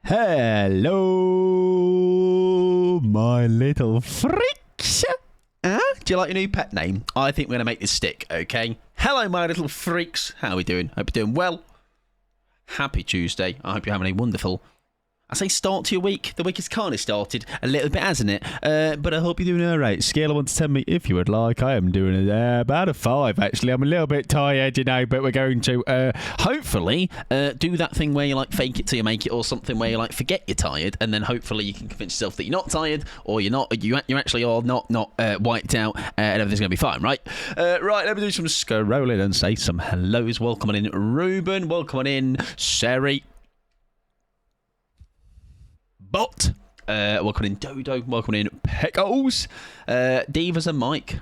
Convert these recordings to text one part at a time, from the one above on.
Hello, my little freaks. Do you like your new pet name? I think we're going to make this stick, okay? Hello, my little freaks. How are we doing? Hope you're doing well. Happy Tuesday. I hope you're having a wonderful, I say start to your week. The week has kind of started a little bit, hasn't it? But I hope you're doing all right. Scale of 1 to 10 me if you would like. I am doing about a 5, actually. I'm a little bit tired, you know, but we're going to hopefully do that thing where you like fake it till you make it, or something where you like forget you're tired, and then hopefully you can convince yourself that you're not tired, or you actually are not wiped out, and everything's going to be fine, right? Right, let me do some scrolling and say some hellos. Welcome on in, Ruben. Welcome on in, Seri. Bot, welcome in Dodo, welcome in Peckles, Divas and Mike.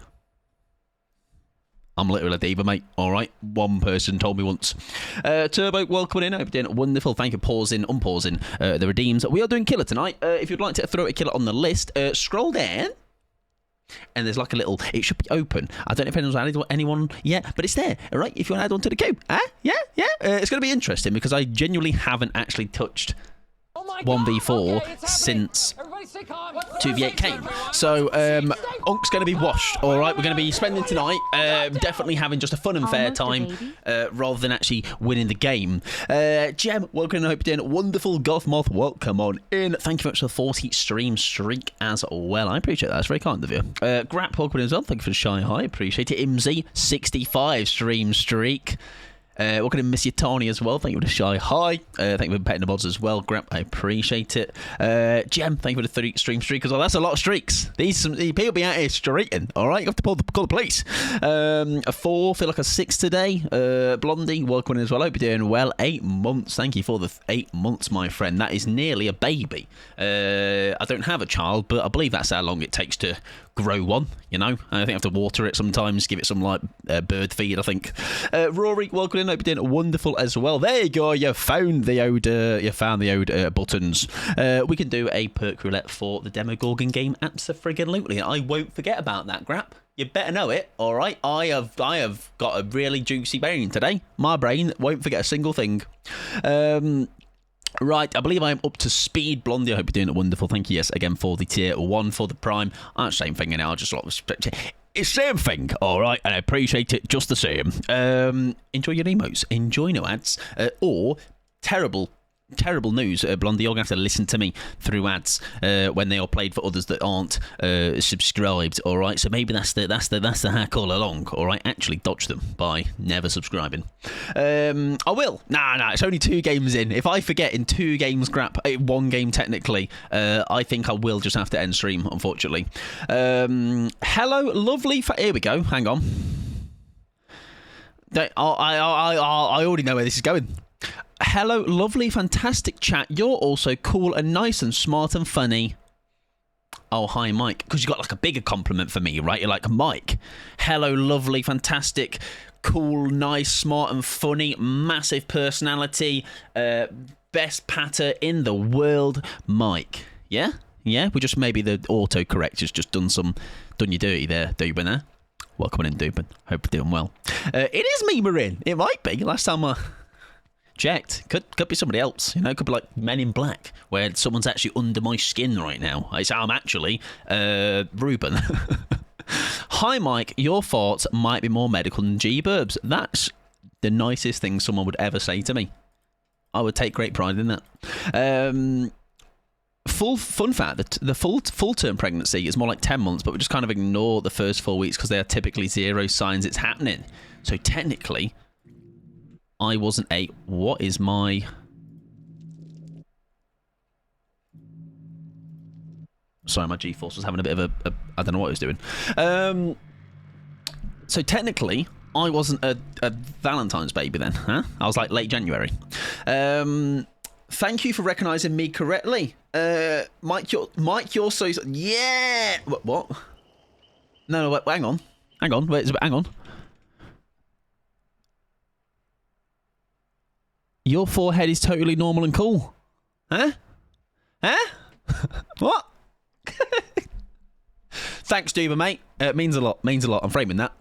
I'm literally a diva, mate. All right, one person told me once. Turbo, welcome in. I hope you're doing wonderful. Thank you for unpausing the redeems. We are doing killer tonight. If you'd like to throw a killer on the list, scroll down. And there's like a little, it should be open. I don't know if anyone's added anyone yet, but it's there. All right, if you want to add one to the queue. Yeah. It's going to be interesting because I genuinely haven't actually touched 1v4 since 2v8 came. So Unk's going to be washed. Alright, we're going to be spending tonight definitely having just a fun and fair time rather than actually winning the game. Gem, welcome, I hope you're doing wonderful. Goth Moth, welcome on in. Thank you very much for the 40 stream streak as well. I appreciate that, that's very kind of you. Grap, welcome in as well. Thank you for the shy hi, appreciate it. Imzy, 65 stream streak. Welcome to Miss Yatani as well. Thank you for the shy hi. Thank you for petting the mods as well. Grab, I appreciate it. Gem, thank you for the 3 stream streak as well. That's a lot of streaks. These people be out here streaking. All right, you have to call the police. A 4, feel like a 6 today. Blondie, welcome in as well. Hope you're doing well. 8 months. Thank you for the 8 months, my friend. That is nearly a baby. I don't have a child, but I believe that's how long it takes to grow one, you know. I think I have to water it sometimes, give it some like bird feed, I think. Rory, welcome in. Hope you're doing wonderful as well. There you go. You found the old buttons. We can do a perk roulette for the Demogorgon game. Absolutely. I won't forget about that, Grap. You better know it. All right. I have got a really juicy brain today. My brain won't forget a single thing. Right, I believe I am up to speed. Blondie, I hope you're doing it wonderful. Thank you, yes, again, for the tier 1 for the Prime. Same thing, you know, I just like it's same thing, all right, and I appreciate it just the same. Enjoy your emotes, enjoy no ads, or terrible news, Blondie. You're gonna have to listen to me through ads when they are played for others that aren't subscribed. All right, so maybe that's the hack all along. All right, actually dodge them by never subscribing. I will. Nah, it's only 2 games in. If I forget in 2 games, Grap, 1 game technically, I think I will just have to end stream, unfortunately. Hello, lovely. Here we go. Hang on. I already know where this is going. Hello, lovely, fantastic chat. You're also cool and nice and smart and funny. Oh, hi, Mike. Because you got like a bigger compliment for me, right? You're like, Mike. Hello, lovely, fantastic, cool, nice, smart and funny, massive personality, best patter in the world, Mike. Yeah? We just maybe the autocorrect has just done your dirty there, Dubin there. Welcome in, Dubin. Hope you're doing well. It is me, Marin. It might be. Last time I checked. Could be somebody else, you know. Could be like Men in Black, where someone's actually under my skin right now. I'm actually Ruben. Hi, Mike. Your thoughts might be more medical than G-Burbs. That's the nicest thing someone would ever say to me. I would take great pride in that. Full fun fact: the full term pregnancy is more like 10 months, but we just kind of ignore the first 4 weeks because they are typically 0 signs it's happening. So technically, I wasn't a... What is my... Sorry, my GeForce was having a bit of a I don't know what it was doing. So technically, I wasn't a Valentine's baby then, huh? I was like late January. Thank you for recognising me correctly. Mike, you're so... Yeah! What? No, wait, hang on. Hang on. Your forehead is totally normal and cool. Huh? What? Thanks, Duba, mate. It means a lot. I'm framing that.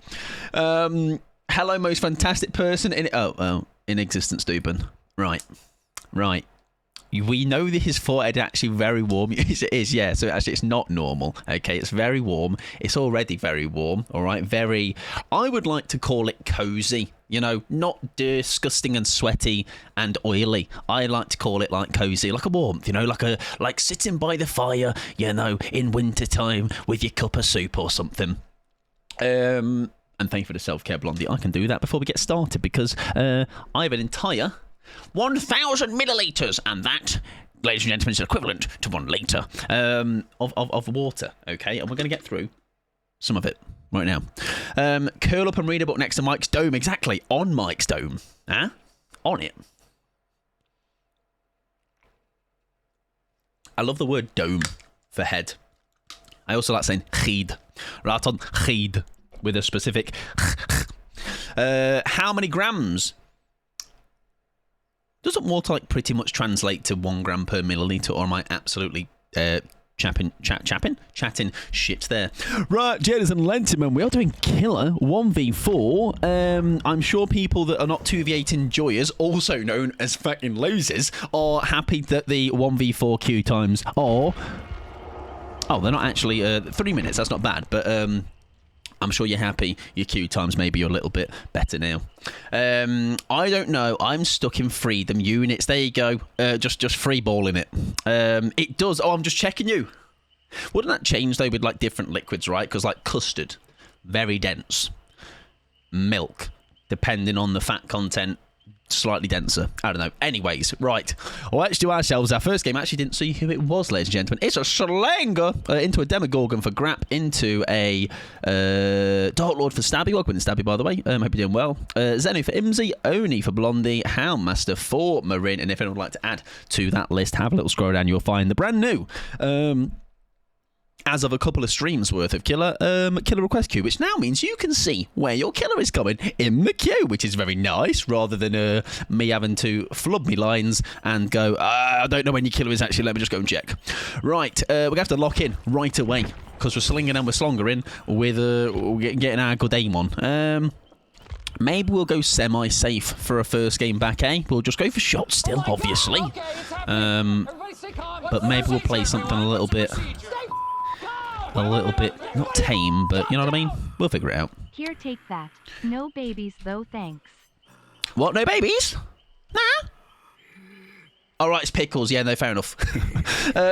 Hello, most fantastic person in existence, Duban. Right. We know that his forehead actually very warm. Yes, it is, yeah. So actually, it's not normal. Okay, it's very warm. It's already very warm. All right, very. I would like to call it cozy. You know, not disgusting and sweaty and oily. I like to call it like cozy, like a warmth. You know, like sitting by the fire. You know, in winter time with your cup of soup or something. And thank you for the self-care, Blondie. I can do that before we get started because I have an entire 1,000 millilitres, and that, ladies and gentlemen, is equivalent to 1 litre of water. Okay, and we're going to get through some of it right now. Curl up and read a book next to Mike's dome. Exactly, on Mike's dome. Huh? On it. I love the word dome for head. I also like saying chid. Right on chid with a specific. How many grams? Doesn't water like pretty much translate to 1 gram per milliliter, or am I absolutely chatting shit there? Right, Jaders and Lenterman, we are doing killer 1v4. I'm sure people that are not 2v8 enjoyers, also known as fucking losers, are happy that the 1v4 queue times are... Oh, they're not actually 3 minutes. That's not bad, but I'm sure you're happy. Your queue times maybe you're a little bit better now. I don't know. I'm stuck in freedom units. There you go. Just free balling it. It does. Oh, I'm just checking you. Wouldn't that change though with like different liquids, right? Because like custard, very dense. Milk, depending on the fat content, slightly denser. I don't know. Anyways, right. Let's do ourselves our first game. I actually didn't see who it was, ladies and gentlemen. It's a Slanger into a Demogorgon for Grap, into a Dark Lord for Stabby. Welcome to Stabby, by the way. Hope you're doing well. Zenu for Imsy, Oni for Blondie, Houndmaster for Marin. And if anyone would like to add to that list, have a little scroll down. You'll find the brand new... as of a couple of streams worth of killer request queue, which now means you can see where your killer is coming in the queue, which is very nice, rather than me having to flub me lines and go, I don't know when your killer is actually, let me just go and check. Right, we're going to have to lock in right away, because we're slinging and we're slongering with getting our good aim on. Maybe we'll go semi-safe for a first game back, eh? We'll just go for shots still, obviously. But maybe we'll play something a little bit, not tame, but you know what I mean? We'll figure it out. Here, take that. No babies, though, thanks. What, no babies? Nah. All right, it's Pickles. Yeah, no, fair enough.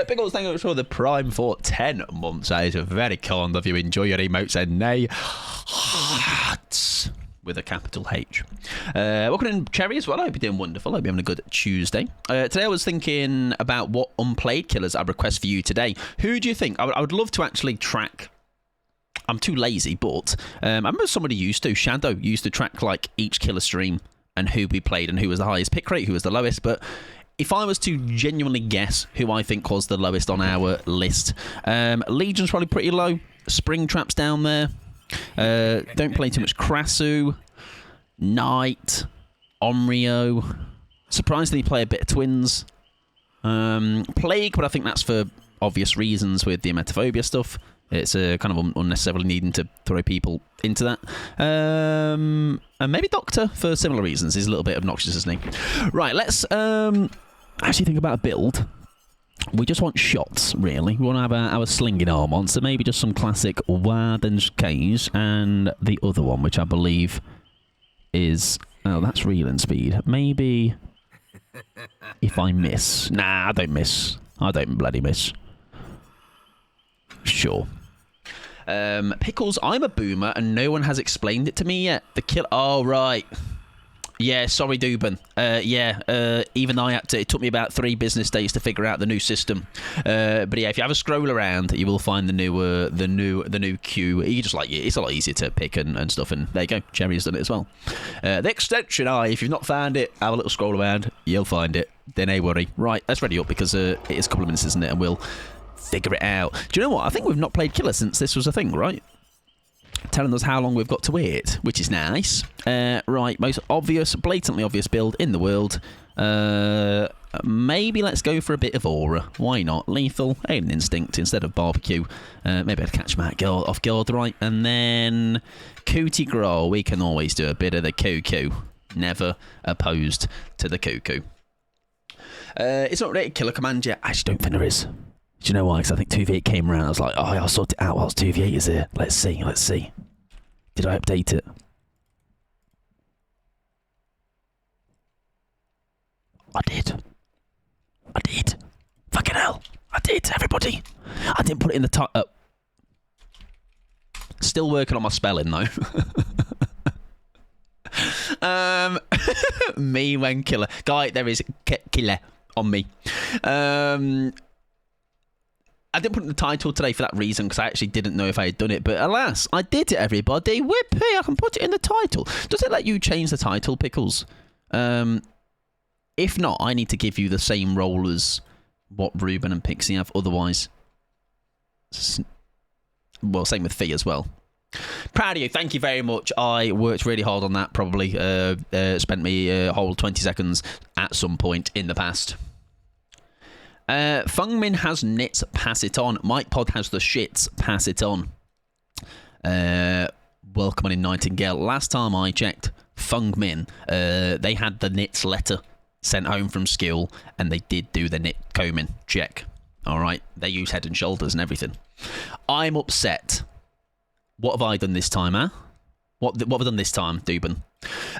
Pickles, thank you for the Prime for 10 months. That is very kind of you. Enjoy your emotes and nay. Hearts. With a capital H. Welcome in, Cherry, as well. I hope you're doing wonderful. I hope you're having a good Tuesday. Today I was thinking about what unplayed killers I request for you today. Who do you think? I would love to actually track. I'm too lazy, but I remember somebody used to. Shadow used to track like each killer stream and who we played and who was the highest pick rate, who was the lowest. But if I was to genuinely guess who I think was the lowest on our list, Legion's probably pretty low. Springtrap's down there. Don't play too much Krasu, Knight, Omrio. Surprisingly, play a bit of Twins. Plague, but I think that's for obvious reasons with the emetophobia stuff. It's kind of unnecessarily needing to throw people into that. And maybe Doctor for similar reasons. He's a little bit obnoxious, isn't he? Right, let's actually think about a build. We just want shots, really. We want to have our slinging arm on, so maybe just some classic Warden's Cage, and the other one, which I believe is... Oh, that's reeling speed. Maybe if I miss. Nah, I don't miss. I don't bloody miss. Sure. Pickles, I'm a boomer, and no one has explained it to me yet. The kill... Oh, right. Yeah, sorry, Dubin. Even I had to. It took me about 3 business days to figure out the new system. But yeah, if you have a scroll around, you will find the new queue. You just like it's a lot easier to pick and stuff. And there you go, Cherry has done it as well. The extension, if you've not found it, have a little scroll around. You'll find it. Then no worry. Right, let's ready up because it is a couple of minutes, isn't it? And we'll figure it out. Do you know what? I think we've not played Killer since this was a thing, right? Telling us how long we've got to wait, which is nice. Right, most obvious, blatantly obvious build in the world. Maybe let's go for a bit of aura. Why not? Lethal, Alien Instinct instead of barbecue. Maybe I'd catch Matt off guard, right? And then Cootie Growl. We can always do a bit of the cuckoo. Never opposed to the cuckoo. It's not rated killer command yet. I actually don't think there is. Do you know why? Because I think 2v8 came around. I was like, oh, I'll sort it out whilst 2v8 is here. Let's see. Did I update it? I did. Fucking hell. I did, everybody. I didn't put it in the title. Still working on my spelling, though. Me when killer. Guy, there is killer on me. I didn't put in the title today for that reason, because I actually didn't know if I had done it. But alas, I did it, everybody. Whippy, I can put it in the title. Does it let you change the title, Pickles? If not, I need to give you the same role as what Ruben and Pixie have. Otherwise, well, same with Fee as well. Proud of you. Thank you very much. I worked really hard on that. Probably spent me a whole 20 seconds at some point in the past. Fungmin has nits, pass it on. Mike Pod has the shits, pass it on. Welcome on in, Nightingale. Last time I checked, Fungmin, they had the nits letter sent home from school, and they did do the nit combing check. All right, they use Head and Shoulders and everything. I'm upset. What have I done this time, huh? What have I done this time, Dubin?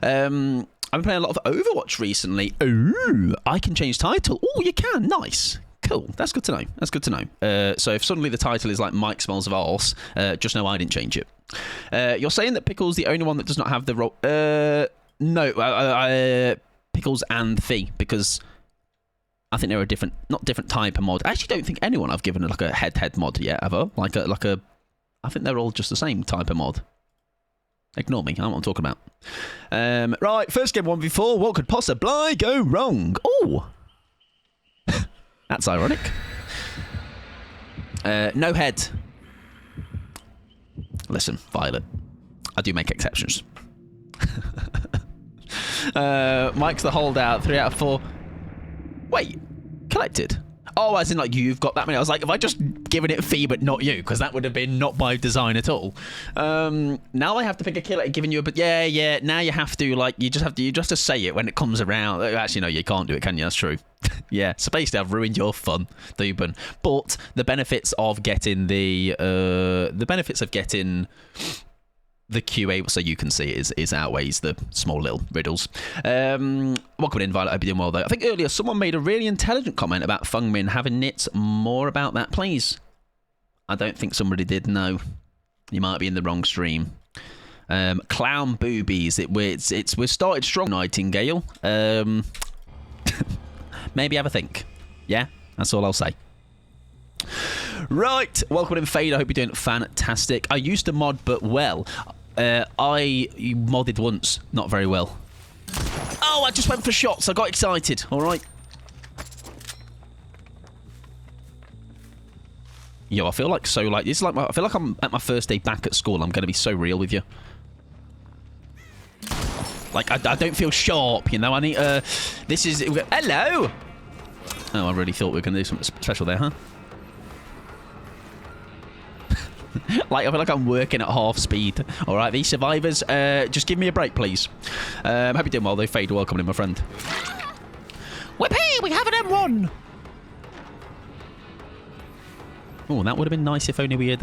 I've been playing a lot of Overwatch recently. Ooh, I can change title. Oh, you can. Nice. Cool. That's good to know. So if suddenly the title is like Mike Smells of Arse, just know I didn't change it. You're saying that Pickle's the only one that does not have the role. No. Pickles and Fee, because I think they're a different, not different type of mod. I actually don't think anyone I've given like a head mod yet, ever. Like a. I think they're all just the same type of mod. Ignore me, I don't know what I'm talking about. Right, first game 1v4. What could possibly go wrong? Oh! That's ironic. No head. Listen, Violet. I do make exceptions. Mike's the holdout. 3 out of 4. Wait, collected? Oh, as in like you've got that many. I was like, have I just given it Fee but not you? Because that would have been not by design at all. Now I have to pick a killer and giving you a... But yeah. Now you have to like you just have to say it when it comes around. Actually, no, you can't do it, can you? That's true. Yeah, so basically I've ruined your fun, Dubin. But the benefits of getting the QA, so you can see it, is outweighs the small little riddles. Welcome in, Violet. I hope you're doing well, though. I think earlier someone made a really intelligent comment about Fungmin having nits. More about that, please. I don't think somebody did. No, you might be in the wrong stream. Clown boobies. We've started strong, Nightingale. Maybe have a think. Yeah, that's all I'll say. Right, welcome in, Fade. I hope you're doing fantastic. I used to mod, but well, I modded once, not very well. Oh, I just went for shots. I got excited. All right. Yo, I feel like so like this. Is like I feel like I'm at my first day back at school. I'm going to be so real with you. Like I don't feel sharp, you know. I need this is hello. Oh, I really thought we were going to do something special there, huh? Like I feel like I'm working at half speed. All right, these survivors, just give me a break, please. Hope you're doing well, though. Fade, welcome in, my friend. Whippy, we have an M1. Oh, that would have been nice if only we had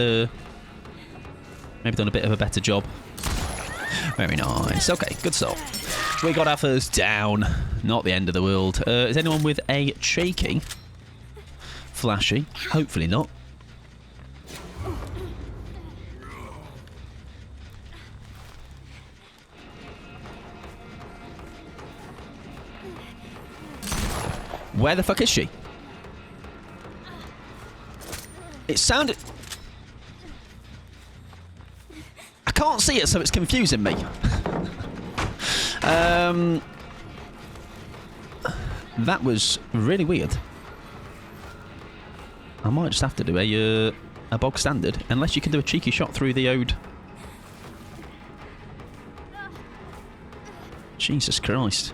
maybe done a bit of a better job. Very nice. Okay, good stuff. We got our first down. Not the end of the world. Is anyone with a cheeky? Flashy? Hopefully not. Where the fuck is she? It sounded... I can't see it, so it's confusing me. That was really weird. I might just have to do a bog standard, unless you can do a cheeky shot through the ode. Jesus Christ.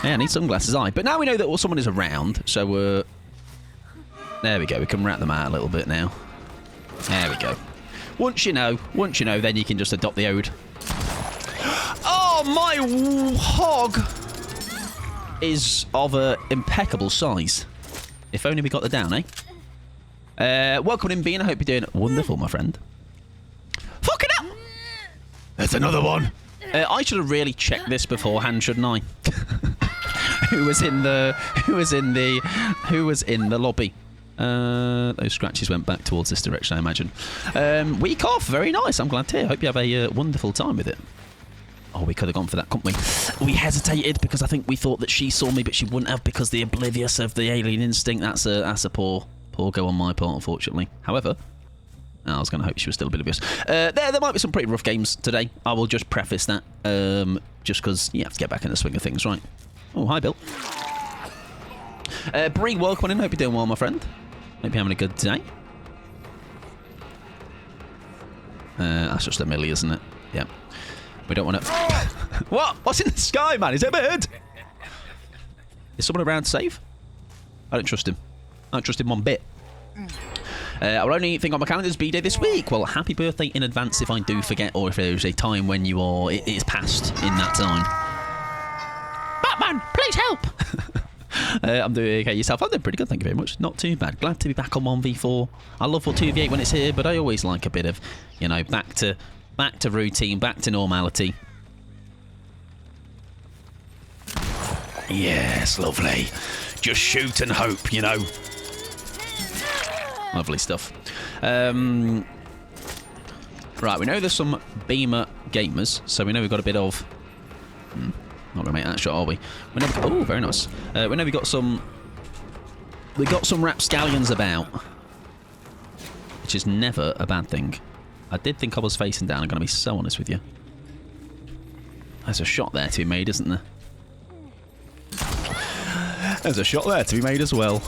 Yeah, I need sunglasses, but now we know that someone is around, so there we go. We can rat them out a little bit now. There we go. Once you know, then you can just adopt the ode. Oh, my hog! is of a impeccable size. If only we got the down, eh? Welcome in, Bean. I hope you're doing wonderful, my friend. Fucking up! There's another one. I should have really checked this beforehand, shouldn't I? Who was in the lobby? Those scratches went back towards this direction, I imagine. Week off, very nice. I'm glad to hear. Hope you have a wonderful time with it. Oh, we could have gone for that, couldn't we? We hesitated because I think we thought that she saw me, but she wouldn't have because the oblivious of the alien instinct. That's a poor go on my part, unfortunately. However, I was going to hope she was still oblivious. There might be some pretty rough games today. I will just preface that, just because you have to get back in the swing of things, right? Oh, hi, Bill. Bree, welcome in. Hope you're doing well, my friend. Hope you're having a good day. That's just a millie, isn't it? Yeah. We don't want to... What? What's in the sky, man? Is it a bird? Is someone around to save? I don't trust him. I don't trust him one bit. Our only thing on my calendar is B-Day this week. Well, happy birthday in advance if I do forget, or if there's a time when you are... It is past in that time. Batman, please help! I'm doing okay. Yourself? I'm doing pretty good, thank you very much. Not too bad. Glad to be back on 1v4. I love 2v8 when it's here, but I always like a bit of, you know, back to routine, back to normality. Yes, lovely. Just shoot and hope, you know. Lovely stuff. Right, we know there's some Beamer gamers, so we know we've got a bit of... Not gonna make that shot, are we? Oh, very nice. We know we got some rapscallions about, which is never a bad thing. I did think I was facing down. I'm gonna be so honest with you. There's a shot there to be made, isn't there? There's a shot there to be made as well.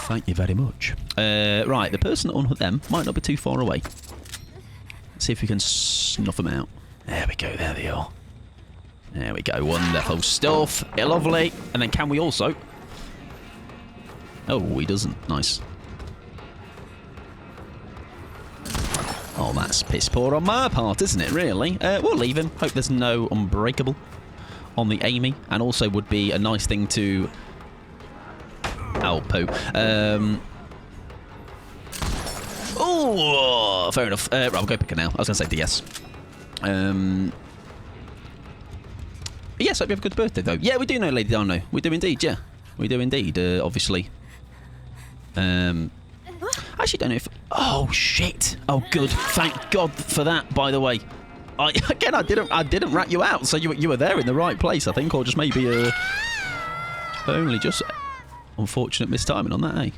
Thank you very much. Right, the person that unhooked them might not be too far away. Let's see if we can snuff them out. There we go. There they are. There we go. Wonderful stuff. Yeah, lovely. And then can we also... Oh, he doesn't. Nice. Oh, that's piss poor on my part, isn't it, really? We'll leave him. Hope there's no unbreakable on the Amy. And also would be a nice thing to... Oh, poo. Oh, fair enough. Right, we'll go pick her now. I was going to say DS. Yes, hope you have a good birthday, though. Yeah, we do know Lady Dino. We do indeed, yeah. We do indeed, obviously. I actually don't know if... Oh, shit. Oh, good. Thank God for that, by the way. I didn't rat you out, so you were there in the right place, I think, or just maybe only just unfortunate mistiming on that, eh?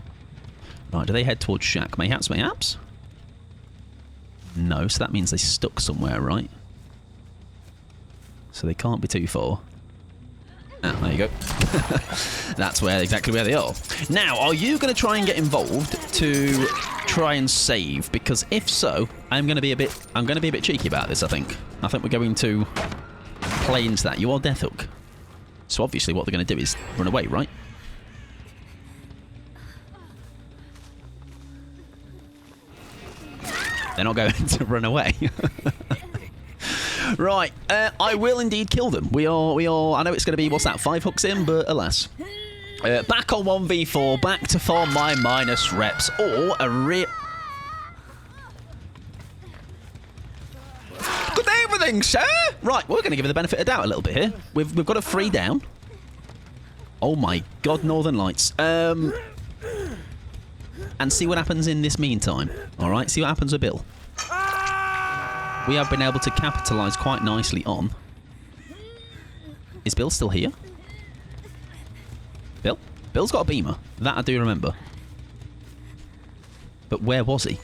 Right, do they head towards Shack? Mayhaps? No, so that means they stuck somewhere, right? So they can't be too far. Ah, there you go. That's exactly where they are. Now, are you going to try and get involved to try and save? Because if so, I'm going to be a bit cheeky about this. I think we're going to play into that. You are Deathhook, so obviously what they're going to do is run away, right? They're not going to run away. Right, I will indeed kill them. We are. I know it's going to be, what's that, 5 hooks in, but alas. Back on 1v4, back to farm my minus reps, or a real... Good day, everything, sir! Right, we're going to give it the benefit of doubt a little bit here. We've got a 3 down. Oh my God, Northern Lights. And see what happens in this meantime. All right, see what happens with Bill. We have been able to capitalise quite nicely on... Is Bill still here? Bill? Bill's got a beamer. That I do remember. But where was he?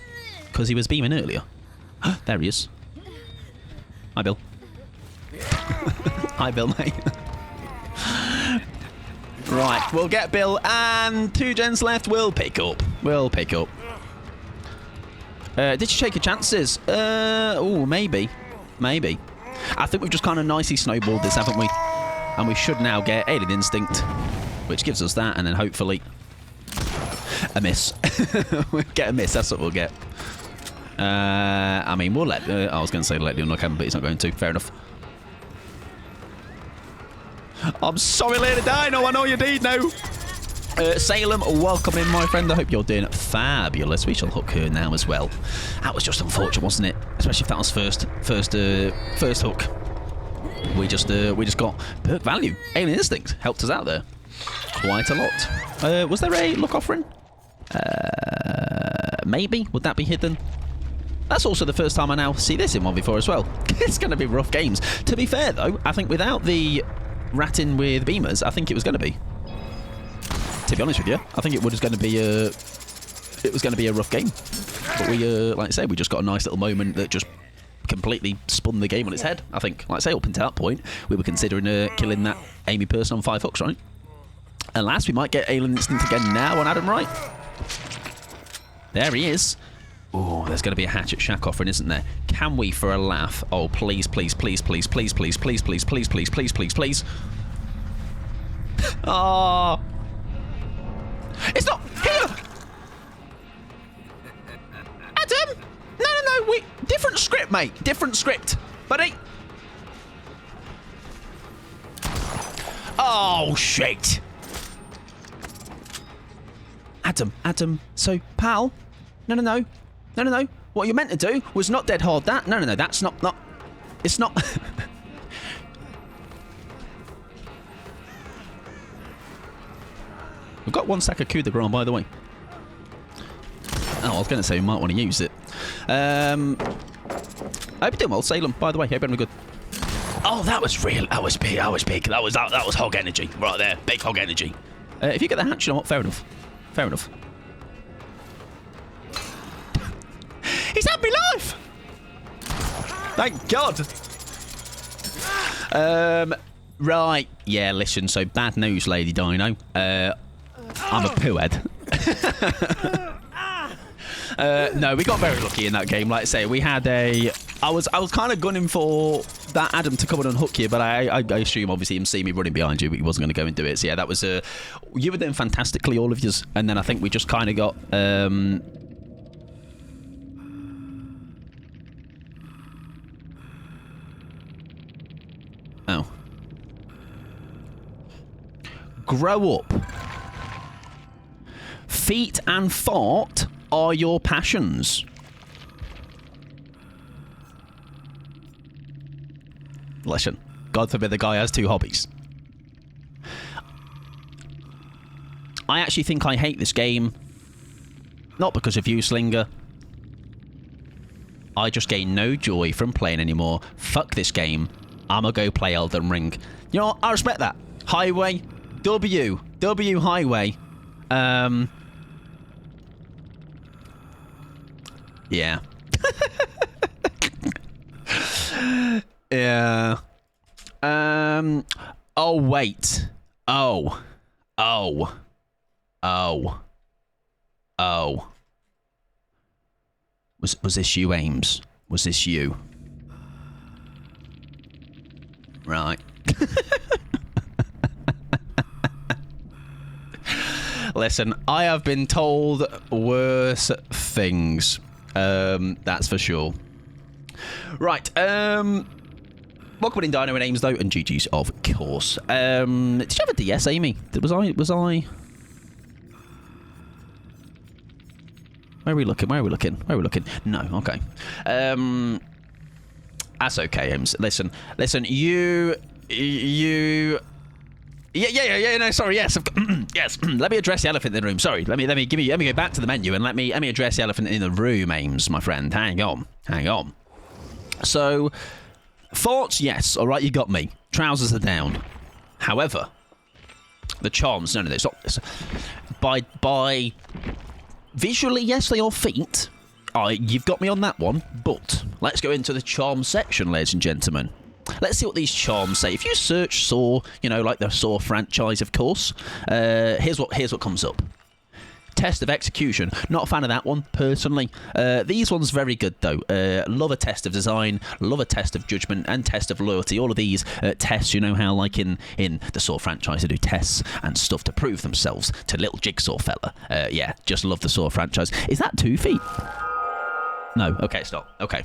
Because he was beaming earlier. There he is. Hi, Bill. Hi, Bill, mate. Right, we'll get Bill, and 2 gens left. We'll pick up. Did you take your chances? Oh, maybe. I think we've just kind of nicely snowballed this, haven't we? And we should now get Alien Instinct, which gives us that, and then hopefully a miss. We'll get a miss, that's what we'll get. I mean, we'll let... I was going to say let the unlock happen, but he's not going to. Fair enough. I'm sorry, Lady Dino. I know you did now. Salem, welcome in, my friend. I hope you're doing fabulous. We shall hook her now as well. That was just unfortunate, wasn't it? Especially if that was first hook. We just got perk value. Alien Instinct helped us out there quite a lot. Was there a luck offering? Maybe. Would that be hidden? That's also the first time I now see this in 1v4 as well. It's going to be rough games. To be fair, though, I think without the ratting with beamers, I think it was going to be. To be honest with you, I think it was going to be a rough game. But we, like I say, we just got a nice little moment that just completely spun the game on its head. I think, like I say, up until that point, we were considering killing that Amy person on 5 hooks, right? And last, we might get Alien Instinct again now on Adam Wright. There he is. Oh, there's going to be a Hatchet Shack offering, isn't there? Can we, for a laugh? Oh, please, please, please, please, please, please, please, please, please, please, please, please, please. Oh, it's not here. Adam, no, we different script, mate. Different script, buddy. Oh shit. Adam. So, pal. No. What you meant to do was not dead hard that. No. That's not. It's not. We've got 1 stack of coup de grace, by the way. Oh, I was going to say we might want to use it. I hope you're doing well, Salem, by the way. Hope you're good. Oh, that was real. That was big. That was hog energy right there. Big hog energy. If you get the hatch, you know what? Fair enough. He's had me life! Thank God! Right. Yeah, listen, so bad news, Lady Dino. I'm a poohead. No, we got very lucky in that game. Like I say, we had a... I was kind of gunning for that Adam to come and unhook you, but I assume, obviously, him seeing me running behind you, but he wasn't going to go and do it. So, yeah, that was... you were doing fantastically, all of yous. And then I think we just kind of got... Oh. Grow up. Feet and fart are your passions. Listen, God forbid the guy has 2 hobbies. I actually think I hate this game. Not because of you, Slinger. I just gain no joy from playing anymore. Fuck this game. I'ma go play Elden Ring. You know what? I respect that. Highway. W Highway. Yeah. Yeah. Oh, wait. Oh. Was this you, Ames? Was this you? Right. Listen, I have been told worse things. That's for sure. Right. Welcome in Dino and Ames, though, and GG's, of course. Did you have a DS, Amy? Was I... Where are we looking? No, okay. That's okay, Ames. Listen, you... Yeah, no, sorry, yes. Yes, let me address the elephant in the room. Sorry, let me go back to the menu and let me address the elephant in the room, Ames, my friend. Hang on. So, thoughts, yes, all right, you got me. Trousers are down. However, the charms, no, it's not. By visually, yes, they are feet. You've got me on that one, but let's go into the charm section, ladies and gentlemen. Let's see what these charms say. If you search Saw, like the Saw franchise, of course, here's what comes up. Test of execution. Not a fan of that one, personally. These ones very good, though. Love a test of design, love a test of judgment, and test of loyalty. All of these tests, you know how, like in the Saw franchise, they do tests and stuff to prove themselves to little Jigsaw fella. Yeah, just love the Saw franchise. Is that 2 feet? No. Okay, stop. Okay.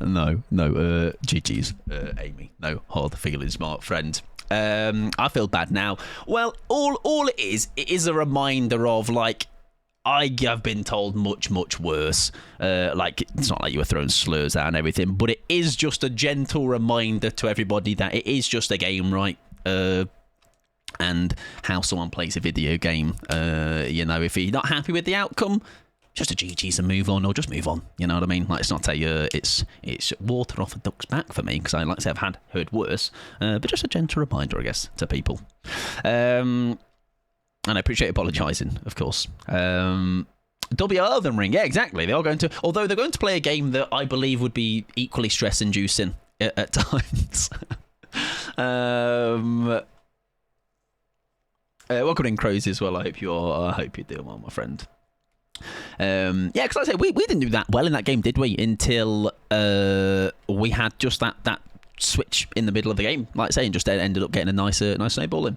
No, GG's, Amy. No hard feelings, my friend. I feel bad now. Well, all it is a reminder of, like, I have been told much worse. Like, it's not like you were throwing slurs out and everything, but it is just a gentle reminder to everybody that it is just a game, right? And how someone plays a video game. You know, if you're not happy with the outcome, just a GG's and move on, or just move on. You know what I mean? Like, it's not it's water off a duck's back for me, because I, like I say, I've heard worse. But just a gentle reminder, I guess, to people. And I appreciate apologising, of course. They'll be Elden Ring, yeah, exactly. They are going to, although they're going to play a game that I believe would be equally stress-inducing at times. Welcome in, Crows, as well. I hope you're doing well, my friend. Yeah, because like I say, we didn't do that well in that game, did we? Until we had just that switch in the middle of the game, like I say, and just ended up getting a nice snowball in.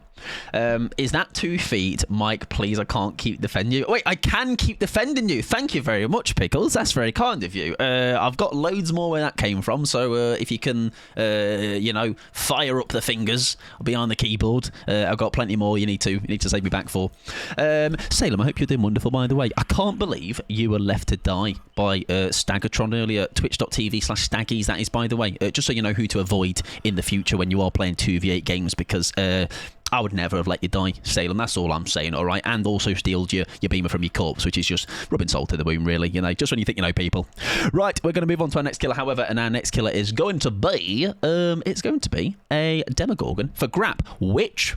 Is that 2 feet? Mike, please, I can't keep defending you. Wait, I can keep defending you. Thank you very much, Pickles. That's very kind of you. I've got loads more where that came from, so if you can, you know, fire up the fingers behind the keyboard, I've got plenty more you need to save me back for. Salem, I hope you're doing wonderful, by the way. I can't believe you were left to die by Staggertron earlier. Twitch.tv/Staggies, that is, by the way, just so you know who to avoid in the future when you are playing 2v8 games, because I would never have let you die, Salem. That's all I'm saying, all right? And also stealed your beamer from your corpse, which is just rubbing salt in the wound, really, you know, just when you think you know people. Right, we're going to move on to our next killer, however, and our next killer is going to be, it's going to be a Demogorgon for Grap, which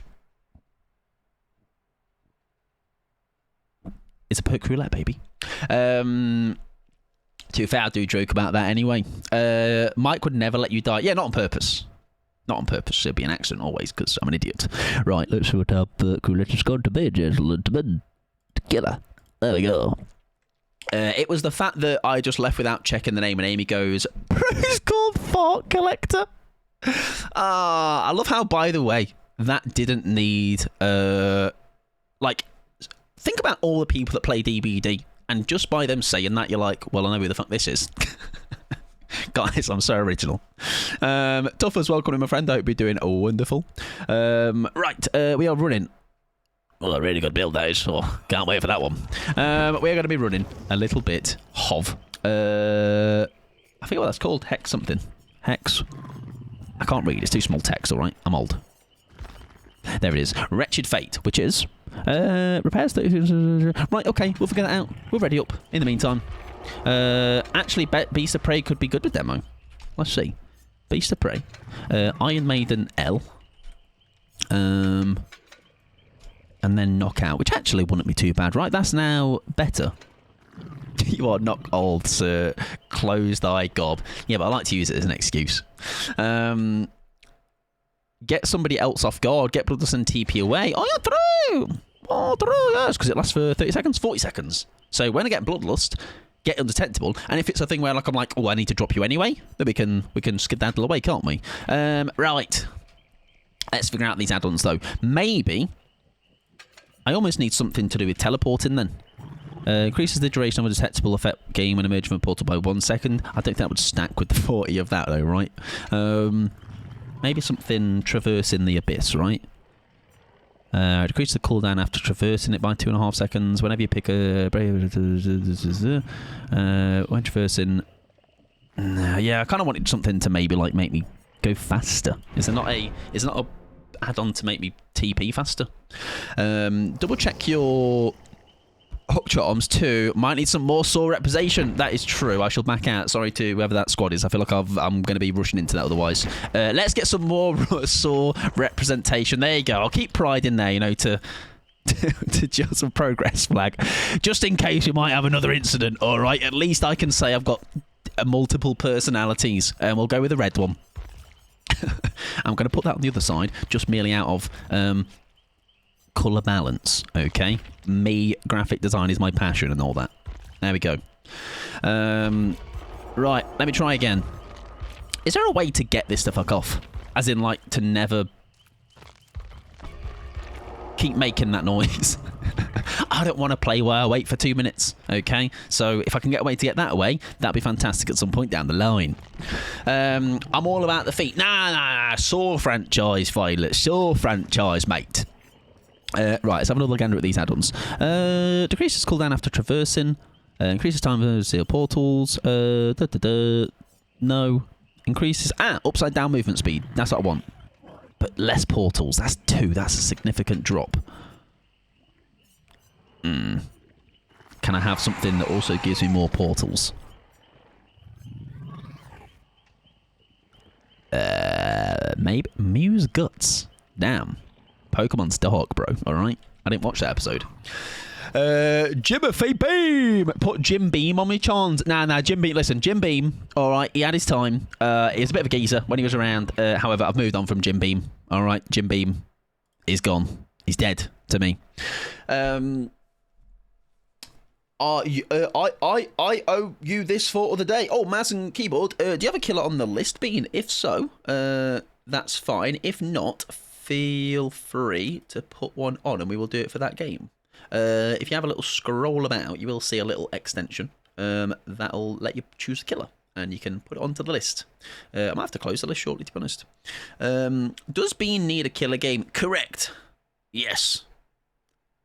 is a perk roulette, baby. To be fair, I do joke about that anyway. Mike would never let you die. Yeah, not on purpose. Not on purpose. It'd be an accident always, because I'm an idiot. Right, let's see what our roulette is going to be, gentlemen. Killer. There we go. It was the fact that I just left without checking the name, and Amy goes, "Who's called Fart Collector?" I love how, by the way, that didn't need... like, think about all the people that play DBD. And just by them saying that, you're like, well, I know who the fuck this is. Guys, I'm so original. Tough as welcome, my friend. I hope you're doing wonderful. Right, we are running. Well, a really good build, that is. Oh, can't wait for that one. We are going to be running a little bit of... I forget what that's called. Hex something. Hex. I can't read. It's too small text, all right? I'm old. There it is. Wretched Fate, which is... repairs. Right, okay, we'll figure that out. We're ready up in the meantime. Actually, Beast of Prey could be good with demo. Let's see. Beast of Prey. Iron Maiden L. And then Knockout, which actually wouldn't be too bad, right? That's now better. You are not old, sir. Closed eye gob. Yeah, but I like to use it as an excuse. Get somebody else off guard. Get Bloodlust TP away. Oh, yeah, true. Oh, true, yes, because it lasts for 30 seconds, 40 seconds. So when I get Bloodlust, get undetectable. And if it's a thing where, like, I'm like, oh, I need to drop you anyway, then we can skedaddle away, can't we? Right. Let's figure out these add-ons, though. Maybe I almost need something to do with teleporting, then. Increases the duration of a detectable effect game when emerging from a portal by 1 second. I don't think that would stack with the 40 of that, though, right? Maybe something traversing the abyss, right? Decrease the cooldown after traversing it by 2.5 seconds. Whenever you pick a... when traversing... yeah, I kind of wanted something to maybe, like, make me go faster. Is there not a add-on to make me TP faster? Double check your... Hookshot arms too. Might need some more saw representation. That is true. I shall back out. Sorry to whoever that squad is. I feel like I'm going to be rushing into that otherwise. Let's get some more saw representation. There you go. I'll keep pride in there, you know, to just some progress flag. Just in case you might have another incident, all right? At least I can say I've got multiple personalities. And we'll go with the red one. I'm going to put that on the other side, just merely out of... colour balance, okay? Me, graphic design is my passion and all that. There we go. Right, let me try again. Is there a way to get this to fuck off? As in, like, to never keep making that noise? I don't want to play while I wait for 2 minutes. Okay, so if I can get a way to get that away, that'd be fantastic at some point down the line. I'm all about the feet. Nah. Saw franchise, Violet. Saw franchise, mate. Right, let's have another gander at these add-ons. Decreases cooldown after traversing. Increases time for seal portals. No. Increases... upside down movement speed. That's what I want. But less portals. That's 2. That's a significant drop. Can I have something that also gives me more portals? Maybe Muse Guts. Damn. Pokemon's dark, bro. Alright? I didn't watch that episode. Jimothy Beam! Put Jim Beam on me, chance. Nah, Jim Beam. Listen, Jim Beam, alright, he had his time. He was a bit of a geezer when he was around. However, I've moved on from Jim Beam. Alright, Jim Beam is gone. He's dead to me. I owe you this for the day. Oh, Maz and Keyboard, do you have a killer on the list, Bean? If so, that's fine. If not, feel free to put one on and we will do it for that game. If you have a little scroll about, you will see a little extension that'll let you choose a killer and you can put it onto the list. I might have to close the list shortly, to be honest. Does Bean need a killer game? Correct. Yes.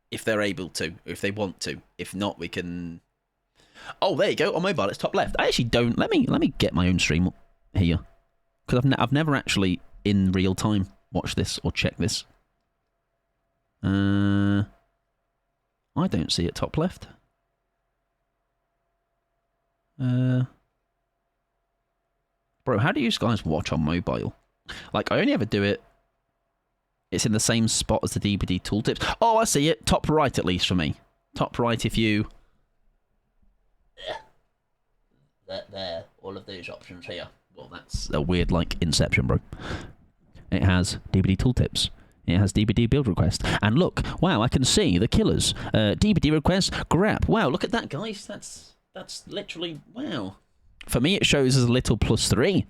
If they're able to, if they want to. If not, we can... Oh, there you go. On mobile, it's top left. I actually don't... Let me get my own stream here. Because I've never actually, in real time, watched this or checked this. I don't see it top left. Bro, how do you guys watch on mobile? Like, I only ever do it... It's in the same spot as the DBD tooltips. Oh, I see it. Top right, at least, for me. Top right if you... There. All of those options here. Well, that's a weird, like, Inception, bro. It has DBD tooltips. It has DBD build request. And look, wow, I can see the killers. DBD request, grab. Wow, look at that, guys. That's literally, wow. For me, it shows as a little +3.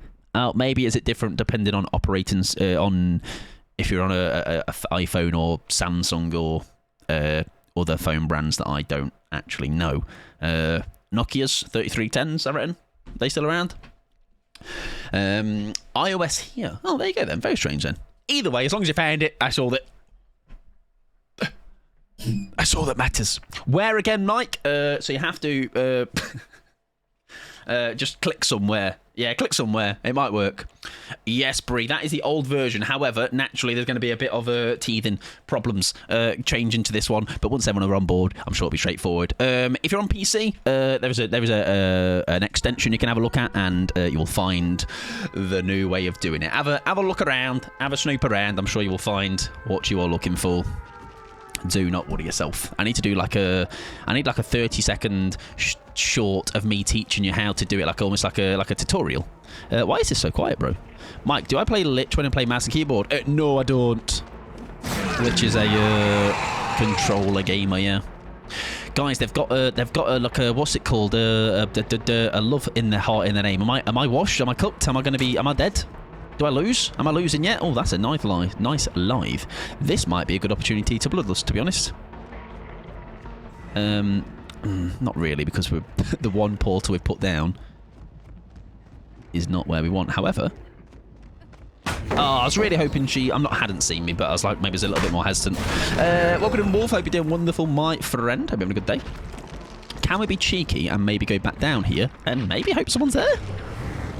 Maybe is it different depending on operating, on if you're on a iPhone or Samsung or other phone brands that I don't actually know. Nokia's 3310s, I reckon. They still around? iOS here. Oh, there you go then. Very strange then. Either way, as long as you found it, that's all that... That's all that matters. Where again, Mike? So you have to just click somewhere. Yeah, click somewhere. It might work. Yes, Brie, that is the old version. However, naturally, there's going to be a bit of teething problems changing to this one. But once everyone are on board, I'm sure it'll be straightforward. If you're on PC, there is an extension you can have a look at, and you will find the new way of doing it. Have a look around, have a snoop around. I'm sure you will find what you are looking for. Do not worry yourself. I need to do like a 30-second short of me teaching you how to do it, like almost like a tutorial. Why is this so quiet, bro? Mike, do I play Lich when I play mouse and keyboard? No, I don't. Lich is a controller gamer, yeah. Guys, they've got like a what's it called? A love in their heart, in their name. Am I washed? Am I cooked? Am I dead? Do I lose? Am I losing yet? Oh, that's a nice live. This might be a good opportunity to bloodlust, to be honest. Not really, because the one portal we've put down is not where we want. However, I was really hoping hadn't seen me, but I was like, maybe it's a little bit more hesitant. Welcome to Wolf. Hope you're doing wonderful, my friend. Hope you're having a good day. Can we be cheeky and maybe go back down here and maybe hope someone's there?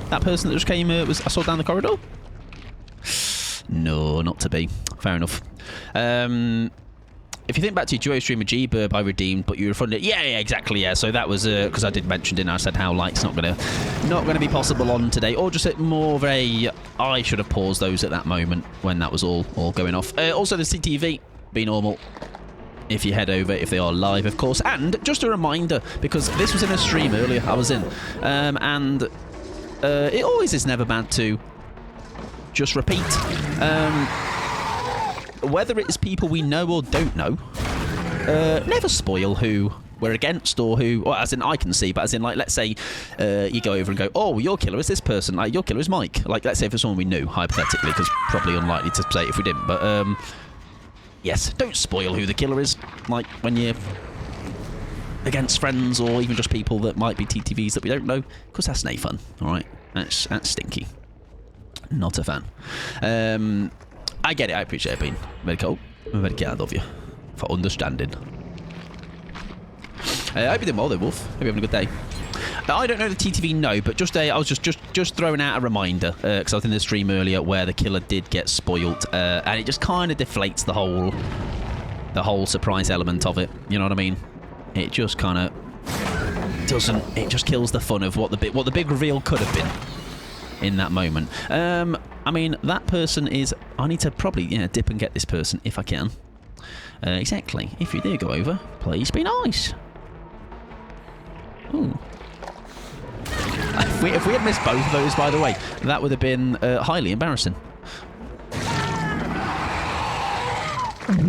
That person that just came, I saw down the corridor? No, not to be. Fair enough. If you think back to your duo stream with G-Burb, I redeemed, but you refunded it. Yeah, exactly, yeah. So that was, because I did mention, didn't I? I said how light's not gonna be possible on today. Or just more of a, I should have paused those at that moment when that was all going off. Also, the CTV, be normal. If you head over, if they are live, of course. And just a reminder, because this was in a stream earlier I was in, and... it always is never bad to just repeat. Whether it's people we know or don't know, never spoil who we're against or who, or as in I can see, but as in like, let's say you go over and go, oh, your killer is this person, like your killer is Mike. Like, let's say if it's someone we knew, hypothetically, because probably unlikely to say it if we didn't, but yes, don't spoil who the killer is. Like, when you're against friends or even just people that might be TTVs that we don't know, because that's no fun. All right, that's stinky. Not a fan. I get it. I appreciate it being very cool. I'm very glad of you for understanding. I hope you're doing well, though, Wolf. Hope you're having a good day. I don't know the TTV, no, but I was just throwing out a reminder because I was in the stream earlier where the killer did get spoiled, and it just kind of deflates the whole surprise element of it. You know what I mean? It just kind of doesn't. It just kills the fun of what the big reveal could have been in that moment. I mean, that person is. I need to probably dip and get this person if I can. Exactly. If you do go over, please be nice. Ooh. If we had missed both of those, by the way, that would have been highly embarrassing.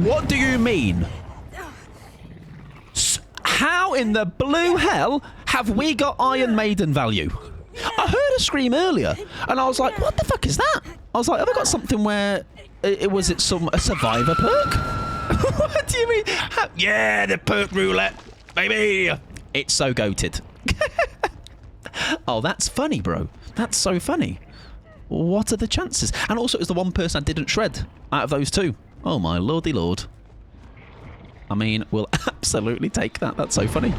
What do you mean? How in the blue hell have we got Iron Maiden value? I heard a scream earlier, and I was like, what the fuck is that? I was like, have I got something where a survivor perk? What do you mean? Yeah, the perk roulette, baby. It's so goated. Oh, that's funny, bro. That's so funny. What are the chances? And also, it was the one person I didn't shred out of those two. Oh, my lordy lord. I mean, we'll absolutely take that. That's so funny.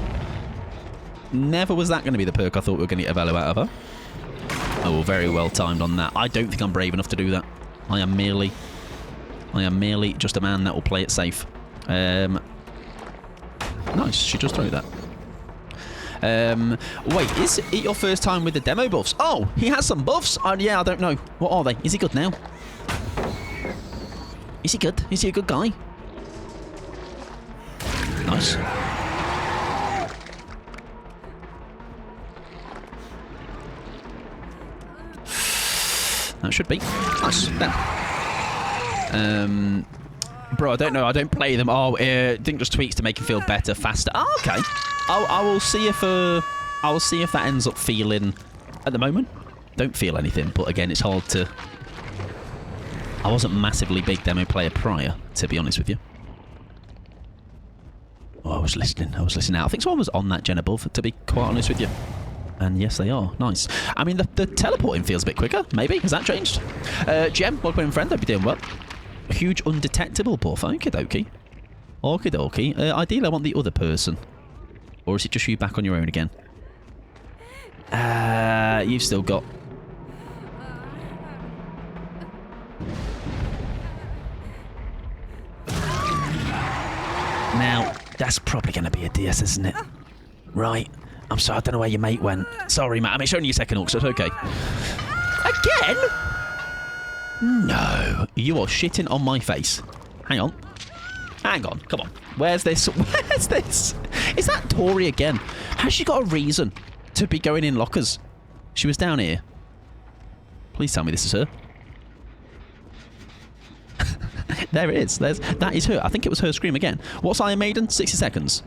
Never was that going to be the perk I thought we were going to get a value out of her. Oh, very well timed on that. I don't think I'm brave enough to do that. I am merely just a man that will play it safe. Nice. She just threw that. Wait, is it your first time with the demo buffs? Oh, he has some buffs. Yeah, I don't know. What are they? Is he good now? Is he good? Is he a good guy? Nice. That should be. Nice. Then. Bro, I don't know. I don't play them. Oh, I think just tweaks to make him feel better, faster. Oh, okay. I will see if that ends up feeling. At the moment, don't feel anything. But again, it's hard to. I wasn't massively big demo player prior, to be honest with you. Oh, I was listening out. I think someone was on that gen above, to be quite honest with you. And yes, they are. Nice. I mean, the teleporting feels a bit quicker. Maybe. Has that changed? Gem, welcome in, friend. Hope you're doing well. A huge undetectable buff. Okie dokie. Okie dokie. Ideally, I want the other person. Or is it just you back on your own again? You've still got... Now, that's probably going to be a DS, isn't it? Right. I'm sorry, I don't know where your mate went. Sorry, mate. I mean, it's only your second orc, so it's okay. Again? No. You are shitting on my face. Hang on. Hang on. Come on. Where's this? Where's this? Is that Tori again? Has she got a reason to be going in lockers? She was down here. Please tell me this is her. There it is. That is her. I think it was her scream again. What's Iron Maiden? 60 seconds.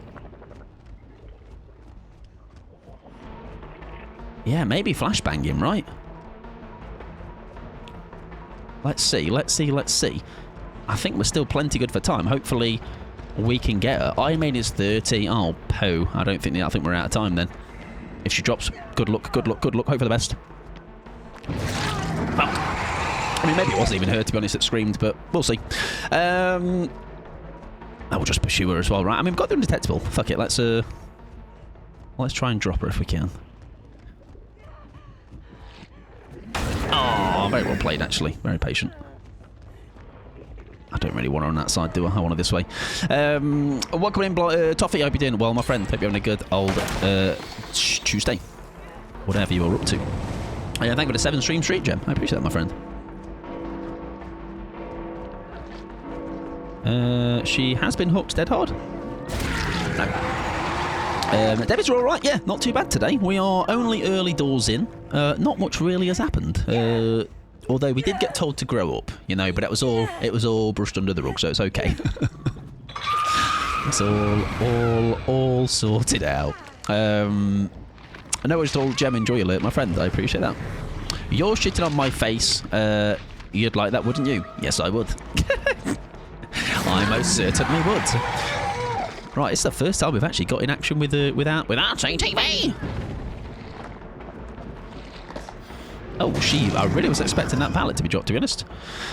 Yeah, maybe flashbang him, right? Let's see. I think we're still plenty good for time. Hopefully, we can get her. Iron Maiden is 30. Oh, poo. I think we're out of time then. If she drops, good luck. Hope for the best. Fuck. I mean, maybe it wasn't even her, to be honest, that screamed, but we'll see. I will just pursue her as well, right? I mean, we've got the undetectable. Fuck it. Let's try and drop her if we can. Oh, very well played, actually. Very patient. I don't really want her on that side, do I? I want her this way. Welcome in, Toffee. I hope you're doing well, my friend. Hope you're having a good old Tuesday. Whatever you are up to. Yeah, thank you for the 7 stream street, Gem. I appreciate that, my friend. She has been hooked dead hard. No. David's all right. Yeah, not too bad today. We are only early doors in. Not much really has happened. Although we did get told to grow up, you know, but it was all brushed under the rug, so it's okay. It's all sorted out. I know it's all Gem enjoy alert, my friend. I appreciate that. You're shitting on my face. You'd like that, wouldn't you? Yes, I would. I most certainly would. Right, it's the first time we've actually got in action with without saying TV. Oh, I really was expecting that pallet to be dropped, to be honest.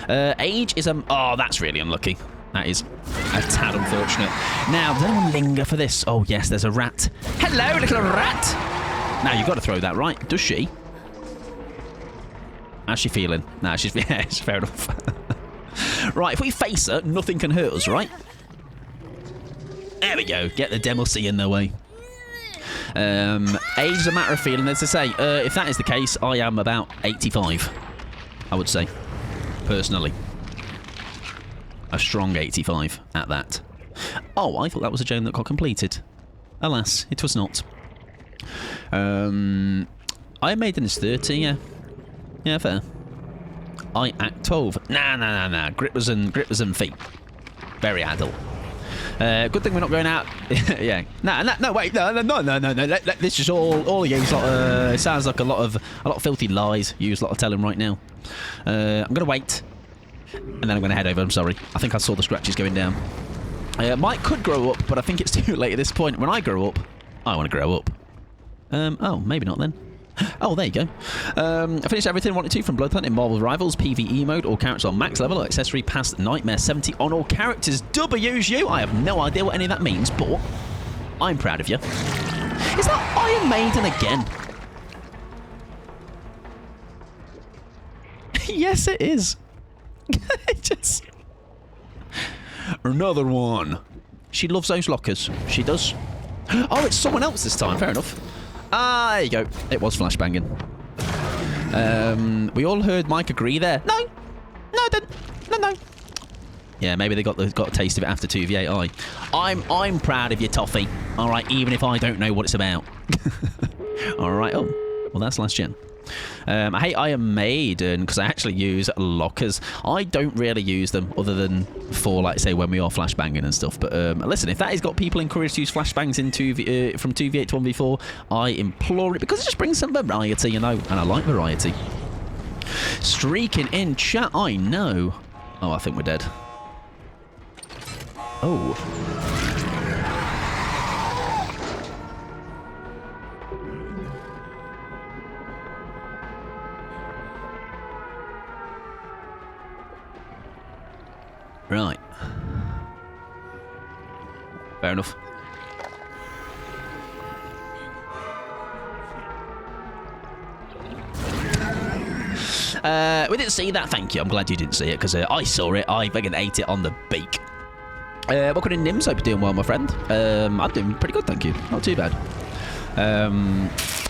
Age is oh, that's really unlucky. That is a tad unfortunate. Now, does anyone linger for this? Oh, yes, there's a rat. Hello, little rat. Now, you've got to throw that, right? Does she? How's she feeling? Nah, she's... Yeah, it's fair enough. Right, if we face her, nothing can hurt us, right? There we go. Get the Democy in their way. Age is a matter of feeling. As I say, if that is the case, I am about 85, I would say, personally. A strong 85 at that. Oh, I thought that was a gem that got completed. Alas, it was not. Iron Maiden is 30, yeah. Yeah, fair. I act 12. Nah. Grippers and feet. Very adult. Good thing we're not going out. Yeah. No, wait. No. This is all you use. It sounds like a lot of filthy lies. Use a lot of telling right now. I'm gonna wait, and then I'm gonna head over. I'm sorry. I think I saw the scratches going down. Mike could grow up, but I think it's too late at this point. When I grow up, I want to grow up. Oh, maybe not then. Oh, there you go. I finished everything I wanted to from Bloodhunt in Marvel Rivals, PvE mode, all characters on max level, accessory past Nightmare 70 on all characters. W's you. I have no idea what any of that means, but I'm proud of you. Is that Iron Maiden again? Yes, it is. Just... Another one. She loves those lockers. She does. Oh, it's someone else this time. Fair enough. Ah, there you go. It was flashbanging. We all heard Mike agree there. No, I didn't. No. Yeah, maybe they got a taste of it after 2v8i. I'm proud of you, Toffee. All right, even if I don't know what it's about. All right. Oh, well, that's last gen. I hate Iron Maiden because I actually use lockers. I don't really use them other than for, like, say, when we are flashbanging and stuff. But listen, if that has got people encouraged to use flashbangs in from 2v8 to 1v4, I implore it because it just brings some variety, you know, and I like variety. Streaking in chat, I know. Oh, I think we're dead. Oh. Right. Fair enough. We didn't see that, thank you. I'm glad you didn't see it, because I saw it. I fucking ate it on the beak. Welcome in, Nims. Hope you're doing well, my friend. I'm doing pretty good, thank you. Not too bad.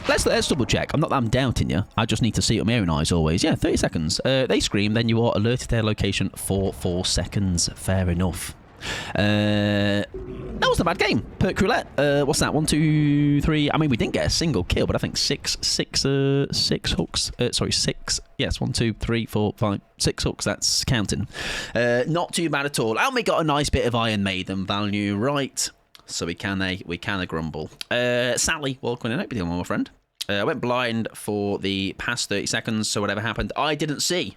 Let's double check. I'm not that I'm doubting you. I just need to see it with my own eyes always. Yeah, 30 seconds. They scream, then you are alerted to their location for 4 seconds. Fair enough. That wasn't a bad game. Perk roulette. What's that? 1, 2, 3. I mean, we didn't get a single kill, but I think six hooks. Sorry, 6. Yes, 1, 2, 3, 4, 5, 6 hooks. That's counting. Not too bad at all. And we got a nice bit of Iron Maiden value, right? So we can grumble. Sally, welcome in. Hope you're doing well, my friend. I went blind for the past 30 seconds, so whatever happened, I didn't see.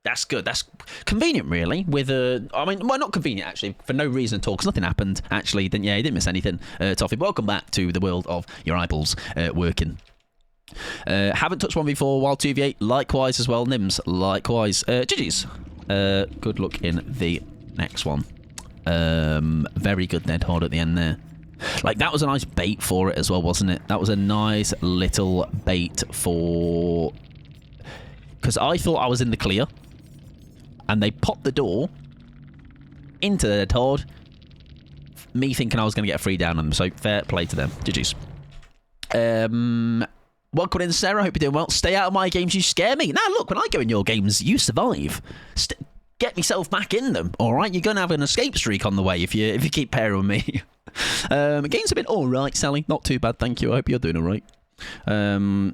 That's good. That's convenient, really. With I mean, well, not convenient actually, for no reason at all, because nothing happened. Actually, you didn't miss anything. Toffee, welcome back to the world of your eyeballs working. Haven't touched one before while 2v8. Likewise as well, Nims. Likewise. GG's. Good luck in the next one. Very good Ned Hard at the end there. Like, that was a nice bait for it as well, wasn't it? That was a nice little bait for... Because I thought I was in the clear, and they popped the door into the Ned Hard, me thinking I was going to get a free down on them, so fair play to them. GG's. Welcome in, Sarah. Hope you're doing well. Stay out of my games, you scare me. Now, look, when I go in your games, you survive. Get myself back in them, all right? You're going to have an escape streak on the way if you keep pairing with me. Games have been all right, Sally. Not too bad, thank you. I hope you're doing all right. Now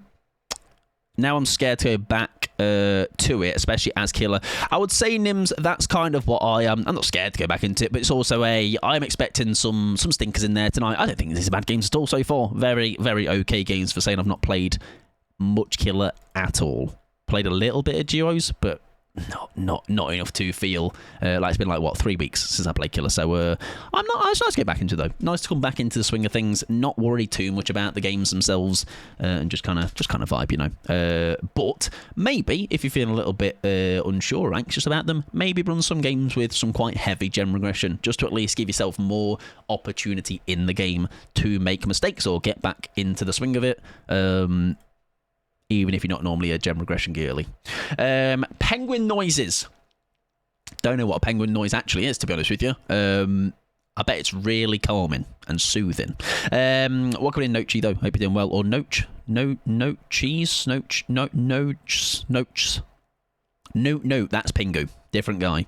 I'm scared to go back to it, especially as killer. I would say, Nims, that's kind of what I am. I'm not scared to go back into it, but it's also I'm expecting some stinkers in there tonight. I don't think this is bad games at all so far. Very, very okay games for saying I've not played much killer at all. Played a little bit of duos, but not enough to feel like it's been like what 3 weeks since I played Killer. So I'm not. It's nice to get back into though. Nice to come back into the swing of things. Not worry too much about the games themselves, and just kind of vibe, you know. But maybe if you're feeling a little bit unsure or anxious about them, maybe run some games with some quite heavy gem regression, just to at least give yourself more opportunity in the game to make mistakes or get back into the swing of it. Even if you're not normally a gem regression girly. Penguin noises. Don't know what a penguin noise actually is, to be honest with you. I bet it's really calming and soothing. Welcome in, Nochi, though. Hope you're doing well. Or Noach. No, that's Pingu. Different guy.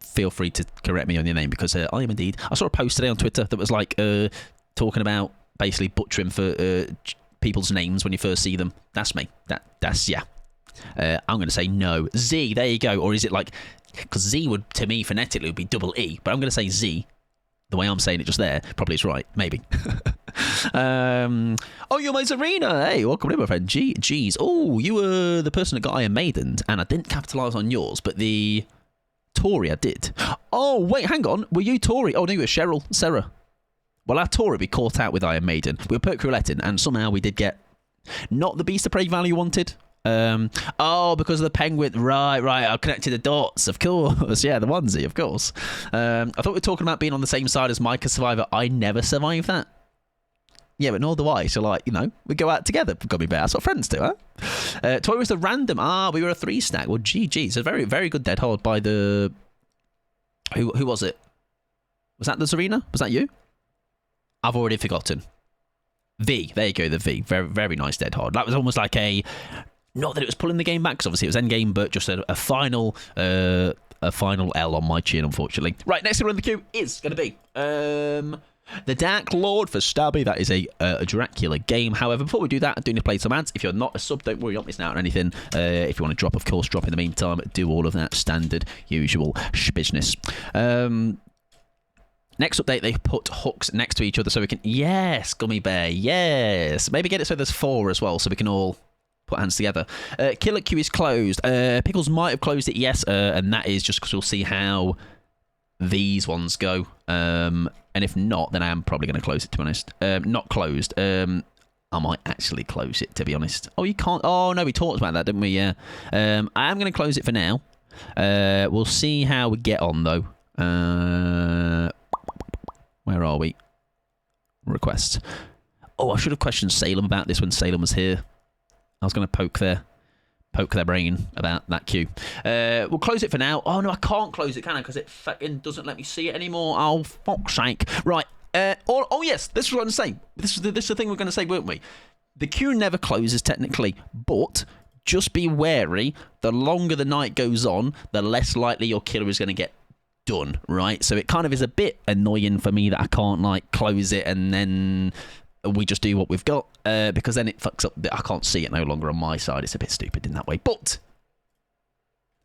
Feel free to correct me on your name, because I am indeed. I saw a post today on Twitter that was like talking about basically butchering for people's names when you first see them. That's me. That's yeah. I'm going to say no. Z, there you go. Or is it like, because Z would, to me, phonetically would be double E, but I'm going to say Z. The way I'm saying it just there, probably it's right. Maybe. Oh, you're my Zarina. Hey, welcome in, my friend. Jeez. Oh, you were the person that got Iron Maiden, and I didn't capitalise on yours, but the Tori I did. Oh, wait, hang on. Were you Tori? Oh, no, you were Sarah. Well, our Tori we caught out with Iron Maiden. We were put rouletting, and somehow we did get not the Beast of Prey value wanted. Oh, because of the penguin. Right. I connected the dots, of course. Yeah, the onesie, of course. I thought we were talking about being on the same side as Micah Survivor. I never survived that. Yeah, but nor do I. So, like, you know, we go out together. Got me better. That's what friends do, huh? Tori was the random. We were a 3-stack. Well, GG. So very, very good dead hard by the. Who was it? Was that the Zarina? Was that you? I've already forgotten. V. There you go, the V. Very, very nice dead hard. That was almost like a. Not that it was pulling the game back, because obviously it was endgame, but just a final L on my chin, unfortunately. Right, next thing on the queue is going to be the Dark Lord for Stabby. That is a Dracula game. However, before we do that, I do need to play some ads. If you're not a sub, don't worry, you're not missing out on anything. If you want to drop, of course, drop in the meantime. Do all of that standard, usual business. Next update, they put hooks next to each other so we can... Yes, Gummy Bear, yes. Maybe get it so there's 4 as well, so we can all put hands together. Killer Queue is closed. Pickles might have closed it, yes, and that is just because we'll see how these ones go. And if not, then I am probably going to close it, to be honest. Not closed. I might actually close it, to be honest. Oh, you can't... Oh, no, we talked about that, didn't we? Yeah. I am going to close it for now. We'll see how we get on, though. Where are we? Requests. Oh, I should have questioned Salem about this when Salem was here. I was going to poke their brain about that queue. We'll close it for now. Oh, no, I can't close it, can I? Because it fucking doesn't let me see it anymore. Oh, fuck's sake. Right. Oh, yes, this is what I'm saying. This is the thing we're going to say, weren't we? The queue never closes, technically, but just be wary. The longer the night goes on, the less likely your killer is going to get done, right? So it kind of is a bit annoying for me that I can't like close it and then we just do what we've got, because then it fucks up. I can't see it no longer on my side. It's a bit stupid in that way, but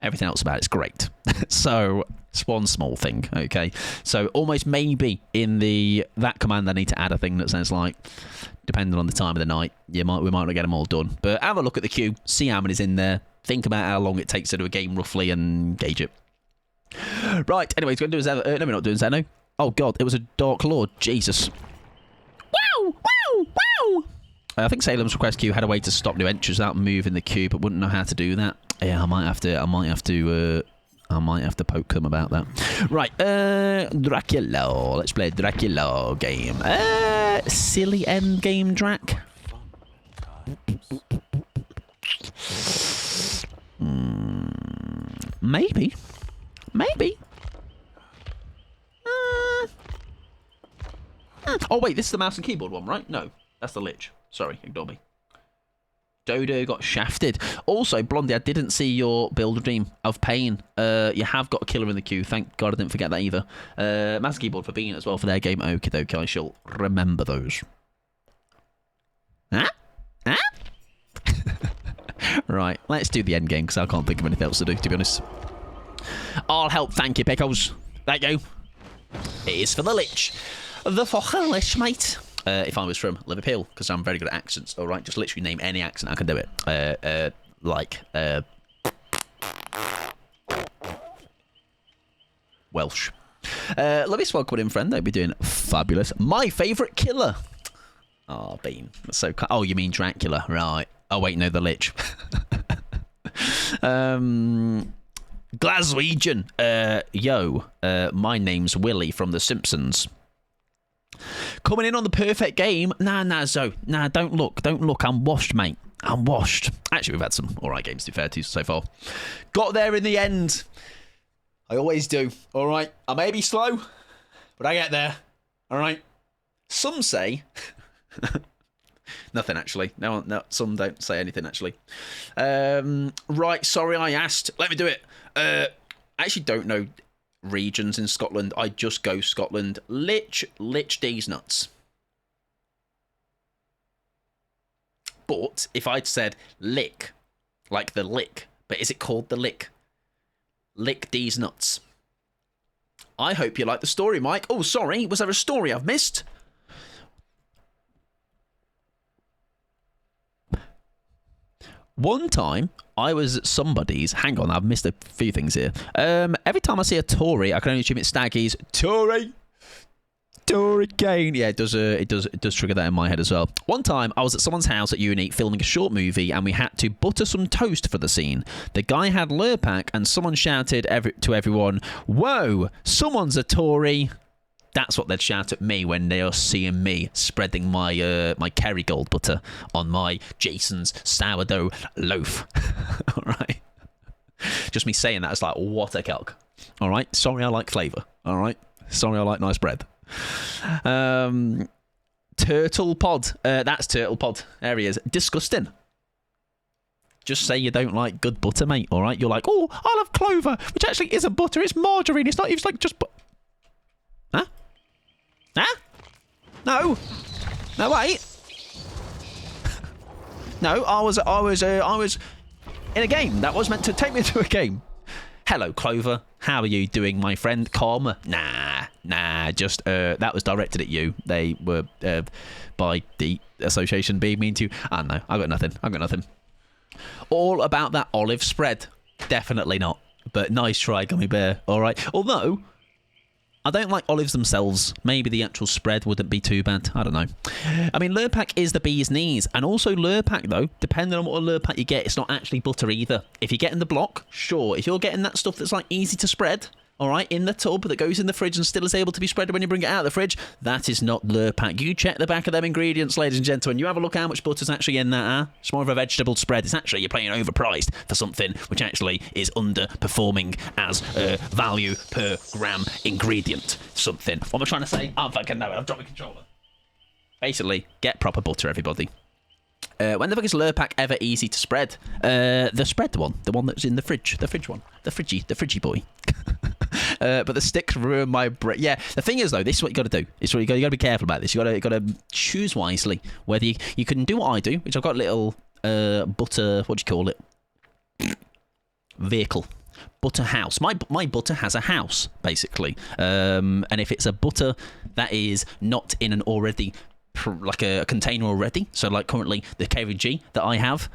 everything else about it's great. So it's one small thing, okay? So almost maybe in that command I need to add a thing that says like, depending on the time of the night, we might not get them all done, but have a look at the queue, see how many's in there, think about how long it takes to do a game roughly and gauge it. Right, anyways, we're going to do a no, we're not doing Zeno. Oh, God, it was a Dark Lord. Jesus. Wow! I think Salem's request queue had a way to stop new entries without moving the queue, but wouldn't know how to do that. Yeah, I might have to poke them about that. Right, Dracula. Let's play a Dracula game. Silly end game, Drac. Maybe. Oh, wait, this is the mouse and keyboard one, right? No, that's the Lich. Sorry, ignore me. Dodo got shafted. Also, Blondie, I didn't see your build dream of Pain. You have got a killer in the queue. Thank God I didn't forget that either. Mouse and keyboard for Bean as well for their game. Okie dokie, I shall remember those. Huh? Right, let's do the end game because I can't think of anything else to do, to be honest. I'll help, thank you, Pickles. There you go. It is for the Lich. The fucking Lich, mate. If I was from Liverpool, because I'm very good at accents, alright? Just literally name any accent, I can do it. Welsh. Lewis, welcome in, friend. They'll be doing fabulous. My favourite killer. Oh, Bean. That's so kind. Oh, you mean Dracula, right? Oh, wait, no, the Lich. Glaswegian. My name's Willie from The Simpsons. Coming in on the perfect game. Nah, Zoe. Nah, don't look. I'm washed, mate. I'm washed. Actually, we've had some alright games, to be fair to you, so far. Got there in the end. I always do. Alright. I may be slow, but I get there. Alright. Some say... Nothing, actually. No, some don't say anything, actually. Right, sorry I asked. Let me do it. I actually don't know regions in Scotland. I just go Scotland. Lich D's nuts. But if I'd said lick, like the lick, but is it called the lick? Lick D's nuts. I hope you like the story, Mike. Oh, sorry. Was there a story I've missed? One time, I was at somebody's... Hang on, I've missed a few things here. Every time I see a Tory, I can only assume it's Staggy's. Tory Kane. Yeah, it does trigger that in my head as well. One time, I was at someone's house at uni filming a short movie, and we had to butter some toast for the scene. The guy had Lurpak, and someone shouted to everyone, "Whoa, someone's a Tory." That's what they'd shout at me when they are seeing me spreading my my Kerrygold butter on my Jason's sourdough loaf. All right. Just me saying that is like, what a calc. All right. Sorry, I like flavour. All right. Sorry, I like nice bread. Turtle Pod. That's Turtle Pod. There he is. Disgusting. Just say you don't like good butter, mate. All right. You're like, oh, I love clover, which actually isn't butter. It's margarine. It's not. It's like just. Huh? Huh? No. No, wait. No, I was in a game. That was meant to take me to a game. Hello, Clover. How are you doing, my friend? Calm? Nah. Just that was directed at you. They were by the association being mean to you. I don't know. I got nothing. All about that olive spread. Definitely not. But nice try, Gummy Bear. All right. Although I don't like olives themselves. Maybe the actual spread wouldn't be too bad. I don't know. I mean, Lurpak is the bee's knees. And also Lurpak, though, depending on what Lurpak you get, it's not actually butter either. If you're getting the block, sure. If you're getting that stuff that's like easy to spread, all right, in the tub that goes in the fridge and still is able to be spread when you bring it out of the fridge, that is not Lurpak. You check the back of them ingredients, ladies and gentlemen. You have a look how much butter's actually in that, huh? It's more of a vegetable spread. It's actually, you're paying overpriced for something which actually is underperforming as a value per gram ingredient. Something. What am I trying to say? I don't fucking know. I've dropped my controller. Basically, get proper butter, everybody. When the fuck is Lurpak ever easy to spread? The spread one. The one that's in the fridge. The fridge one. The fridgy boy. But the sticks ruin my bread. Yeah, the thing is, though, this is what you got to do. It's what you got to be careful about this. You got to choose wisely. Whether you can do what I do, which I've got a little butter. What do you call it? Vehicle. Butter house. My butter has a house, basically. And if it's a butter that is not in an already like a container already, so like currently the KVG that I have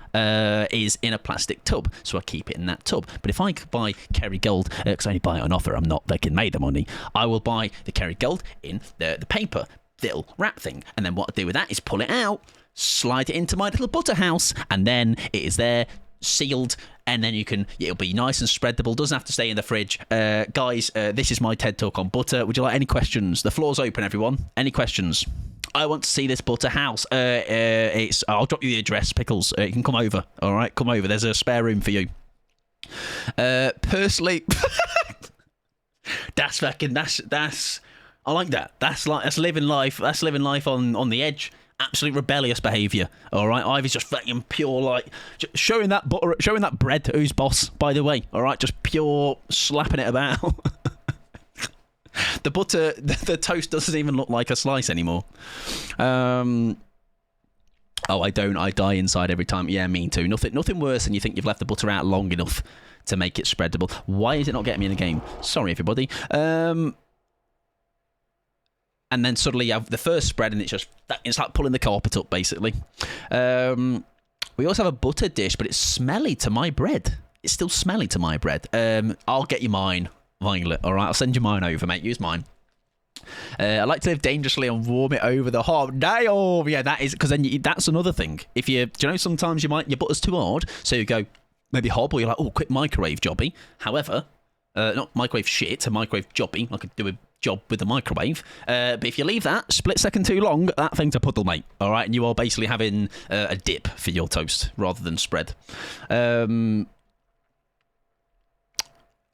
is in a plastic tub, so I keep it in that tub. But if I buy Kerrygold, because I only buy it on offer, I'm not making made the money, I will buy the Kerrygold in the paper little wrap thing, and then what I do with that is pull it out, slide it into my little butter house, and then it is there sealed, and then it'll be nice and spreadable, doesn't have to stay in the fridge. Guys, this is my TED Talk on butter. Would you like any questions? The floor's open, everyone. Any questions? I want to see this butter house. I'll drop you the address, Pickles. You can come over. All right, come over. There's a spare room for you. Personally, that's I like that. That's living life. That's living life on the edge. Absolute rebellious behaviour. All right, Ivy's just fucking pure, like showing that butter, showing that bread to who's boss. By the way, all right, just pure slapping it about. The butter, the toast doesn't even look like a slice anymore. Oh, I don't. I die inside every time. Yeah, me too. Nothing worse than you think you've left the butter out long enough to make it spreadable. Why is it not getting me in the game? Sorry, everybody. And then suddenly you have the first spread, and it's like pulling the carpet up, basically. We also have a butter dish, but it's smelly to my bread. It's still smelly to my bread. I'll get you mine. Violet. All right, I'll send you mine over, mate. Use mine. I like to live dangerously and warm it over the hob. Damn, yeah, that is because then that's another thing. If you, do you know, sometimes your butter's too hard, so you go maybe hob, or you're like, oh, quick microwave jobby. However, not microwave shit, a microwave jobby. I could do a job with the microwave. But if you leave that split second too long, that thing's a puddle, mate. All right, and you are basically having a dip for your toast rather than spread.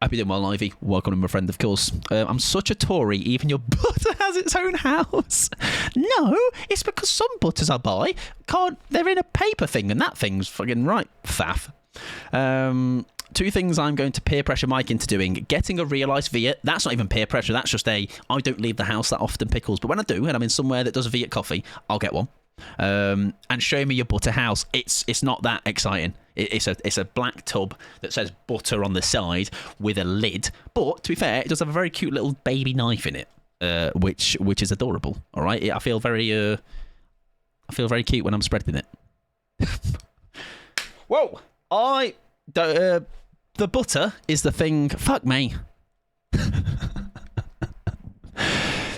Hope you're doing well, Ivy. Welcome to my friend, of course. I'm such a Tory, even your butter has its own house. No, it's because some butters I buy they're in a paper thing, and that thing's fucking right, faff. 2 things I'm going to peer pressure Mike into doing. Getting a realised Viet. That's not even peer pressure, that's just I don't leave the house that often, Pickles. But when I do, and I'm in somewhere that does a Viet coffee, I'll get one. And show me your butter house. It's not that exciting. It's a black tub that says butter on the side with a lid. But to be fair, it does have a very cute little baby knife in it, which is adorable. All right, I feel very cute when I'm spreading it. Whoa! The butter is the thing. Fuck me.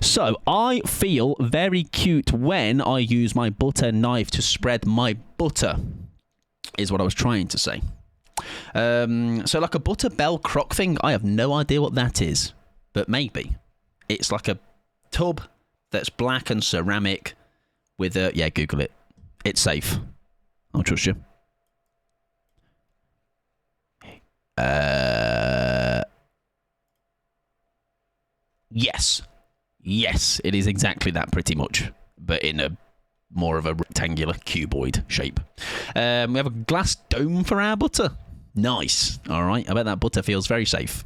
So, I feel very cute when I use my butter knife to spread my butter, is what I was trying to say. So, like a butter bell crock thing, I have no idea what that is, but maybe. It's like a tub that's black and ceramic with a... Yeah, Google it. It's safe. I'll trust you. Yes. Yes, it is exactly that pretty much, but in a more of a rectangular cuboid shape. We have a glass dome for our butter. Nice. All right, I bet that butter feels very safe.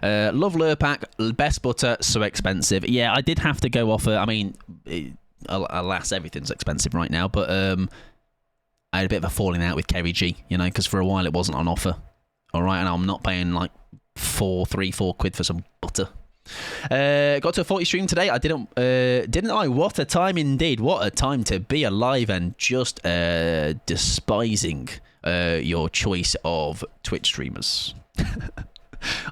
Love Lurpak, best butter, so expensive. Yeah, I did have to go off. Alas, everything's expensive right now, but I had a bit of a falling out with Kerry G, you know, because for a while it wasn't on offer. All right, and I'm not paying like 4 quid for some butter. Got to a 40 stream today. I didn't I? What a time indeed. What a time to be alive, and just despising your choice of Twitch streamers.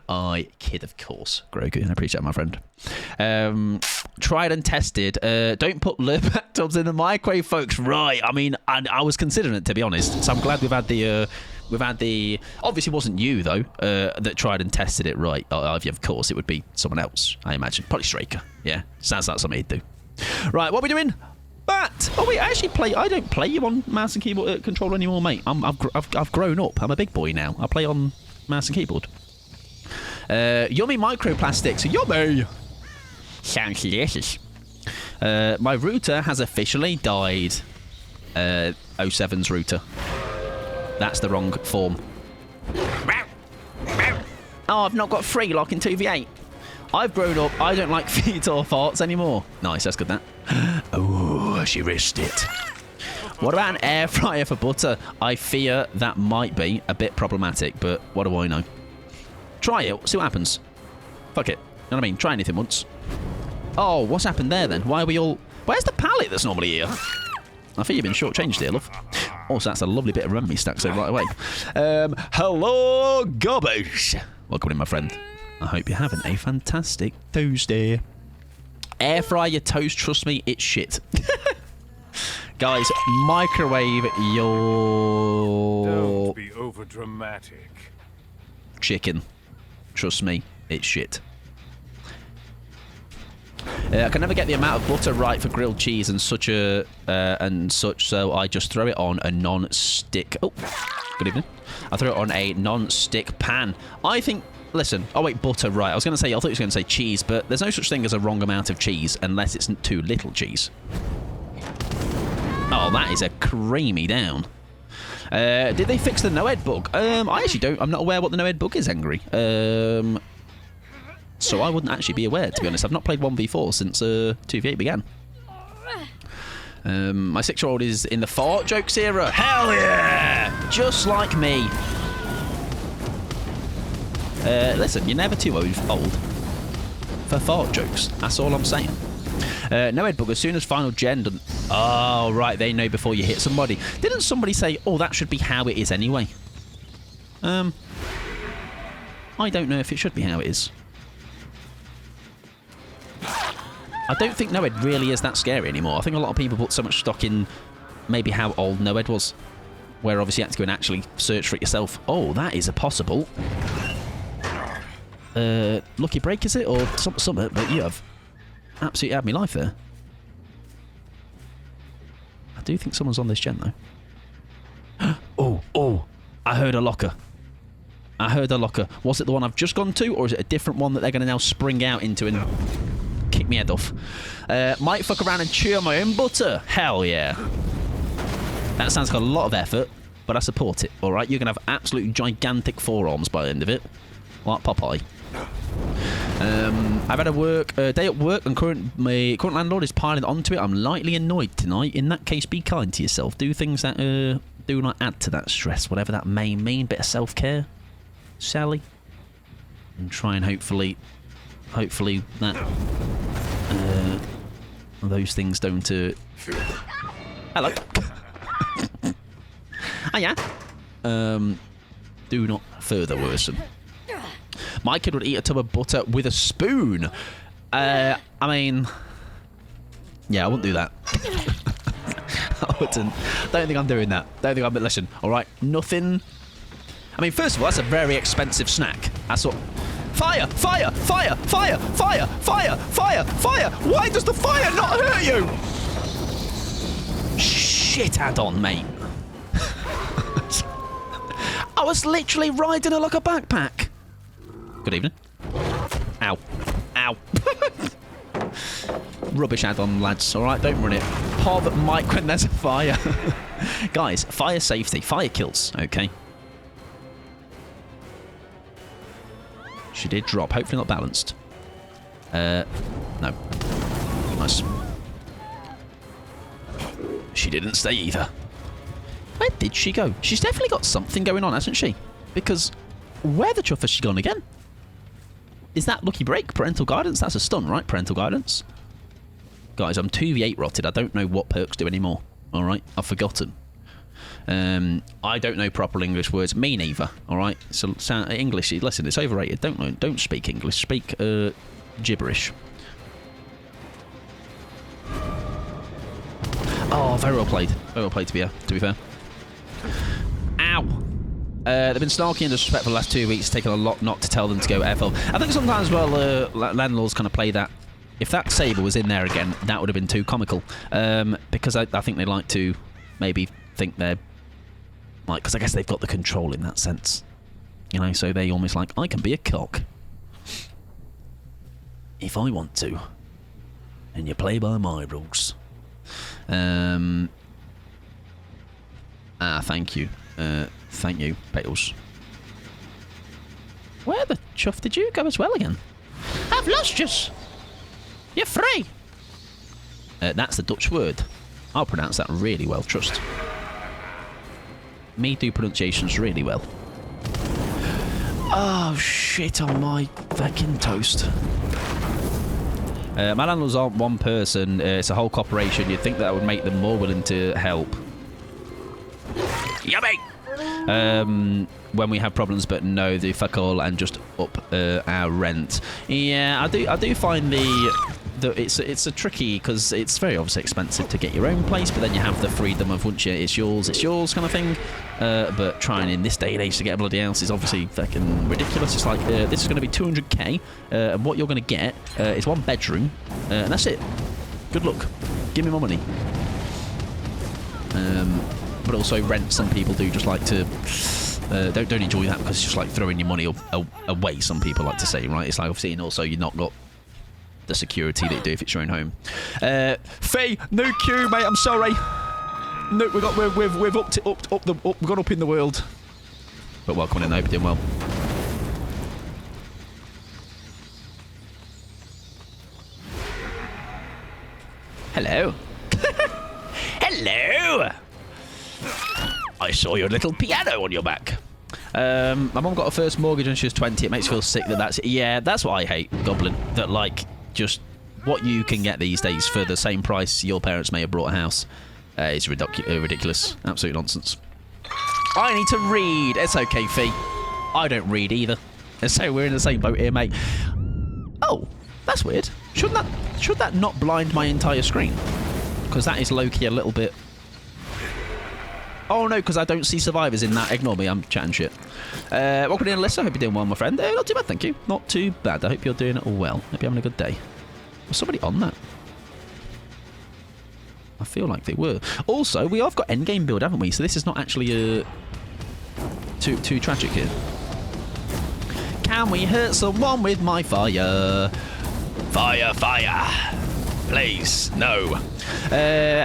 I kid, of course. Grogu, I appreciate it, my friend. Tried and tested. Don't put Lurpak tubs in the microwave, folks. Right. I mean, I was considering it, to be honest. So I'm glad we've had the... obviously it wasn't you though that tried and tested it, right? Of course it would be someone else, I imagine. Probably Straker. Yeah, sounds like something he'd do. Right, what are we doing? Bat. Oh wait, I don't play you on mouse and keyboard controller anymore, mate. I've grown up. I'm a big boy now. I play on mouse and keyboard. Yummy microplastics. Yummy. Sounds delicious. My router has officially died. 07's router. That's the wrong form. Oh, I've not got free like in 2v8. I've grown up. I don't like feet or farts anymore. Nice, that's good, that. Oh, she risked it. What about an air fryer for butter? I fear that might be a bit problematic, but what do I know? Try it, see what happens. Fuck it. You know what I mean? Try anything once. Oh, what's happened there then? Why are we all... Where's the pallet that's normally here? I think you've been shortchanged here, love. Also, that's a lovely bit of rummy stack, so right away. Hello, Garbage. Welcome in, my friend. I hope you're having a fantastic Tuesday. Air fry your toast, trust me, it's shit. Guys, microwave your... Don't be over dramatic. Chicken. Trust me, it's shit. I can never get the amount of butter right for grilled cheese and such, so I just throw it on a non-stick... Oh, good evening. I throw it on a non-stick pan. I think... Listen. Oh, wait, butter, right. I thought you were going to say cheese, but there's no such thing as a wrong amount of cheese unless it's too little cheese. Oh, that is a creamy down. Did they fix the no-ed bug? I actually don't... I'm not aware what the no-ed bug is, Angry. So I wouldn't actually be aware, to be honest. I've not played 1v4 since 2v8 began. My 6-year-old is in the fart jokes era. Hell yeah! Just like me. Listen, you're never too old for fart jokes. That's all I'm saying. No-ed bug, as soon as final gen done... Oh, right, they know before you hit somebody. Didn't somebody say, oh, that should be how it is anyway? I don't know if it should be how it is. I don't think Noed really is that scary anymore. I think a lot of people put so much stock in maybe how old Noed was, where obviously you had to go and actually search for it yourself. Oh, that is a possible lucky break, is it? Or something, but you have absolutely had me life there. I do think someone's on this gen, though. Oh, I heard a locker. I heard a locker. Was it the one I've just gone to, or is it a different one that they're going to now spring out into and kick me head off? Might fuck around and chew on my own butter. Hell yeah. That sounds like a lot of effort, but I support it, alright? You're going to have absolute gigantic forearms by the end of it. Like Popeye. I've had a day at work and my current landlord is piling onto it. I'm lightly annoyed tonight. In that case, be kind to yourself. Do things that do not add to that stress, whatever that may mean. Bit of self-care, Sally. And try and hopefully that those things don't hello. Hiya. Do not further worsen. My kid would eat a tub of butter with a spoon. I mean, yeah, I wouldn't do that. I wouldn't. Don't think I'm doing that. Don't think I'm. Listen, all right, nothing. I mean, first of all, that's a very expensive snack. That's what. Fire! Fire! Fire! Fire! Fire! Fire! Fire! Fire! Why does the fire not hurt you? Shit, add-on, mate. I was literally riding it like a backpack. Good evening. Ow. Ow. Rubbish add-on, lads. Alright, don't run it. Pop mic when there's a fire. Guys, fire safety. Fire kills, okay? She did drop. Hopefully not balanced. No. Nice. She didn't stay either. Where did she go? She's definitely got something going on, hasn't she? Because where the chuff has she gone again? Is that lucky break? Parental guidance? That's a stun, right? Parental guidance. Guys, I'm 2v8 rotted. I don't know what perks do anymore. Alright? I've forgotten. I don't know proper English words. Me neither. Alright? So English, listen, it's overrated. Don't speak English. Speak gibberish. Oh, very well played. Very well played, to be fair. Ow! They've been snarky and disrespectful the last 2 weeks, taking a lot not to tell them to go FL. I think sometimes, well, landlords kind of play that. If that Sabre was in there again, that would have been too comical. Because I think they like to maybe think they're... like, because I guess they've got the control in that sense. You know, so they almost like, I can be a cock. If I want to. And you play by my rules. Thank you. Thank you, Petals. Where the chuff did you go as well again? I've lost you. You're free. That's the Dutch word. I'll pronounce that really well, trust. Me do pronunciations really well. Oh, shit on my fucking toast. My landlords aren't one person. It's a whole corporation. You'd think that would make them more willing to help. Yummy! When we have problems, but no, they fuck all and just up our rent. Yeah, I do find it's a tricky, because it's very obviously expensive to get your own place, but then you have the freedom of once it's yours kind of thing. But trying in this day and age to get a bloody house is obviously fucking ridiculous. It's like this is going to be 200k, and what you're going to get is one bedroom, and that's it. Good luck. Give me more money. But also rent, some people do just like to don't enjoy that, because it's just like throwing your money away, some people like to say, right? It's like, obviously, and also you're not got the security that you do if it's your own home. Faye, no queue, mate, I'm sorry. No, we've gone up in the world. But welcome in, though, doing well. Hello. Hello. I saw your little piano on your back. My mum got her first mortgage when she was 20. It makes me feel sick that's... Yeah, that's what I hate, Goblin. That, like, just what you can get these days for the same price your parents may have brought a house is ridiculous. Absolute nonsense. I need to read. It's okay, Fee. I don't read either. And so we're in the same boat here, mate. Oh, that's weird. Should that not blind my entire screen? Because that is low-key a little bit... Oh, no, because I don't see survivors in that. Ignore me, I'm chatting shit. Welcome in, Alyssa. Hope you're doing well, my friend. Not too bad, thank you. Not too bad. I hope you're doing well. Hope you're having a good day. Was somebody on that? I feel like they were. Also, we have got endgame build, haven't we? So this is not actually too tragic here. Can we hurt someone with my fire? Fire, fire. Please, no.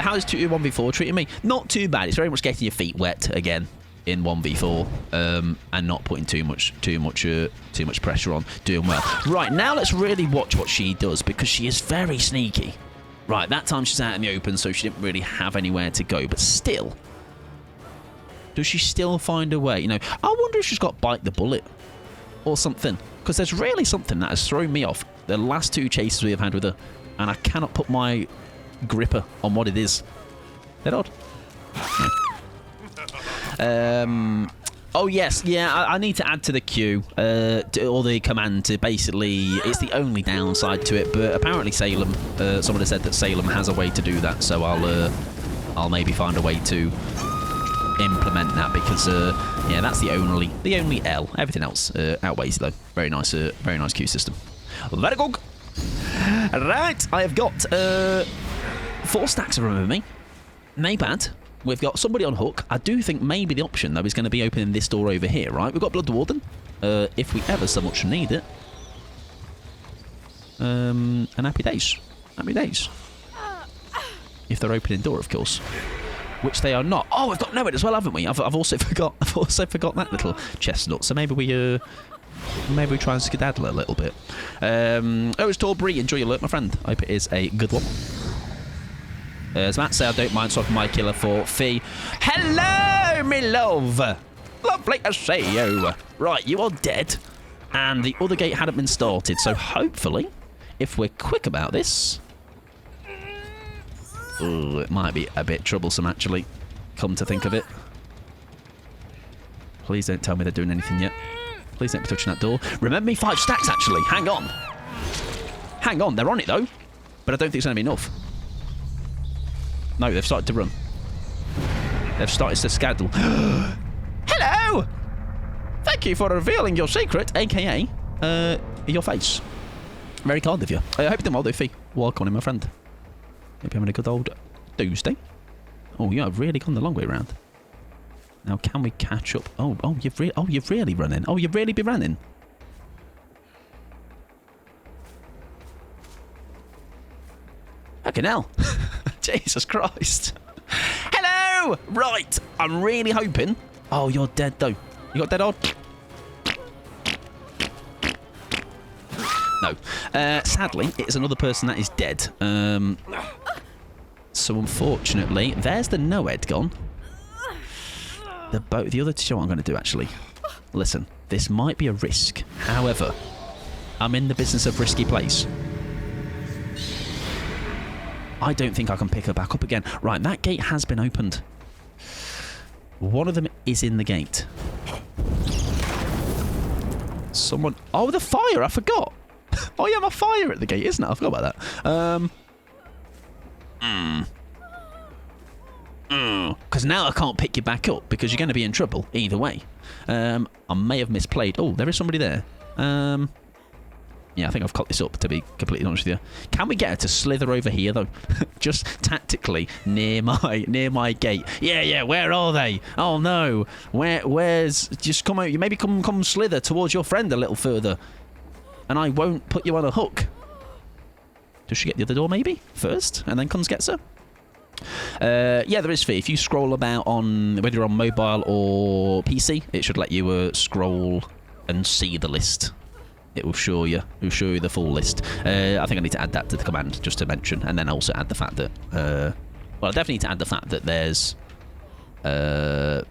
How's 1v4 treating me? Not too bad. It's very much getting your feet wet again in 1v4, and not putting too much pressure on. Doing well. Right, now let's really watch what she does, because she is very sneaky. Right, that time she's out in the open, so she didn't really have anywhere to go. But still, does she still find a way? You know, I wonder if she's got bite the bullet or something, because there's really something that has thrown me off the last 2 chases we have had with her, and I cannot put my gripper on what it is. That odd? No. Oh yes, yeah. I need to add to the queue, or the command to basically. It's the only downside to it, but apparently Salem. Someone has said that Salem has a way to do that, so I'll maybe find a way to implement that, because yeah, that's the only L. Everything else outweighs it, though. Very nice queue system. Let it go. Right, I have got 4 stacks of remember me. Nay bad. We've got somebody on hook. I do think maybe the option, though, is going to be opening this door over here, right? We've got Blood Warden, if we ever so much need it. And happy days. Happy days. If they're opening door, of course. Which they are not. Oh, we've got Noed as well, haven't we? I've also forgot that little chestnut. So maybe we try and skedaddle a little bit. Oh, it's Torbury. Enjoy your alert, my friend. I hope it is a good one. As Matt said, I don't mind swapping my killer for Fee. Hello, me love. Lovely to see you. Right, you are dead. And the other gate hadn't been started. So hopefully, if we're quick about this... Ooh, it might be a bit troublesome, actually. Come to think of it. Please don't tell me they're doing anything yet. Please don't be touching that door. Remember me 5 stacks, actually. Hang on. Hang on, they're on it, though. But I don't think it's going to be enough. No, they've started to run. They've started to scaddle. Hello! Thank you for revealing your secret, a.k.a. Your face. Very kind of you. I hope you're doing well, Doofy. Welcome in, my friend. Hope you're having a good old Tuesday. Oh, yeah, I've really gone the long way around. Now, can we catch up? Oh, you've really running. Oh, you've really been running. Fucking hell. Jesus Christ. Hello! Right, I'm really hoping... Oh, you're dead, though. You got dead on? No. Sadly, it is another person that is dead. So, unfortunately, there's the Noed gone. The other two, what I'm going to do, actually. Listen, this might be a risk. However, I'm in the business of risky plays. I don't think I can pick her back up again. Right, that gate has been opened. One of them is in the gate. Someone... Oh, the fire! I forgot! Oh, yeah, my fire at the gate, isn't it? I forgot about that. Because now I can't pick you back up, because you're going to be in trouble either way. I may have misplayed. Oh, there is somebody there. Yeah, I think I've cocked this up, to be completely honest with you. Can we get her to slither over here, though? Just tactically near my gate. Yeah, where are they? Oh, no. Where's... Just come out. You maybe come slither towards your friend a little further. And I won't put you on a hook. Does she get the other door, maybe? First? And then comes gets her? Yeah, there is Fee. If you scroll about on... Whether you're on mobile or PC, it should let you scroll and see the list. It will show you the full list. I think I need to add that to the command, just to mention, and then also add the fact that... well, I definitely need to add the fact that there's a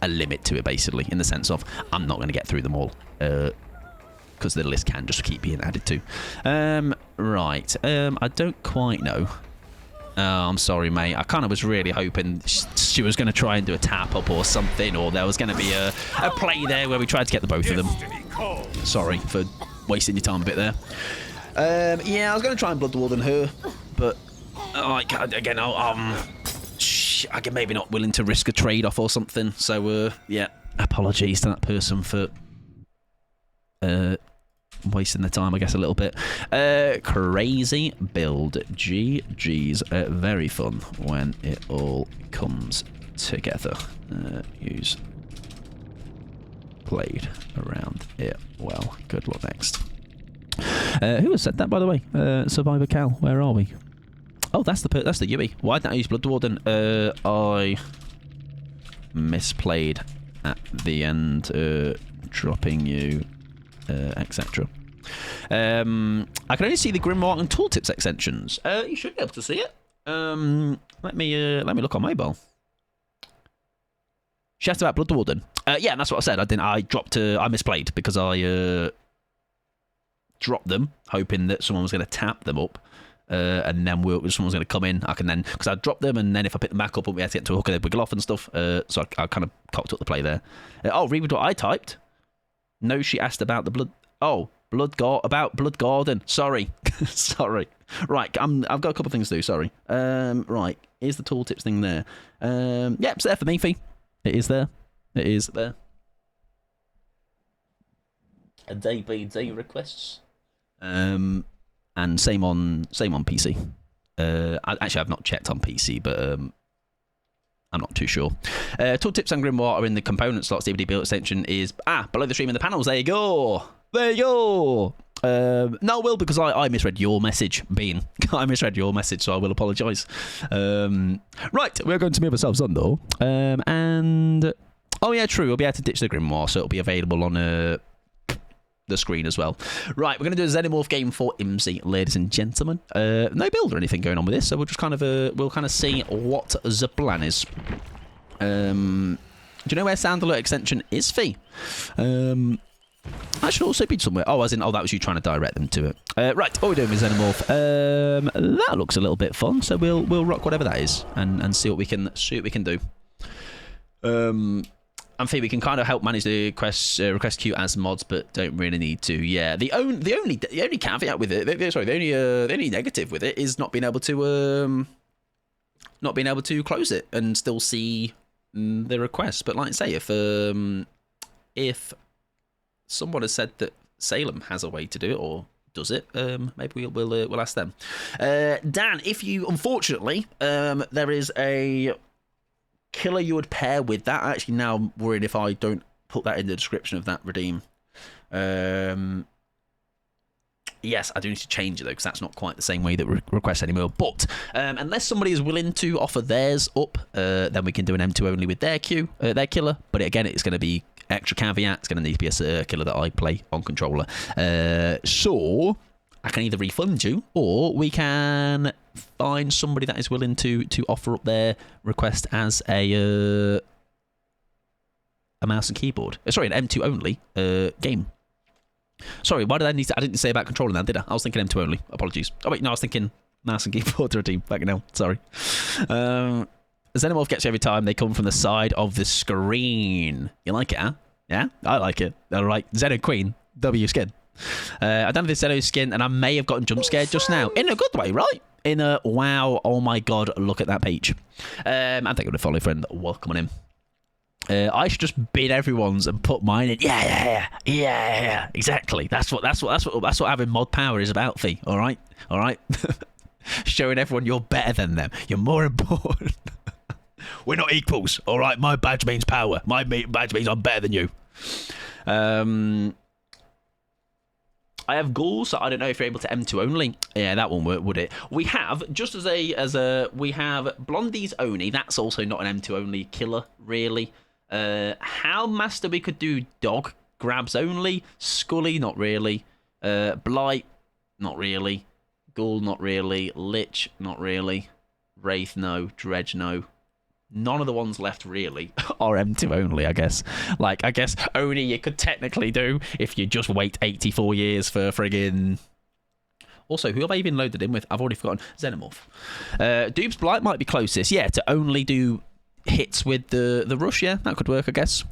limit to it, basically, in the sense of I'm not going to get through them all, because the list can just keep being added to. Right, I don't quite know. Oh, I'm sorry, mate. I kind of was really hoping she was going to try and do a tap-up or something, or there was going to be a play there where we tried to get the both of them. call. Sorry for wasting your time a bit there. Yeah, I was going to try and Blood Warden her, but like again, I'm maybe not willing to risk a trade-off or something. So yeah, apologies to that person for wasting the time, I guess, a little bit. Crazy build. GG's. Very fun when it all comes together. Use played around it well. Good luck next. Who has said that, by the way? Survivor Cal, where are we? Oh, that's the Yui. Why didn't I use Blood Warden? I misplayed at the end, dropping you, etc. I can only see the Grimoire and Tooltips extensions. You should be able to see it. Let me look on mobile. She asked about Blood Warden. Yeah, that's what I said. I misplayed because I dropped them, hoping that someone was going to tap them up, and then someone was going to come in. I can then, because I dropped them, and then if I pick them back up, we had to get to a hook and they'd wiggle off and stuff. So I kind of cocked up the play there. Read what I typed. No, she asked about the blood. Oh, about Blood Garden. Sorry, sorry. Right, I've got a couple of things to do. Sorry. Right, here's the tooltips thing there. Yeah, it's there for me, Fee. It is there. It is there. A day by day requests. And same on PC. I've not checked on PC, but I'm not too sure. Tooltips and Grimoire are in the component slots. DVD build extension is below the stream in the panels. There you go. There you go. No, Will, because I misread your message, Bean. I misread your message, so I will apologise. Right, we're going to move ourselves on, though. And... Oh, yeah, true. We'll be able to ditch the Grimoire, so it'll be available on the screen as well. Right, we're going to do a Xenomorph game for IMSI, ladies and gentlemen. No build or anything going on with this, so we'll just kind of see what the plan is. Do you know where Sound Alert extension is, Fee? That should also be somewhere. Oh, that was you trying to direct them to it. Right, what we're doing with Xenomorph. That looks a little bit fun, so we'll rock whatever that is and see what we can do. And Fee, we can kind of help manage the request queue as mods, but don't really need to. Yeah, the only caveat with it, the only negative with it is not being able to close it and still see the request. But like I say, if someone has said that Salem has a way to do it or does it, maybe we'll ask them. Dan, if you unfortunately there is a killer you would pair with that. I actually now worried if I don't put that in the description of that redeem. Yes, I do need to change it though, because that's not quite the same way that we request anymore. But unless somebody is willing to offer theirs up, then we can do an M2 only with their killer. But again, it's going to be extra caveat. It's going to need to be a killer that I play on controller. So I can either refund you, or we can find somebody that is willing to offer up their request as a mouse and keyboard. Sorry, an M2 only game. Sorry, why did I didn't say about controller now, did I? I was thinking M2 only. Apologies. Oh wait, no, I was thinking mouse and keyboard to redeem. Back now. Sorry. Xenomorph gets you every time they come from the side of the screen. You like it, huh? Yeah, I like it. All right, Xeno Queen, W skin. I've done this Xeno skin, and I may have gotten jump scared just now. In a good way, right? In a, wow, oh my god, look at that page. And thank you for the follow, friend. Welcome on in. I should just bid everyone's and put mine in. Yeah, exactly. That's what having mod power is about, Fee. All right. Showing everyone you're better than them. You're more important. We're not equals. All right. My badge means power. My badge means I'm better than you. I have ghouls, so I don't know if you're able to M2 only. Yeah, that one would it? We have just as we have Blondie's Oni. That's also not an M2 only killer, really. Houndmaster, we could do dog grabs only. Scully, not really. Blight, not really. Ghoul, not really. Lich, not really. Wraith, no. Dredge, no. None of the ones left really are M2 only, I guess. Like, I guess Oni you could technically do if you just wait 84 years for friggin'... Also, who have I even loaded in with? I've already forgotten. Xenomorph. Doob's Blight might be closest. Yeah, to only do hits with the rush, yeah, that could work, I guess.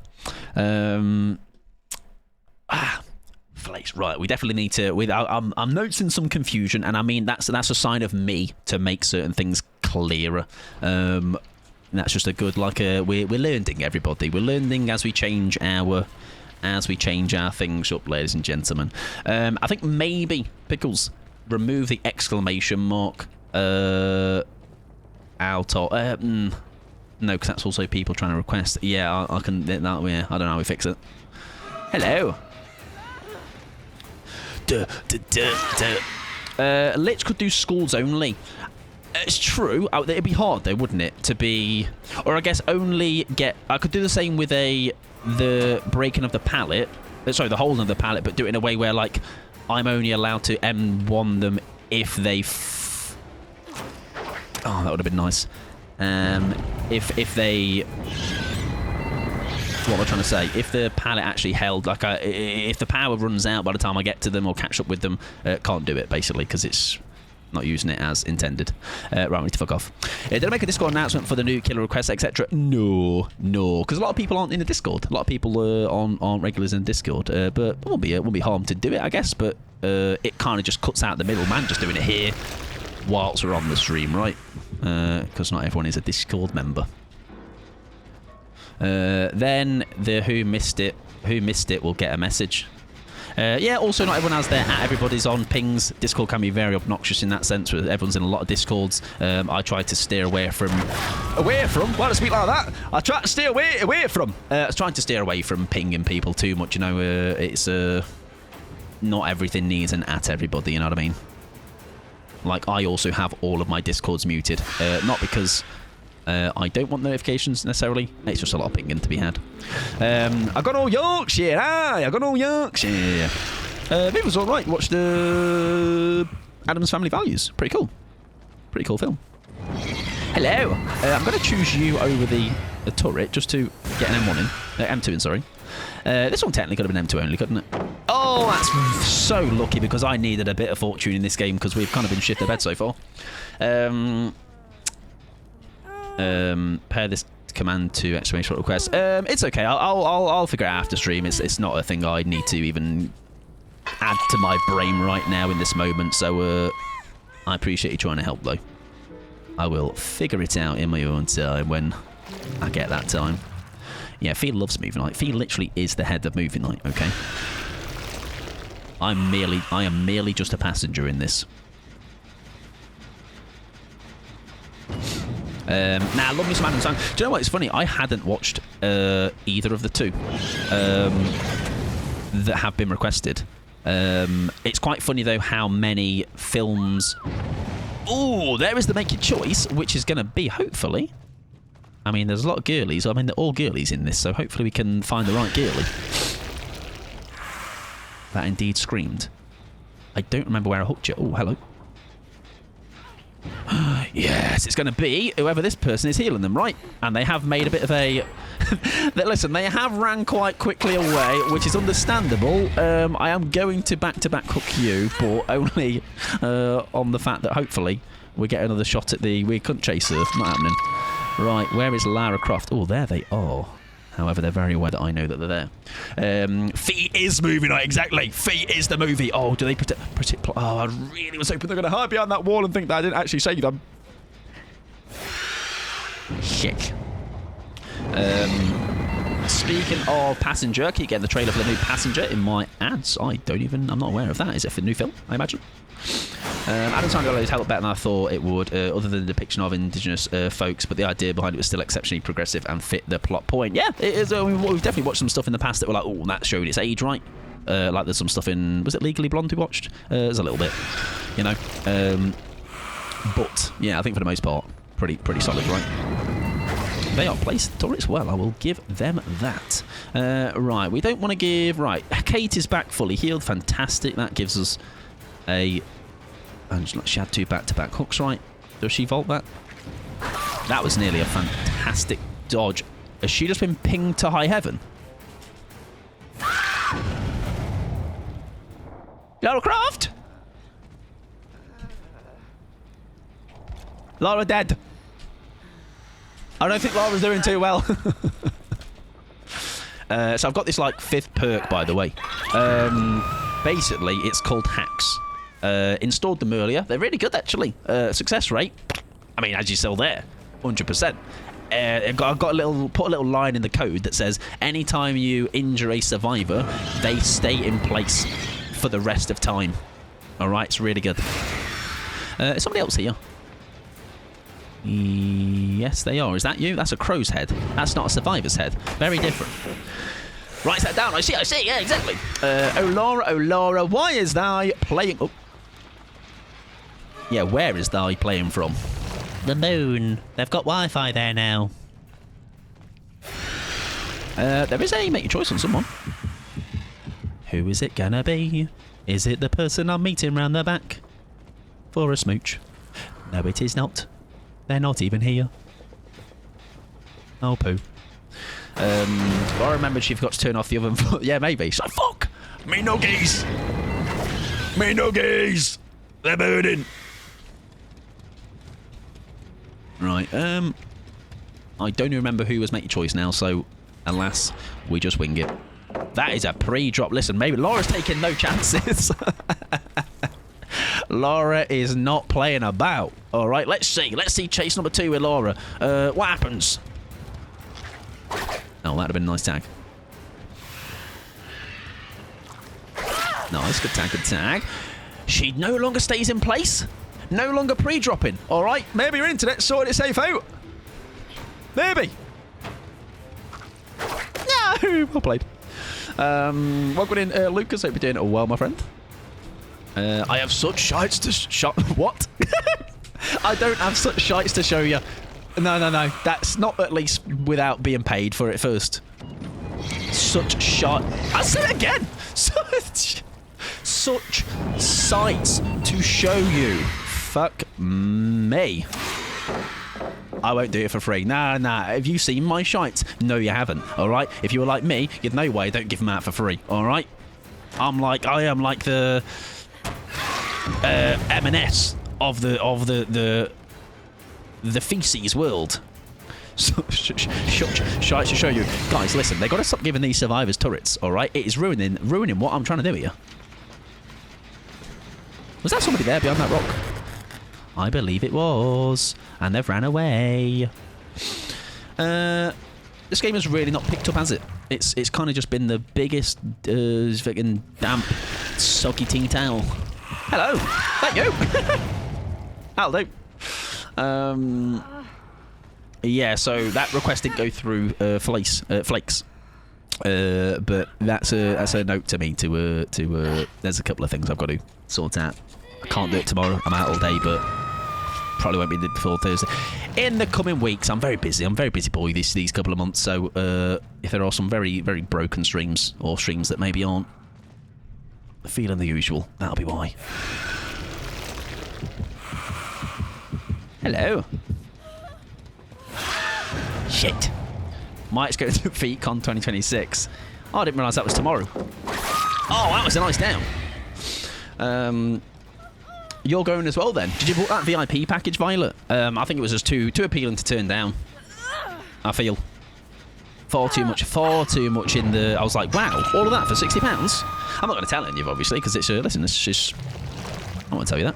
Netflix. Right, we definitely need to. I'm noticing some confusion, and I mean that's a sign of me to make certain things clearer. That's just a good we're learning, everybody. We're learning as we change our things up, ladies and gentlemen. I think maybe Pickles remove the exclamation mark out of no, because that's also people trying to request. Yeah, I can. Yeah, I don't know how we fix it. Hello. Lich could do schools only. It's true. It'd be hard though, wouldn't it? To be, or I guess only get. I could do the same with the breaking of the pallet. Sorry, the holding of the pallet, but do it in a way where like I'm only allowed to M1 them if they. Oh, that would have been nice. If they. What am I trying to say? If the pallet actually held, like, if the power runs out by the time I get to them or catch up with them, can't do it basically because it's not using it as intended. Right, we need to fuck off. Did I make a Discord announcement for the new killer requests, etc.? No, because a lot of people aren't in the Discord. A lot of people aren't regulars in Discord, but it won't be harm to do it, I guess. But it kind of just cuts out the middleman, just doing it here whilst we're on the stream, right? Because not everyone is a Discord member. Then the who missed it will get a message. Yeah, also not everyone has their everybody's on pings. Discord can be very obnoxious in that sense. Everyone's in a lot of Discords. I try to steer away from. Why do I speak like that? I try to steer away from. I was trying to steer away from pinging people too much. You know, it's not everything needs an at everybody. You know what I mean? Like I also have all of my Discords muted, not because. I don't want notifications necessarily. It's just a lot of pinging to be had. I got all Yorkshire. I got all Yorkshire. It was all right. Watched Addams Family Values. Pretty cool. Pretty cool film. Hello. I'm going to choose you over the turret just to get an M1 in. M2 in, sorry. This one technically could have been M2 only, couldn't it? Oh, that's so lucky because I needed a bit of fortune in this game because we've kind of been shit to bed so far. Pair this command to exclamation request. It's okay. I'll figure it out after stream. It's not a thing I need to even add to my brain right now in this moment. So I appreciate you trying to help though. I will figure it out in my own time when I get that time. Yeah, Fee loves movie night. Fee literally is the head of movie night. Okay. I am merely just a passenger in this. Now, love me some Adam Sandler. Do you know what? It's funny. I hadn't watched either of the two that have been requested. It's quite funny though how many films. Oh, there is the make your choice, which is going to be hopefully. I mean, there's a lot of girlies. I mean, they're all girlies in this, so hopefully we can find the right girly. That indeed screamed. I don't remember where I hooked you. Oh, hello. Yes, it's going to be whoever this person is healing them, right? And they have made a bit of a... Listen, they have ran quite quickly away, which is understandable. I am going to back-to-back hook you, but only on the fact that hopefully we get another shot at the... We couldn't chase her. Not happening. Right, where is Lara Croft? Oh, there they are. However, they're very aware that I know that they're there. Fee is movie night, exactly. Fee is the movie. Oh, do they protect... Oh, I really was hoping they're going to hide behind that wall and think that I didn't actually say them. Shit. Speaking of Passenger, keep getting the trailer for the new Passenger in my ads. I'm not aware of that. Is it for the new film, I imagine? Adam Sandler has held up better than I thought it would, other than the depiction of indigenous folks, but the idea behind it was still exceptionally progressive and fit the plot point. Yeah, it is. We've definitely watched some stuff in the past that were like, oh, that showed its age, right? Like there's some stuff in, was it Legally Blonde we watched? There's a little bit, you know. But yeah, I think for the most part, pretty solid, right? They are placed turrets well, I will give them that. Right, we don't want to give... Right, Kate is back fully healed. Fantastic. That gives us a... And she had two back-to-back hooks, right? Does she vault that? That was nearly a fantastic dodge. Has she just been pinged to high heaven? Lara Croft? Lara dead. I don't think Lara's doing too well. So I've got this like 5th perk, by the way. Basically, it's called hacks. Installed them earlier. They're really good, actually. Success rate, I mean, as you saw there, 100%. I've got put a little line in the code that says anytime you injure a survivor, they stay in place for the rest of time. All right, it's really good. Is somebody else here? Yes, they are. Is that you? That's a crow's head. That's not a survivor's head. Very different. Write that down. I see. Yeah, exactly. Oh, Laura, why is thou playing... Oh. Yeah, where is thou playing from? The moon. They've got Wi-Fi there now. There is a make your choice on someone. Who is it gonna be? Is it the person I'm meeting round the back? For a smooch? No, it is not. They're not even here. Oh, poo. I remembered she forgot to turn off the oven. Yeah, maybe. So fuck! Me nuggies! Me nuggies! They're burning! Right, I don't even remember who was make your choice now, so alas, we just wing it. That is a pre-drop. Listen, maybe Laura's taking no chances. Laura is not playing about. All right, let's see. Let's see chase number 2 with Laura. What happens? Oh, that'd have been a nice tag. Nice, good tag, good tag. She no longer stays in place. No longer pre-dropping. All right, maybe your internet sorted it safe out. Maybe. No, well played. Welcome in, Lucas. Hope you're doing it well, my friend. I have such shites to what? I don't have such shites to show you. No. That's not at least without being paid for it first. Such shite. I'll say it again. Such sights to show you. Fuck me. I won't do it for free. Nah. Have you seen my shites? No, you haven't. All right. If you were like me, you'd no way. Don't give them out for free. All right. I am like the M&S of the feces world. Shites to show you, guys. Listen, they got to stop giving these survivors turrets. All right. It is ruining what I'm trying to do here. Was that somebody there behind that rock? I believe it was. And they've ran away. This game has really not picked up, has it? It's kind of just been the biggest fucking damp, soggy teen towel. Hello. Thank you. That'll do. Yeah, so that request didn't go through Flakes. But that's a note to me to there's a couple of things I've got to sort out. I can't do it tomorrow. I'm out all day, but probably won't be before Thursday. In the coming weeks, I'm very busy. I'm a very busy boy these couple of months. So if there are some very, very broken streams or streams that maybe aren't feeling the usual, that'll be why. Hello. Shit. Mike's going to FeetCon 2026. Oh, I didn't realise that was tomorrow. Oh, that was a nice down. You're going as well then. Did you book that VIP package, Violet? I think it was just too appealing to turn down. I feel. Far too much in the... I was like, wow, all of that for £60? I'm not going to tell any of you, obviously, because it's... listen, it's just... I won't tell you that.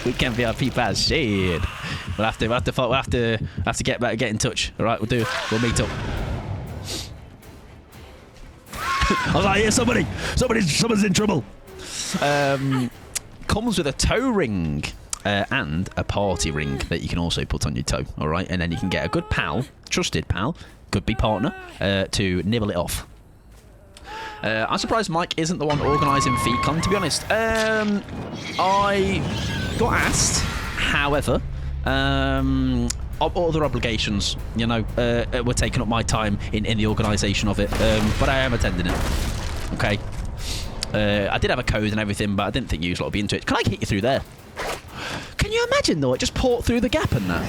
Weekend VIP pass, shit. We'll have to get in touch. All right, we'll meet up. I was like, yeah, someone's in trouble. Comes with a toe ring and a party ring that you can also put on your toe. All right, and then you can get a good pal, trusted pal, could be partner, to nibble it off. I'm surprised Mike isn't the one organising FeetCon, to be honest. I got asked, however, other obligations, you know, were taking up my time in the organisation of it, but I am attending it. Okay. I did have a code and everything, but I didn't think you lot would be into it. Can I hit you through there? Can you imagine though? It just port through the gap and that.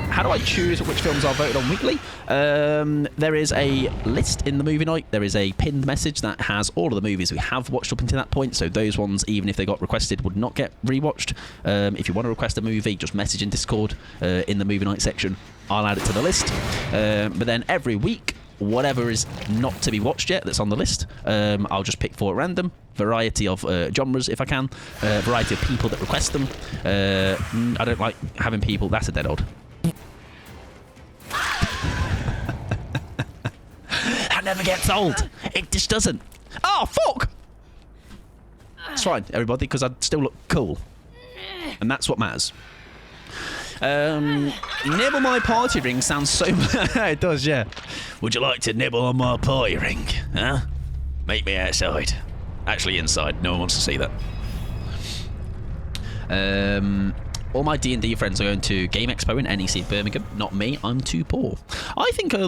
How do I choose which films are voted on weekly? There is a list in the movie night. There is a pinned message that has all of the movies we have watched up until that point. So those ones, even if they got requested, would not get rewatched. If you want to request a movie, just message in Discord in the movie night section. I'll add it to the list. But then every week, whatever is not to be watched yet that's on the list, I'll just pick for at random. Variety of genres if I can, variety of people that request them. I don't like having people. That's a dead old. That never gets old. It just doesn't. Oh fuck! It's fine, everybody, because I'd still look cool, and that's what matters. Nibble my party ring sounds so. It does, yeah. Would you like to nibble on my party ring? Huh? Meet me outside. Actually, inside. No one wants to see that. All my D&D friends are going to Game Expo in NEC Birmingham. Not me. I'm too poor. I think a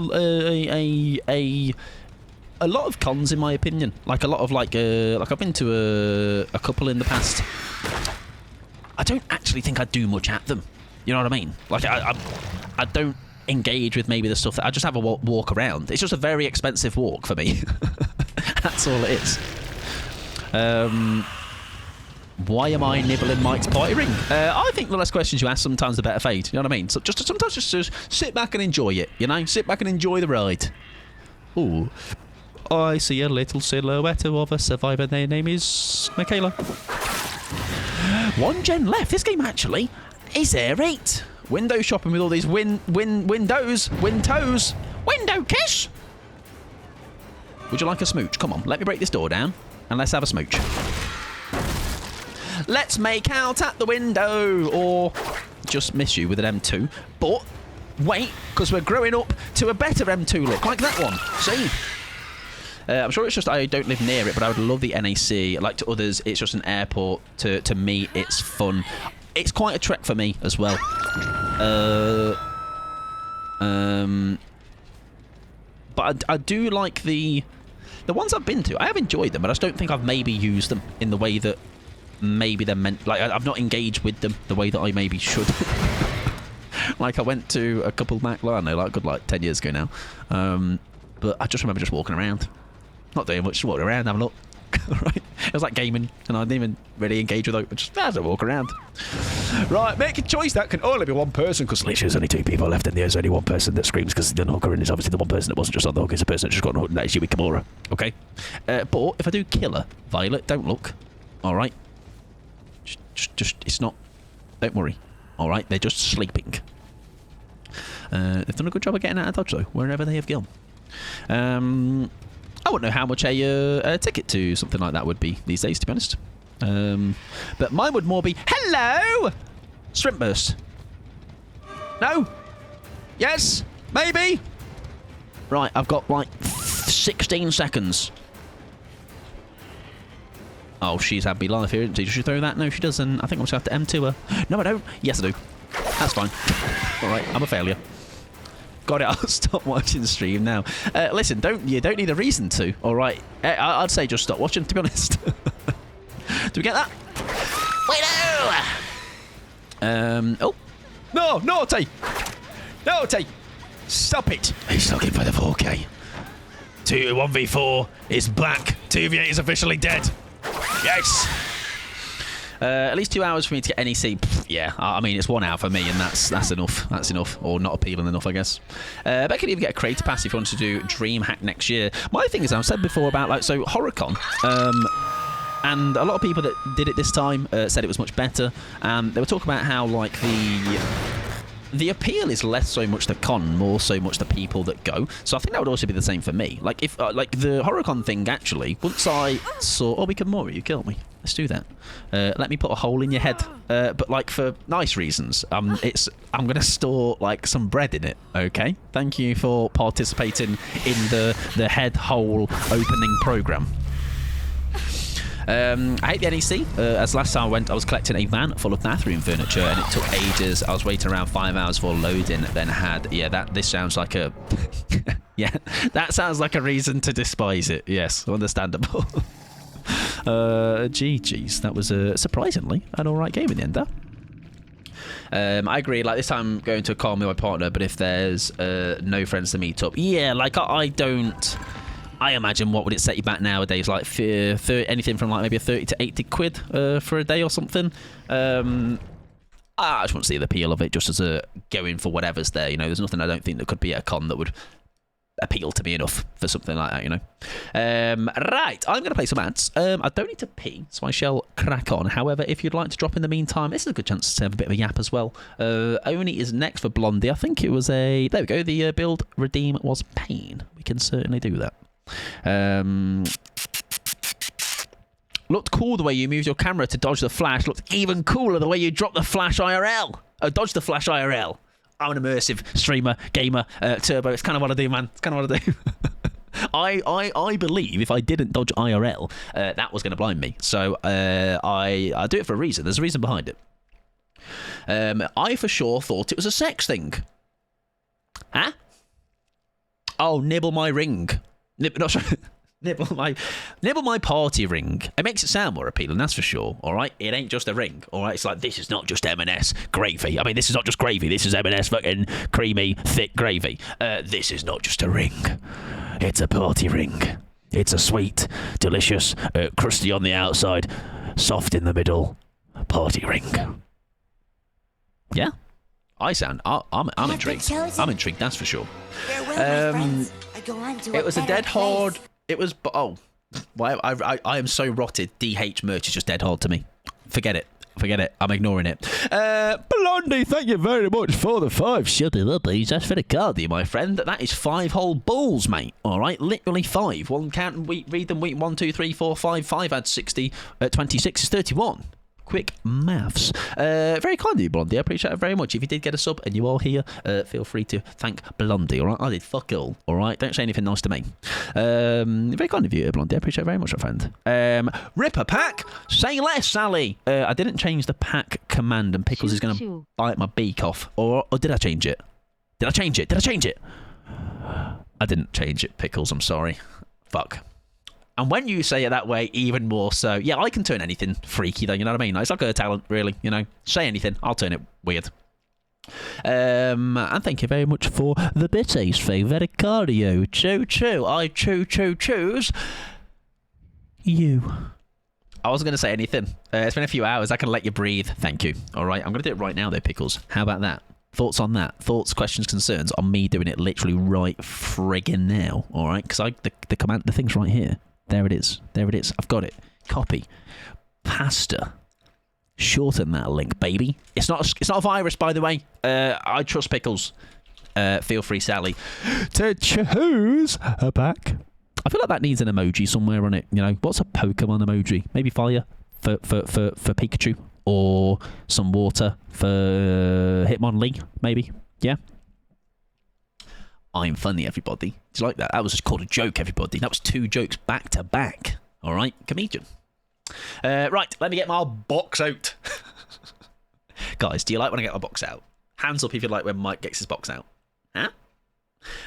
lot of cons, in my opinion. Like a lot of like I've been to a couple in the past. I don't actually think I do much at them. You know what I mean? Like I don't engage with maybe the stuff that I just have a walk around. It's just a very expensive walk for me. That's all it is. Why am I nibbling Mike's party ring? I think the less questions you ask, sometimes the better fade. You know what I mean? So sometimes just sit back and enjoy it. You know, sit back and enjoy the ride. Ooh, I see a little silhouette of a survivor. Their name is Michaela. 1 gen left. This game actually is there 8. Window shopping with all these windows, window kiss. Would you like a smooch? Come on, let me break this door down and let's have a smooch. Let's make out at the window, or just miss you with an M2. But wait, because we're growing up to a better M2 look, like that one. See? I'm sure it's just I don't live near it, but I would love the NAC. Like to others, it's just an airport. To me, it's fun. It's quite a trek for me as well. But I do like the ones I've been to. I have enjoyed them, but I just don't think I've maybe used them in the way that maybe they're meant. Like I've not engaged with them the way that I maybe should. Like I went to a couple back, I don't know, like 10 years ago now. But I just remember just walking around, not doing much, just walking around, having a look. Right, it was like gaming, and I didn't even really engage with it. But just as I walk around. Right, make a choice. That can only be one person, because literally there's only 2 people left, and there's only one person that screams because the Hooker is obviously the one person that wasn't just on the hook. It's a person that just got on the hook, and that is Yui Kimura. Okay, but if I do kill her, Violet, don't look. All right, just it's not. Don't worry. All right, they're just sleeping. They've done a good job of getting out of dodge though, wherever they have gone. I wouldn't know how much a ticket to something like that would be these days, to be honest. But mine would more be, hello! Shrimp burst. No? Yes? Maybe? Right, I've got like 16 seconds. Oh, she's had me live here, isn't she? Does she throw that? No, she doesn't. I think I'm just going to have to M2 her. No, I don't. Yes, I do. That's fine. Alright, I'm a failure. Got it, I'll stop watching the stream now. Listen, you don't need a reason to, alright? I'd say just stop watching, to be honest. Do we get that? Wait, no! Oh. No, naughty! Naughty! Stop it! He's looking for the 4K. 1v4 is back. 2v8 is officially dead. Yes! At least 2 hours for me to get NEC. Yeah, I mean, it's 1 hour for me, and that's enough. That's enough, or not appealing enough, I guess. But could even get a creator pass if you wanted to do DreamHack next year. My thing is, I've said before about, like, so HorrorCon, and a lot of people that did it this time said it was much better, and they were talking about how, like, the appeal is less so much the con, more so much the people that go. So I think that would also be the same for me. Like, if like the HorrorCon thing, actually, once I saw, oh, we can more you kill me. Let's do that. Let me put a hole in your head, but like for nice reasons. I'm gonna store like some bread in it. Okay. Thank you for participating in the head hole opening program. I hate the NEC. As last time I went, I was collecting a van full of bathroom furniture, and it took ages. I was waiting around 5 hours for loading. Then had this sounds like a yeah, that sounds like a reason to despise it. Yes, understandable. GG's. That was surprisingly an alright game in the end, though. I agree. Like this time, I'm going to a call with my partner. But if there's no friends to meet up, yeah, like I don't. I imagine what would it set you back nowadays? Like anything from like maybe a 30 to 80 quid for a day or something. I just want to see the appeal of it, just as a going for whatever's there. You know, there's nothing I don't think that could be at a con that would appeal to me enough for something like that, you know. Right, I'm going to play some ads. I don't need to pee, so I shall crack on. However, if you'd like to drop in the meantime, this is a good chance to have a bit of a yap as well. Oni is next for Blondie. I think it was a... There we go, the build redeem was pain. We can certainly do that. Looked cool the way you moved your camera to dodge the flash. Looked even cooler the way you dropped the flash IRL. Dodge the flash IRL. I'm an immersive streamer, gamer, Turbo. It's kind of what I do, man. It's kind of what I do. I believe if I didn't dodge IRL, that was going to blind me. So I do it for a reason. There's a reason behind it. I for sure thought it was a sex thing. Huh? Oh, nibble my ring. Nibble my party ring. It makes it sound more appealing, that's for sure. All right, it ain't just a ring. All right, it's like this is not just M&S gravy. I mean, this is not just gravy. This is M&S fucking creamy, thick gravy. This is not just a ring. It's a party ring. It's a sweet, delicious, crusty on the outside, soft in the middle, party ring. Yeah, I'm intrigued. I'm intrigued, that's for sure. Farewell, my friends. I go on to It was a better dead hard. place. It was. Oh, why? I am so rotted. DH merch is just dead hard to me. Forget it. I'm ignoring it. Blondie, thank you very much for the 5. Shut it up, please. That's for the cardio, my friend. That is 5 whole balls, mate. All right, literally 5. One count and read them. Week 1, 2, 3, 4, 5. 5 adds 60. 26 is 31. Quick maths. Very kind of you, Blondie. I appreciate it very much. If you did get a sub and you are here, feel free to thank Blondie, all right? I did fuck all right? Don't say anything nice to me. Very kind of you, Blondie. I appreciate it very much, my friend. Ripper pack. Say less, Sally. I didn't change the pack command and Pickles is going to bite my beak off. Or did I change it? Did I change it? I didn't change it, Pickles. I'm sorry. Fuck. And when you say it that way, even more so. Yeah, I can turn anything freaky, though, you know what I mean? It's like a talent, really, you know? Say anything, I'll turn it weird. And thank you very much for the bitties fee. Very cardio. Choo-choo. I choo-choo-choose you. I wasn't going to say anything. It's been a few hours. I can let you breathe. Thank you. All right, I'm going to do it right now, though, Pickles. How about that? Thoughts on that? Thoughts, questions, concerns on me doing it literally right friggin' now? All right? Because the thing's right here. There it is. I've got it. Copy. Pasta. Shorten that link, baby. It's not a virus, by the way. I trust Pickles. Feel free, Sally, to choose a pack. I feel like that needs an emoji somewhere on it. You know, what's a Pokemon emoji? Maybe fire for Pikachu, or some water for Hitmonlee. Maybe. Yeah. I'm funny, everybody. Do you like that? That was just called a joke, everybody. That was 2 jokes back to back. All right, comedian. Right, let me get my box out. Guys, do you like when I get my box out? Hands up if you like when Mike gets his box out. Huh?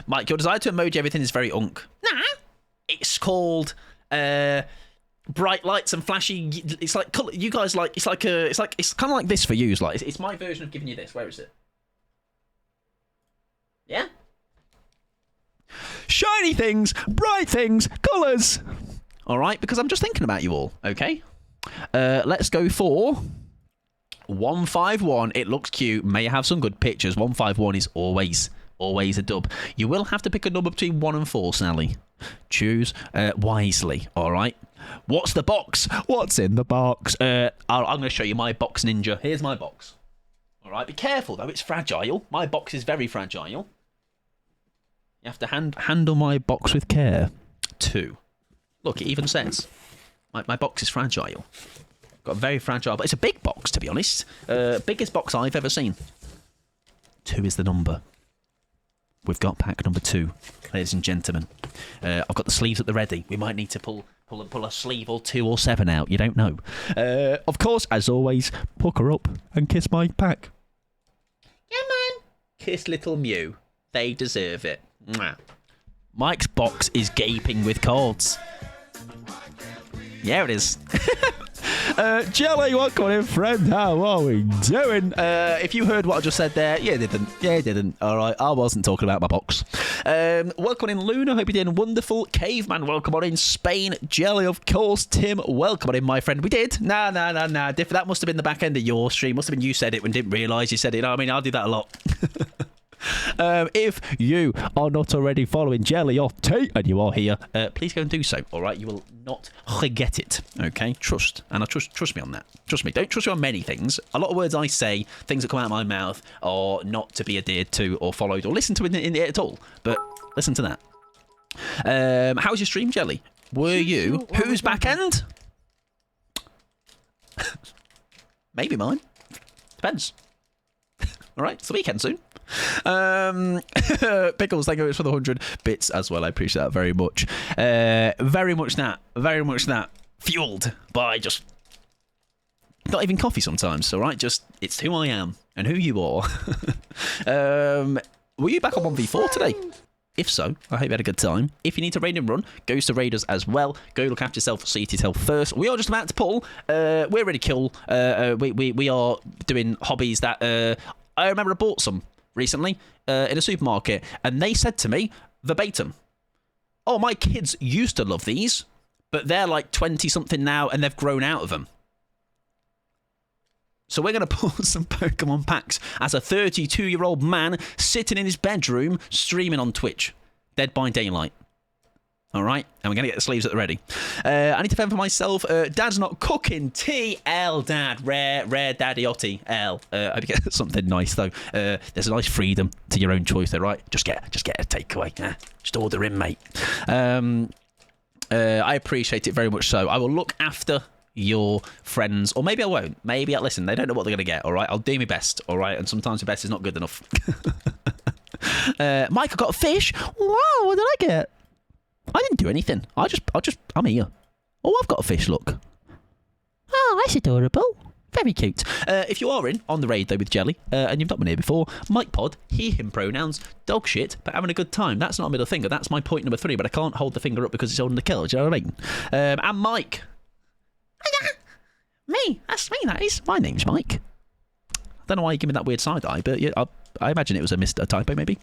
Mike, your desire to emoji everything is very unk. Nah. It's called bright lights and flashy. It's like color. You guys like. It's kind of like this for you. It's my version of giving you this. Where is it? Yeah. Shiny things, bright things, colours. All right, because I'm just thinking about you all. Okay. Let's go for 151. It looks cute. May have some good pictures. 151 is always a dub. You will have to pick a number between 1 and 4, Sally. Choose wisely. All right. What's the box? What's in the box? I'm going to show you my box ninja. Here's my box. All right. Be careful though. It's fragile. My box is very fragile. You have to handle my box with care. 2. Look, it even says my box is fragile. Got a very fragile, but it's a big box, to be honest. Biggest box I've ever seen. 2 is the number. We've got pack number 2, ladies and gentlemen. I've got the sleeves at the ready. We might need to pull a sleeve or 2 or 7 out. You don't know. Of course, as always, pucker up and kiss my pack. Come on. Kiss little Mew. They deserve it. Mwah. Mike's box is gaping with cords. Yeah, it is. Jelly, welcome in, friend. How are we doing? If you heard what I just said there, you didn't. Yeah, you didn't. All right, I wasn't talking about my box. Welcome in, Luna. Hope you're doing wonderful. Caveman, welcome on in. Spain, Jelly, of course. Tim, welcome on in, my friend. We did. Nah. That must have been the back end of your stream. Must have been you said it when didn't realise you said it. I mean, I'll do that a lot. If you are not already following Jelly off T and you are here, please go and do so. All right, you will not forget it. Okay, trust me on that. Trust me. Don't trust me on many things. A lot of words I say, things that come out of my mouth, are not to be adhered to or followed or listened to in the at all. But listen to that. How was your stream, Jelly? Were you? Whose back end? Maybe mine. Depends. All right, it's the weekend soon. Pickles, thank you very much for the 100 bits as well. I appreciate that very much. Very much that. Fueled by just not even coffee sometimes. All right, just it's who I am and who you are. Were you back on 1v4 today? If so, I hope you had a good time. If you need to raid and run, goes to Raiders as well. Go look after yourself, see it yourself first. We are just about to pull. We're really cool. We are doing hobbies that I remember I bought some recently in a supermarket, and they said to me verbatim, "Oh, my kids used to love these, but they're like 20 something now, and they've grown out of them." So we're going to pull some Pokemon packs as a 32-year-old man sitting in his bedroom streaming on Twitch. Dead by Daylight. All right? And we're going to get the sleeves at the ready. I need to fend for myself. Dad's not cooking. TL, Dad. Rare Daddy Otti. L. I hope you get something nice, though. There's a nice freedom to your own choice, though, right? Just get a takeaway. Just order in, mate. I appreciate it very much so. I will look after your friends, or maybe I won't. Maybe listen, they don't know what they're going to get. All right, I'll do my best. All right, and sometimes my best is not good enough. Mike, I got a fish. Wow, what did I get? I didn't do anything. I'm here. Oh, I've got a fish. Look. Oh, that's adorable. Very cute. If you are on the raid though with Jelly, and you've not been here before, Mike Pod, he, him pronouns, dog shit, but having a good time. That's not a middle finger. That's my point number 3, but I can't hold the finger up because it's holding the kill. Do you know what I mean? And Mike. Me, that's me, that is. My name's Mike. I don't know why you give me that weird side eye, but yeah, I imagine it was a typo, maybe.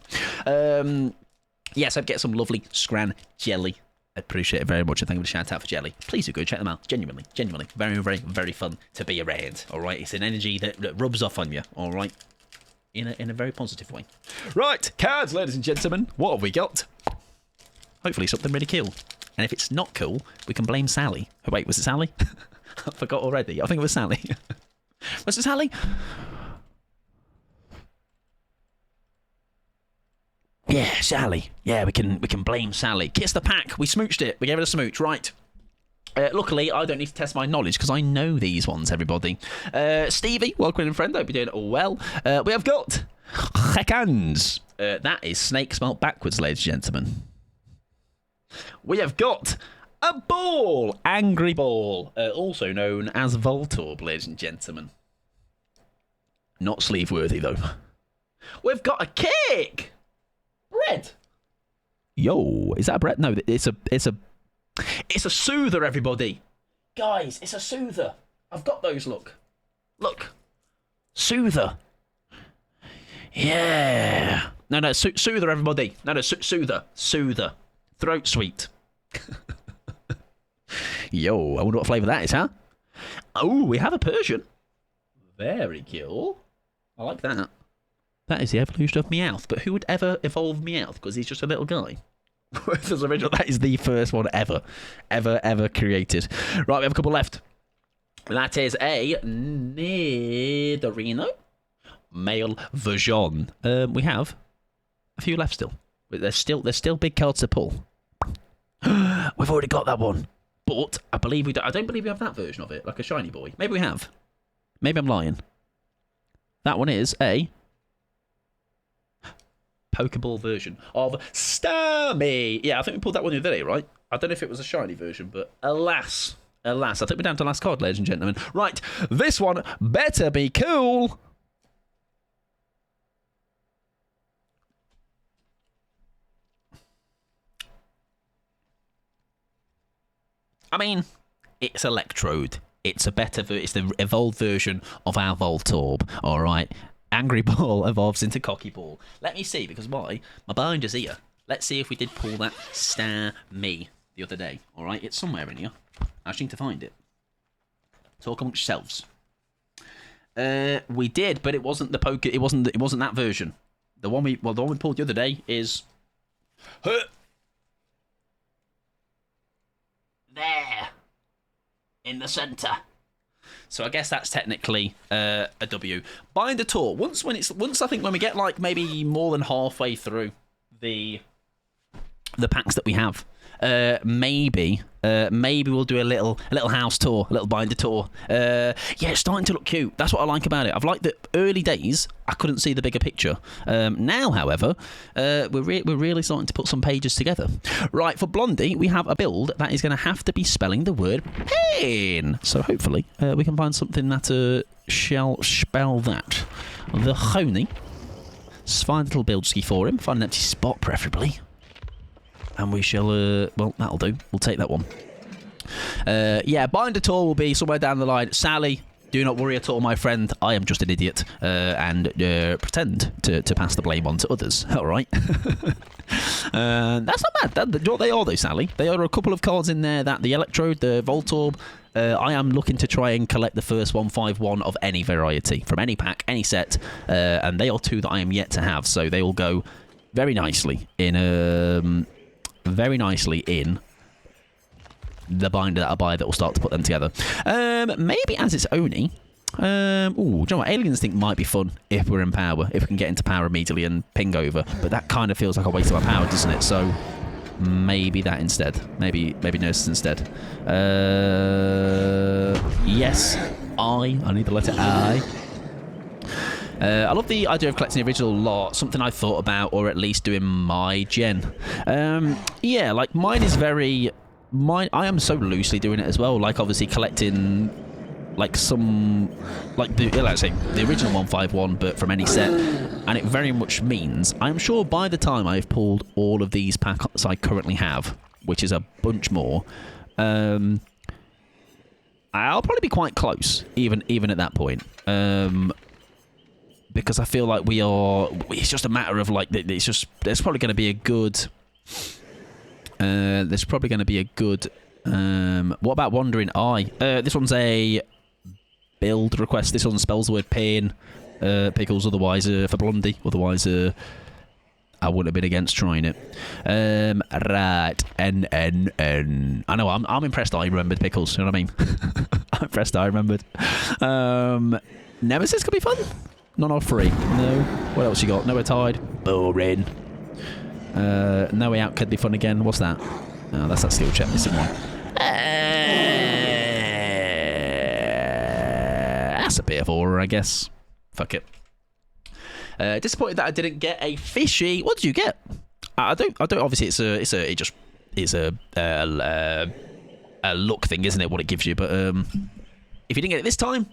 Yes, I'd get some lovely Scran Jelly. I appreciate it very much, and thank you for the shout out for Jelly. Please do go check them out. Genuinely. Very, very, very fun to be around. All right, it's an energy that rubs off on you. All right, in a very positive way. Right, cards, ladies and gentlemen. What have we got? Hopefully something really cool. And if it's not cool, we can blame Sally. Oh, wait, was it Sally? I forgot already. I think it was Sally. Was it Sally? Yeah, Sally. Yeah, we can blame Sally. Kiss the pack. We smooched it. We gave it a smooch. Right. Luckily, I don't need to test my knowledge because I know these ones, everybody. Stevie, welcome in, friend. Hope you're doing well. We have got Hekans. That is snake spelt backwards, ladies and gentlemen. We have got a ball, Angry Ball, also known as Voltorb, ladies and gentlemen. Not sleeve worthy though. We've got a cake, bread. Yo, is that a bread? No, it's a soother, everybody. Guys, it's a soother. I've got those. Look, soother. Yeah. No, soother, everybody. No, soother. Throat sweet. Yo, I wonder what flavour that is, huh? Oh, we have a Persian. Very cool. I like that. That is the evolution of Meowth, but who would ever evolve Meowth? Because he's just a little guy. That is the first one ever created. Right, we have a couple left. That is a Nidorino male version. We have a few left still. There's still big cards to pull. We've already got that one, but I don't believe we have that version of it, like a shiny boy. Maybe we have. Maybe I'm lying. That one is a Pokeball version of Starmie. Yeah, I think we pulled that one the other day, right? I don't know if it was a shiny version, but alas, I think we're down to the last card, ladies and gentlemen. Right, this one better be cool. I mean, it's Electrode. it's it's the evolved version of our Voltorb. All right, Angry Ball evolves into Cocky Ball. Let me see, because my binder's here. Let's see if we did pull that Star Me the other day. All right, it's somewhere in here. I just need to find it. Talk amongst yourselves. We did, but it wasn't the poker. It wasn't that version. The one we pulled the other day is there in the centre. So I guess that's technically a W. Binder Tour. Once I think when we get like maybe more than halfway through the packs that we have, maybe we'll do a little house tour, a little binder tour. Yeah, it's starting to look cute. That's what I like about it. I've liked the early days. I couldn't see the bigger picture. Now, however, we're really starting to put some pages together. Right, for Blondie, we have a build that is going to have to be spelling the word pain. So hopefully we can find something that shall spell that. The Honey. Let's find a little build ski for him. Find an empty spot, preferably. And we shall, well, that'll do. We'll take that one. Yeah, binder tour will be somewhere down the line. Sally, do not worry at all, my friend. I am just an idiot and pretend to pass the blame on to others. All right. That's not bad. They are, though, Sally. They are a couple of cards in there that the Electrode, the Voltorb. I am looking to try and collect the first 151 of any variety from any pack, any set. And they are two that I am yet to have. So they will go very nicely in... very nicely in the binder that I buy that will start to put them together. Maybe as its Oni. Do you know what? Alien Instinct might be fun if we're in power. If we can get into power immediately and ping over. But that kind of feels like a waste of our power, doesn't it? So maybe that instead. Maybe Nurses instead. Yes. I need the letter I. I love the idea of collecting the original lot, something I thought about, or at least doing my gen. Yeah, like mine is very... I am so loosely doing it as well, like obviously collecting like some... like let's say the original 151, but from any set. And it very much means, I'm sure by the time I've pulled all of these packs I currently have, which is a bunch more, I'll probably be quite close, even at that point. Because I feel like we are... it's just a matter of like... it's just... there's probably going to be a good... there's probably going to be a good... what about Wandering Eye? This one's a build request. This one spells the word pain. Pickles otherwise for Blondie. Otherwise I wouldn't have been against trying it. Right. N. I know, I'm impressed I remembered Pickles. You know what I mean? I'm impressed I remembered. Nemesis could be fun. None or free. No. What else you got? Nowhere Tide. Boring. No Way Out could be fun again. What's that? Oh, that's that skill check. Missing one. That's a bit of horror, I guess. Fuck it. Disappointed that I didn't get a fishy. What did you get? I don't. Obviously, it's a luck thing, isn't it? What it gives you. But if you didn't get it this time,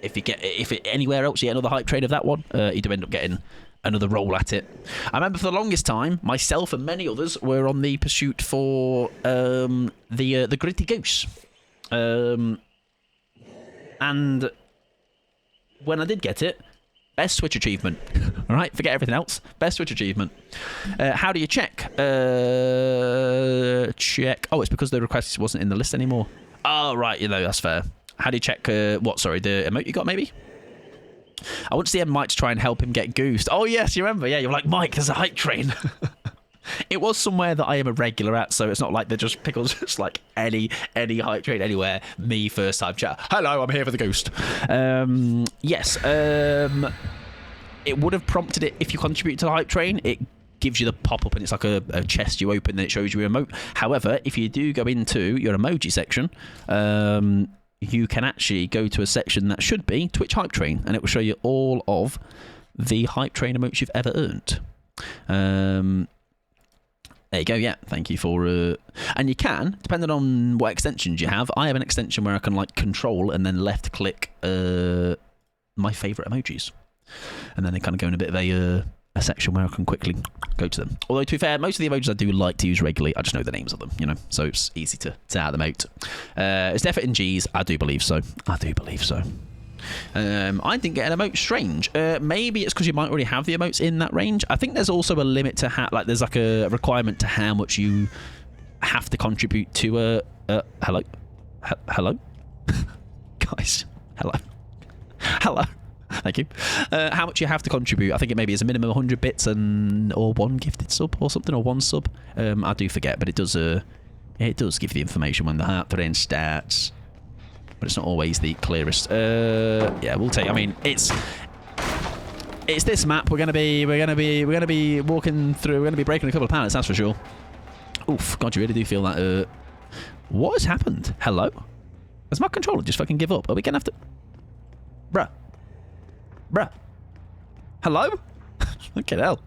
if it anywhere else, you get another hype trade of that one, you do end up getting another roll at it. I remember for the longest time, myself and many others were on the pursuit for the Gritty Goose, and when I did get it, best Switch achievement. All right, forget everything else. Best Switch achievement. How do you check? Check. Oh, it's because the request wasn't in the list anymore. Oh, right. That's fair. How do you check? What? Sorry, the emote you got, maybe? I want to see Mike to try and help him get goosed. Oh, yes, you remember? Yeah, you're like, Mike, there's a hype train. It was somewhere that I am a regular at, so it's not like they're just Pickles, just like any hype train anywhere. Me, first time chat. Hello, I'm here for the ghost. Yes. It would have prompted it if you contribute to the hype train. It gives you the pop-up and it's like a chest you open and it shows you your emote. However, if you do go into your emoji section, you can actually go to a section that should be Twitch Hype Train, and it will show you all of the Hype Train emotes you've ever earned. There you go, yeah. Thank you for... and you can, depending on what extensions you have, I have an extension where I can like control and then left-click my favourite emojis. And then they kind of go in a bit of a a section where I can quickly go to them. Although, to be fair, most of the emojis I do like to use regularly. I just know the names of them, you know, so it's easy to add them out. It's definitely in G's. I do believe so. I didn't get an emote. Strange. Maybe it's because you might already have the emotes in that range. I think there's also a limit to there's like a requirement to how much you have to contribute to hello? Hello? Guys, hello. Thank you. How much you have to contribute? I think it maybe is a minimum 100 bits or one gifted sub or something, or one sub. I do forget, but it does give the information when the heart then starts. But it's not always the clearest. Yeah, we'll take. I mean, it's this map. We're gonna be walking through. We're gonna be breaking a couple of pallets. That's for sure. Oof, God, you really do feel that. What has happened? Hello? Has my controller just fucking give up? Are we gonna have to? Bruh. Hello? Fucking hell.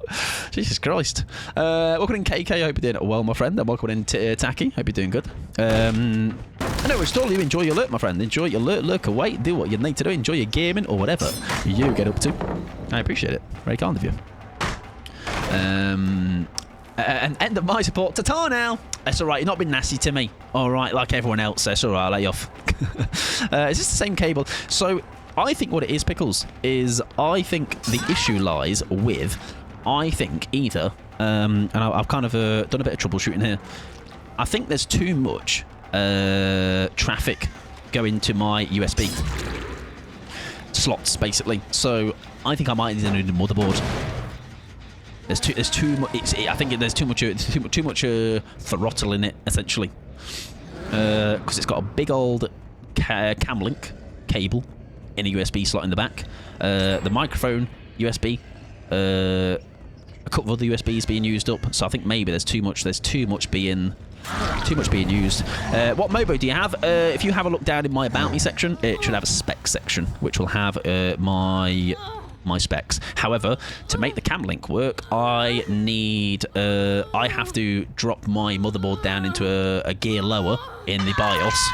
Jesus Christ. Welcome in KK. Hope you're doing well, my friend. And welcome in Taki. Hope you're doing good. I know, restore you. Enjoy your lurk, my friend. Enjoy your lurk away. Do what you need to do. Enjoy your gaming or whatever you get up to. I appreciate it. Very kind of you. And end of my support to Tar now. That's alright. You're not been nasty to me. Alright, like everyone else. That's alright. I'll let you off. Is this the same cable? So, I think what it is, Pickles, is I think the issue lies with, I think, either, and I've kind of done a bit of troubleshooting here. I think there's too much traffic going to my USB slots, basically. So I think I might need a new motherboard. There's too much. I think there's too much throttle in it, essentially, because it's got a big old Camlink cable in a USB slot in the back, the microphone USB, a couple of other USBs being used up. So I think maybe there's too much being used. What Mobo do you have? If you have a look down in my About Me section, it should have a specs section, which will have my specs. However, to make the Camlink work, I have to drop my motherboard down into a gear lower in the BIOS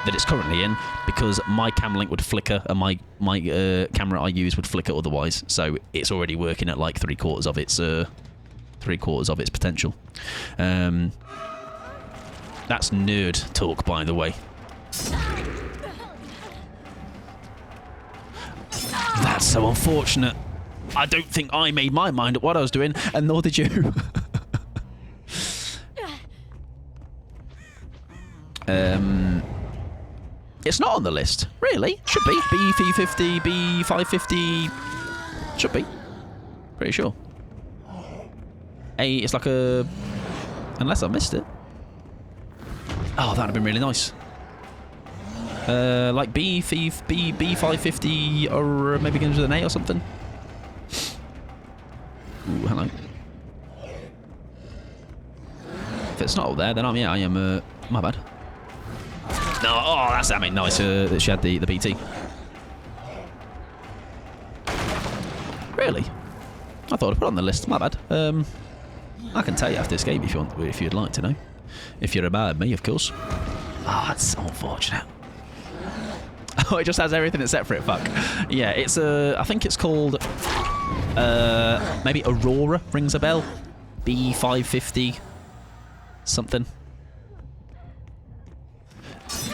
that it's currently in, because my Camlink would flicker and my camera I use would flicker otherwise. So it's already working at like three quarters of its potential. That's nerd talk, by the way. That's so unfortunate. I don't think I made my mind up what I was doing, and nor did you. It's not on the list. Really? Should be. B350, B550. Should be. Pretty sure. It's like a... Unless I missed it. Oh, that'd have been really nice. Like B550 or maybe begins with an A or something. Ooh, hello. If it's not up there, then I am, my bad. No, oh, that's, I mean, nice that she had the BT. Really? I thought I'd put it on the list. My bad. I can tell you after this game if you want, if you'd like to know. If you're about me, of course. Oh, that's so unfortunate. Oh, it just has everything except for it. Fuck. Yeah, it's I think it's called. Maybe Aurora rings a bell. B550. Something.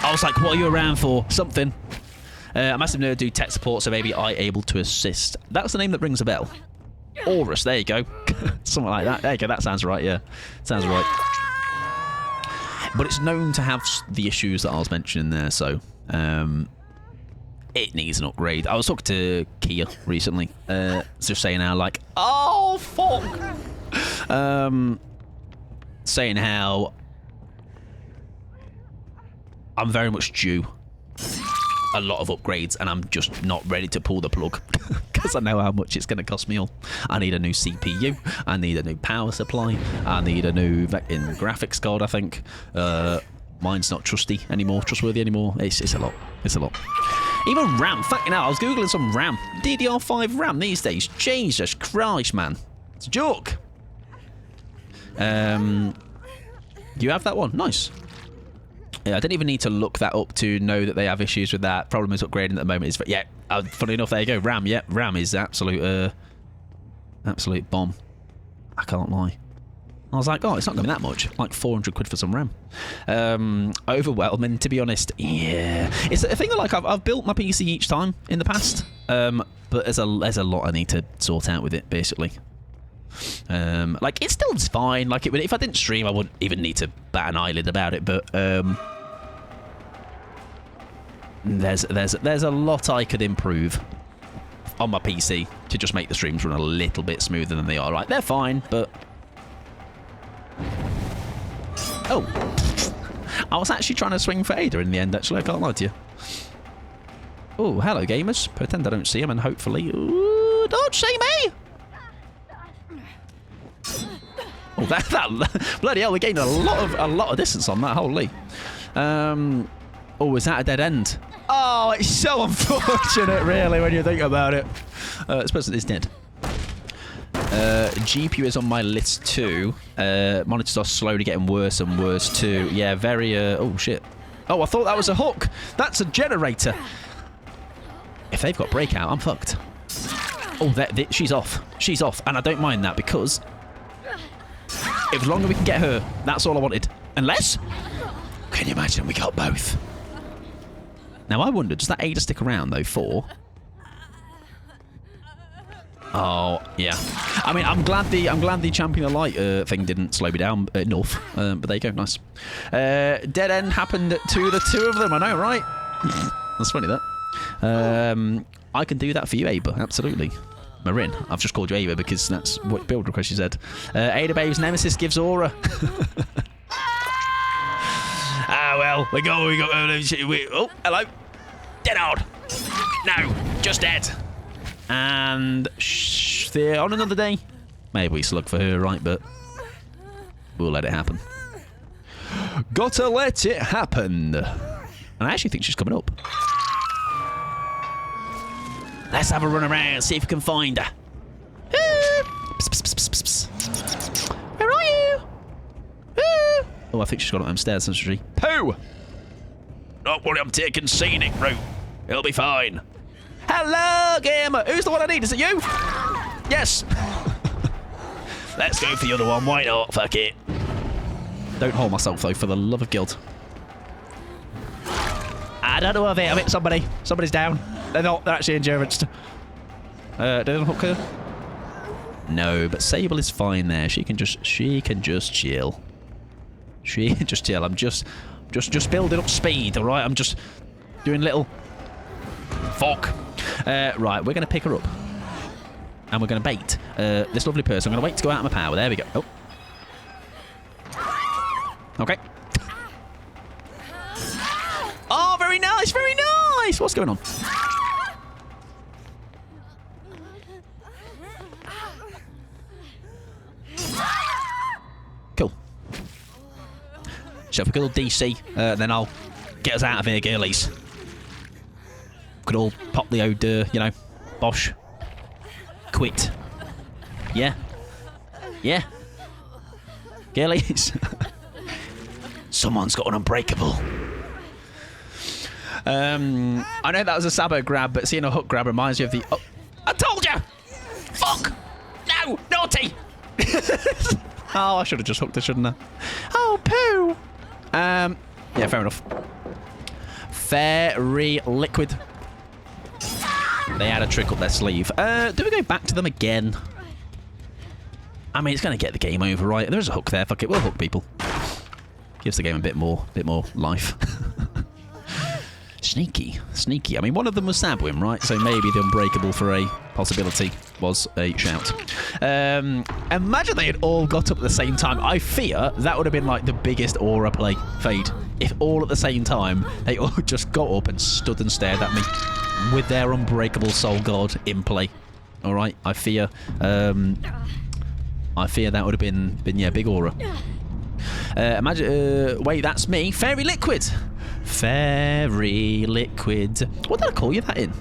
I was like, what are you around for? Something. A massive nerd do tech support, so maybe I able to assist. That's the name that rings a bell. Aurus, there you go. Something like that. There you go, that sounds right, yeah. Sounds right. But it's known to have the issues that I was mentioning there, so it needs an upgrade. I was talking to Kia recently, just saying how, like, oh, fuck! Saying how I'm very much due a lot of upgrades, and I'm just not ready to pull the plug because I know how much it's going to cost me all. I need a new CPU, I need a new power supply, I need a new graphics card, I think. Mine's not trustworthy anymore. It's a lot. It's a lot. Even RAM. Fucking hell, I was Googling some RAM. DDR5 RAM these days. Jesus Christ, man. It's a joke. You have that one? Nice. Yeah, I didn't even need to look that up to know that they have issues with that. Problem is upgrading at the moment is... Yeah, funny enough, there you go. RAM, yeah. RAM is absolute... Absolute bomb. I can't lie. I was like, oh, it's not going to be that much. Like 400 quid for some RAM. Overwhelming, to be honest. Yeah. It's a thing that, like, I've built my PC each time in the past. But there's a lot I need to sort out with it, basically. Like, it still is fine. Like, if I didn't stream, I wouldn't even need to bat an eyelid about it. But there's a lot I could improve on my PC to just make the streams run a little bit smoother than they are. Right, they're fine, but... Oh. I was actually trying to swing for Ada in the end, actually. I can't lie to you. Oh, hello, gamers. Pretend I don't see him, and hopefully... Ooh, don't see me! Oh, that bloody hell, we gained a lot of distance on that. Holy. Oh, is that a dead end? Oh, it's so unfortunate, really, when you think about it. This person is dead. GPU is on my list too. Monitors are slowly getting worse and worse too. Yeah, very... oh, shit. Oh, I thought that was a hook. That's a generator. If they've got breakout, I'm fucked. Oh, she's off. She's off. And I don't mind that because... If longer we can get her, that's all I wanted. Unless... Can you imagine we got both? Now, I wonder, does that Ada stick around, though, for... Oh, yeah. I mean, I'm glad the Champion of Light thing didn't slow me down enough. But there you go, nice. Dead end happened to the two of them, I know, right? That's funny, that. I can do that for you, Aba, absolutely. Marin, I've just called you Aba because that's what build request you said. Ada Babe's nemesis gives aura. Well, we got. Oh, hello. Dead hard. No, just dead. And on another day, maybe we slug for her, right? But we'll let it happen. Gotta let it happen. And I actually think she's coming up. Let's have a run around, see if we can find her. Psst, psst, psst, psst, psst. Where are you? Oh, I think she's gone up them stairs, hasn't she? Pooh! Don't worry, I'm taking scenic route. It'll be fine. Hello, gamer. Who's the one I need? Is it you? Yes. Let's go for the other one. Why not? Fuck it. Don't hold myself, though, for the love of guilt. I don't know of it. I've hit somebody. Somebody's down. They're not. They're actually enduranced. Did they unhook her? No, but Sable is fine there. She can just chill. She can just chill. I'm just building up speed, all right? I'm just doing little... Fuck. Right, we're going to pick her up. And we're going to bait this lovely person. I'm going to wait to go out of my power. There we go. Oh. Okay. Oh, very nice, very nice. What's going on? Cool. So if we could all DC, then I'll get us out of here, girlies. Could all pop the old, bosh. Quit. Yeah. Yeah. Girlies. Someone's got an unbreakable. I know that was a Sabo grab, but seeing a hook grab reminds you of the... Oh, I told you! Fuck! No! Naughty! Oh, I should have just hooked her, shouldn't I? Oh, poo! Yeah, fair enough. Fairy liquid. They had a trick up their sleeve. Do we go back to them again? I mean, it's going to get the game over, right? There's a hook there. Fuck it, we'll hook people. Gives the game a bit more life. Sneaky. I mean, one of them was Sabwim, right? So maybe the unbreakable for a possibility was a shout. Imagine they had all got up at the same time. I fear that would have been like the biggest aura play fade. If all at the same time, they all just got up and stood and stared at me with their unbreakable soul god in play. All right, I fear that would have been yeah, big aura. Imagine, wait, that's me. Fairy liquid. Fairy liquid. What did I call you that in?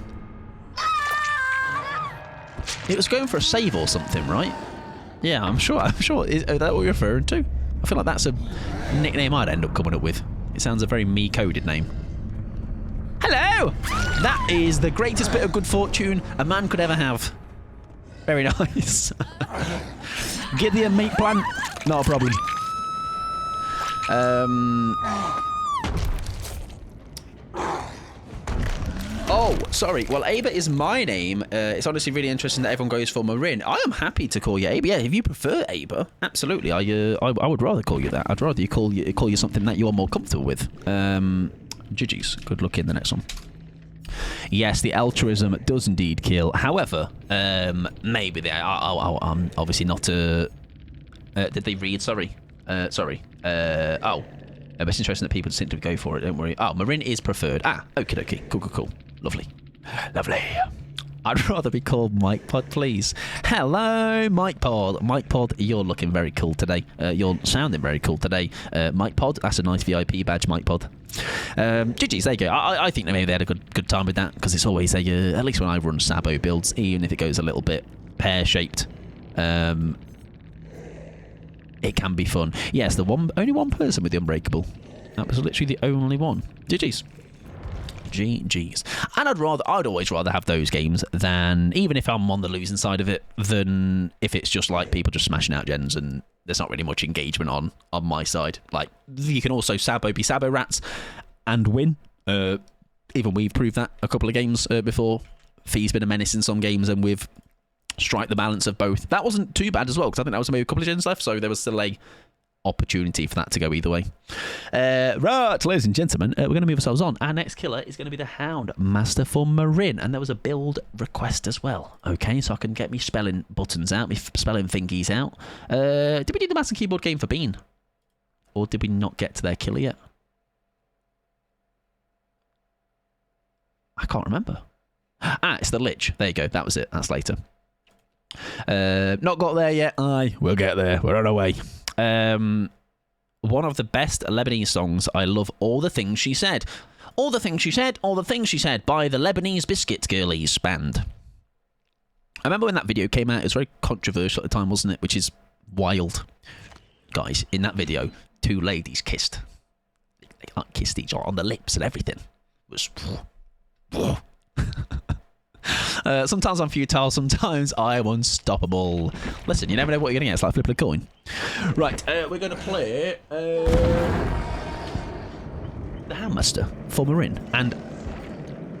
It was going for a save or something, right? Yeah, I'm sure. Is that what you're referring to? I feel like that's a nickname I'd end up coming up with. It sounds a very me-coded name. Hello! That is the greatest bit of good fortune a man could ever have. Very nice. Get the meat plant. Not a problem. Oh, sorry. Well, Aba is my name. It's honestly really interesting that everyone goes for Marin. I am happy to call you Aba. Yeah, if you prefer Aba, absolutely. I would rather call you that. I'd rather you call you something that you're more comfortable with. GG's. Good luck in the next one. Yes, the altruism does indeed kill. However, maybe they. I'm obviously not. Did they read? Sorry. It's interesting that people seem to go for it. Don't worry. Oh, Marin is preferred. Okay. Cool. Lovely. I'd rather be called Mike Pod, please. Hello, Mike Pod. Mike Pod, you're looking very cool today. You're sounding very cool today. Mike Pod, that's a nice VIP badge, Mike Pod. GG's, there you go. I think maybe they had a good time with that, because it's always at least when I run Sabo builds, even if it goes a little bit pear-shaped, it can be fun. Yes, only one person with the Unbreakable. That was literally the only one. GG's. And I'd always rather have those games than, even if I'm on the losing side of it, than if it's just like people just smashing out gens and there's not really much engagement on my side. Like, you can also be Sabo rats and win. Even we've proved that a couple of games before. Fee's been a menace in some games, and we've strike the balance of both. That wasn't too bad as well, because I think that was maybe a couple of gens left, so there was still a opportunity for that to go either way. Right, ladies and gentlemen, we're going to move ourselves on. Our next killer is going to be the Hound Master for Marin, and there was a build request as well. Okay, so I can get me spelling buttons out, me spelling thingies out. Did we do the mouse and keyboard game for Bean? Or did we not get to their killer yet? I can't remember. It's the Lich. There you go, that was it. That's later. Not got there yet. We'll get there. We're on our way. One of the best Lebanese songs. I love All the Things She Said. All the Things She Said, All the Things She Said by the Lebanese Biscuit Girlies band. I remember when that video came out, it was very controversial at the time, wasn't it? Which is wild. Guys, in that video, two ladies kissed. They kissed each other on the lips and everything. It was... sometimes I'm futile, sometimes I'm unstoppable. Listen, you never know what you're going to get. It's like flipping a coin. Right, we're going to play the Houndmaster for Marin. And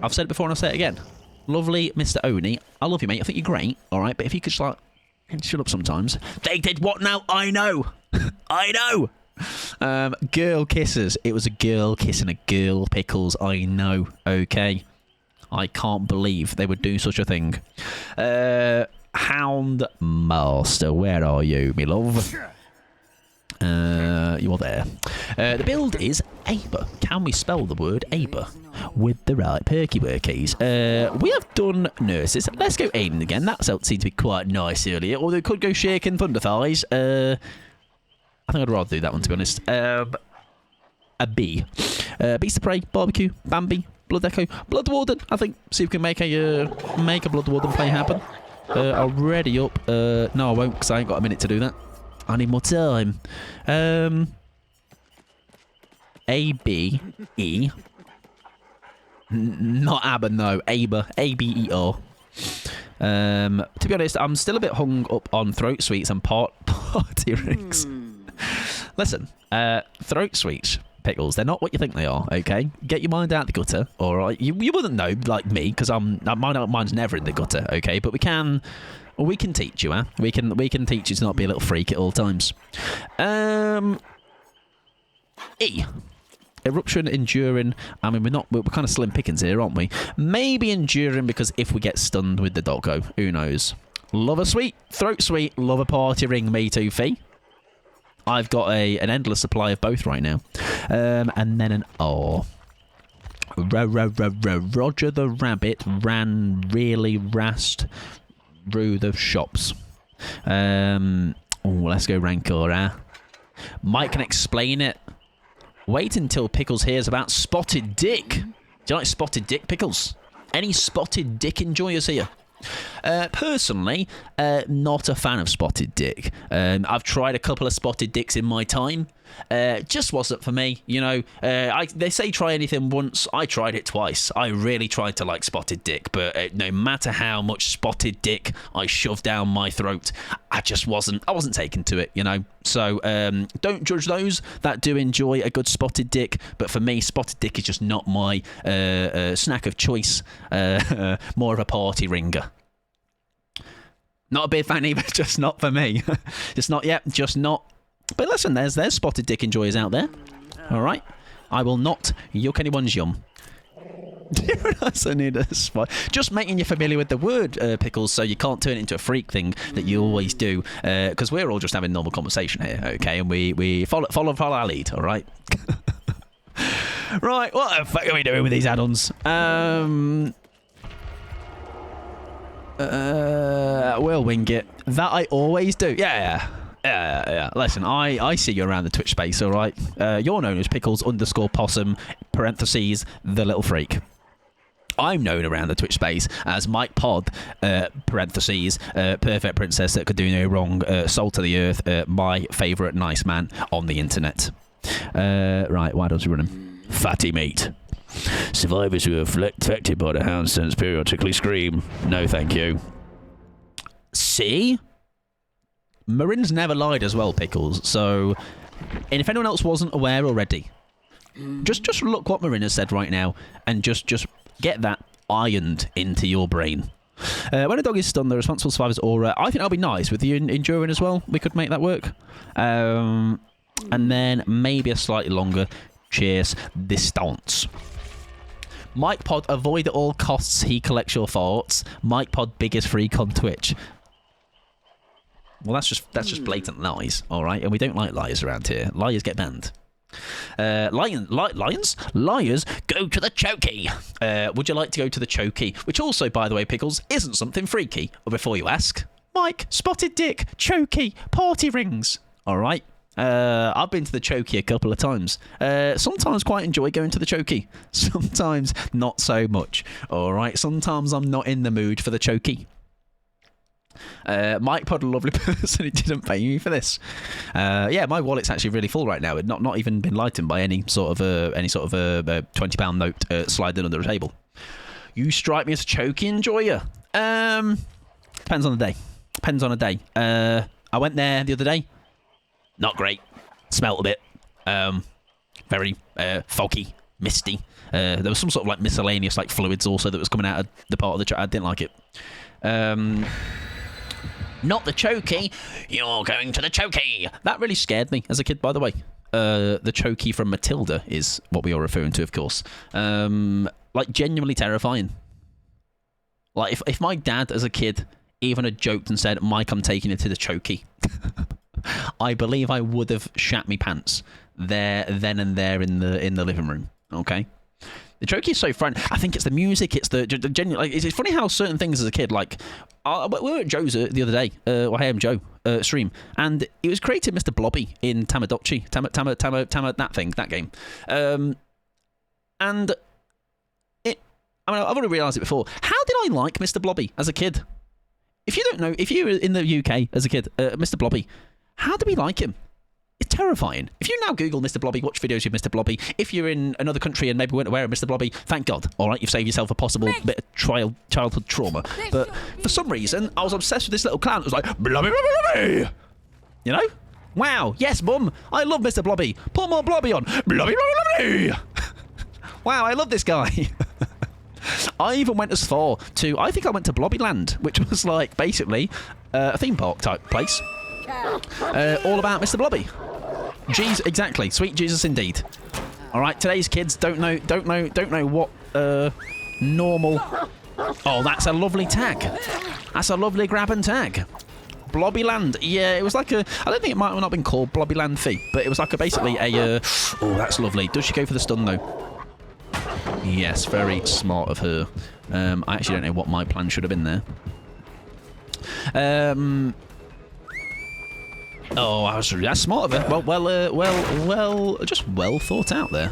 I've said it before and I'll say it again. Lovely Mr. Oni. I love you, mate. I think you're great. All right, but if you could just shut up sometimes. They did what now? I know. I know. Girl kisses. It was a girl kissing a girl, Pickles. I know. Okay. I can't believe they would do such a thing. Hound Master, where are you, me love? You are there. The build is Aber. Can we spell the word Aber with the right perky workies? We have done nurses. Let's go Aiden again. That seemed to be quite nice earlier. Although it could go shaking thunder thighs. I think I'd rather do that one, to be honest. A B. Beast of Prey, Barbecue, Bambi, Blood Echo, Blood Warden. I think see if we can make a Blood Warden play happen. I'll ready up. No, I won't, because I ain't got a minute to do that. I need more time. A B E. Not Aber, no. Aber. A-B-E-R. To be honest, I'm still a bit hung up on throat sweets and party rings. Listen, throat sweets, Pickles, they're not what you think they are, okay? Get your mind out the gutter, alright? You wouldn't know, like me, because mine's never in the gutter, okay? But we can teach you, huh? We can teach you to not be a little freak at all times. E. Eruption, enduring. I mean, we're kind of slim pickings here, aren't we? Maybe enduring, because if we get stunned with the doggo, who knows? Love a sweet, throat sweet, love a party ring, me too, Fee. I've got an endless supply of both right now. And then an R. Roger the Rabbit ran really rast through the shops. Let's go Rancor. Mike can explain it. Wait until Pickles hears about Spotted Dick. Do you like Spotted Dick, Pickles? Any Spotted Dick enjoyers here? Personally, not a fan of Spotted Dick. I've tried a couple of Spotted Dicks in my time. Just wasn't for me, you know. They say try anything once. I tried it twice. I really tried to like Spotted Dick, but no matter how much Spotted Dick I shoved down my throat, I wasn't taken to it, you know. So don't judge those that do enjoy a good Spotted Dick, but for me, Spotted Dick is just not my snack of choice. More of a party ringer. Not a big fan either, just not for me. Just not yet, just not. But listen, there's Spotted Dick enjoyers out there. All right, I will not yuck anyone's yum. Just making you familiar with the word pickles, so you can't turn it into a freak thing that you always do. Because we're all just having normal conversation here, okay? And we follow our lead, all right? Right, what the fuck are we doing with these add-ons? We'll wing it. That I always do. Yeah. Listen, I see you around the Twitch space, all right? You're known as Pickles_Possum, parentheses, the little freak. I'm known around the Twitch space as Mike Pod, parentheses, perfect princess that could do no wrong, soul to the earth, my favourite nice man on the internet. Right, why don't we run him? Fatty meat. Survivors who are affected by the hound sense periodically scream. No, thank you. See? Marin's never lied as well, Pickles. So, and if anyone else wasn't aware already, just look what Marin has said right now, and just get that ironed into your brain. When a dog is stunned, the responsible survivor's aura. I think that'll be nice with you enduring as well. We could make that work. And then maybe a slightly longer chase distance. Mike Pod, avoid at all costs. He collects your thoughts. Mike Pod, biggest freak on Twitch. Well, that's just blatant lies, all right? And we don't like liars around here. Liars get banned. Lions? Liars go to the chokey. Would you like to go to the chokey? Which also, by the way, Pickles, isn't something freaky. Or before you ask, Mike, Spotted Dick, chokey, party rings. All right. I've been to the chokey a couple of times. Sometimes quite enjoy going to the chokey. Sometimes not so much. All right. Sometimes I'm not in the mood for the chokey. Mike Pod, a lovely person who didn't pay me for this. Yeah, my wallet's actually really full right now. It's not even been lightened by any sort of a £20 note sliding under the table. You strike me as a chokey enjoyer. Depends on the day. I went there the other day. Not great. Smelt a bit. Very foggy, misty. There was some sort of like miscellaneous like fluids also that was coming out of the part of the I didn't like it. Not the chokey. You're going to the chokey. That really scared me as a kid, by the way. The chokey from Matilda is what we are referring to, of course. Like, genuinely terrifying. Like, if my dad as a kid even had joked and said, Mike, I'm taking you to the chokey, I believe I would have shat me pants then and there in the living room. Okay? The chokey is so fun. I think it's the music. It's the genuine. Like, it's funny how certain things as a kid, like we were at Joe's the other day. Hey, I'm Joe stream, and it was creating Mr. Blobby in Tamagotchi, that game. And it. I mean, I've already realised it before. How did I like Mr. Blobby as a kid? If you don't know, if you were in the UK as a kid, Mr. Blobby, how do we like him? It's terrifying. If you now Google Mr. Blobby, watch videos of Mr. Blobby, if you're in another country and maybe weren't aware of Mr. Blobby, thank God. All right, you've saved yourself a possible bit of childhood trauma. But for some reason, I was obsessed with this little clown. It was like, Blobby, Blobby, Blobby. You know? Wow. Yes, Mum. I love Mr. Blobby. Put more Blobby on. Blobby, Blobby, Blobby. Wow, I love this guy. I even went as far to, I think I went to Blobbyland, which was like basically a theme park type place. All about Mr. Blobby. Jesus, exactly. Sweet Jesus indeed. All right, today's kids don't know what normal. Oh, that's a lovely tag. That's a lovely grab and tag. Blobbyland. Yeah, it was like a. I don't think it might have not been called Blobbyland Fee, but it was like basically a. Oh, that's lovely. Does she go for the stun though? Yes, very smart of her. I actually don't know what my plan should have been there. Oh, that's smart of her. Well, just well thought out there.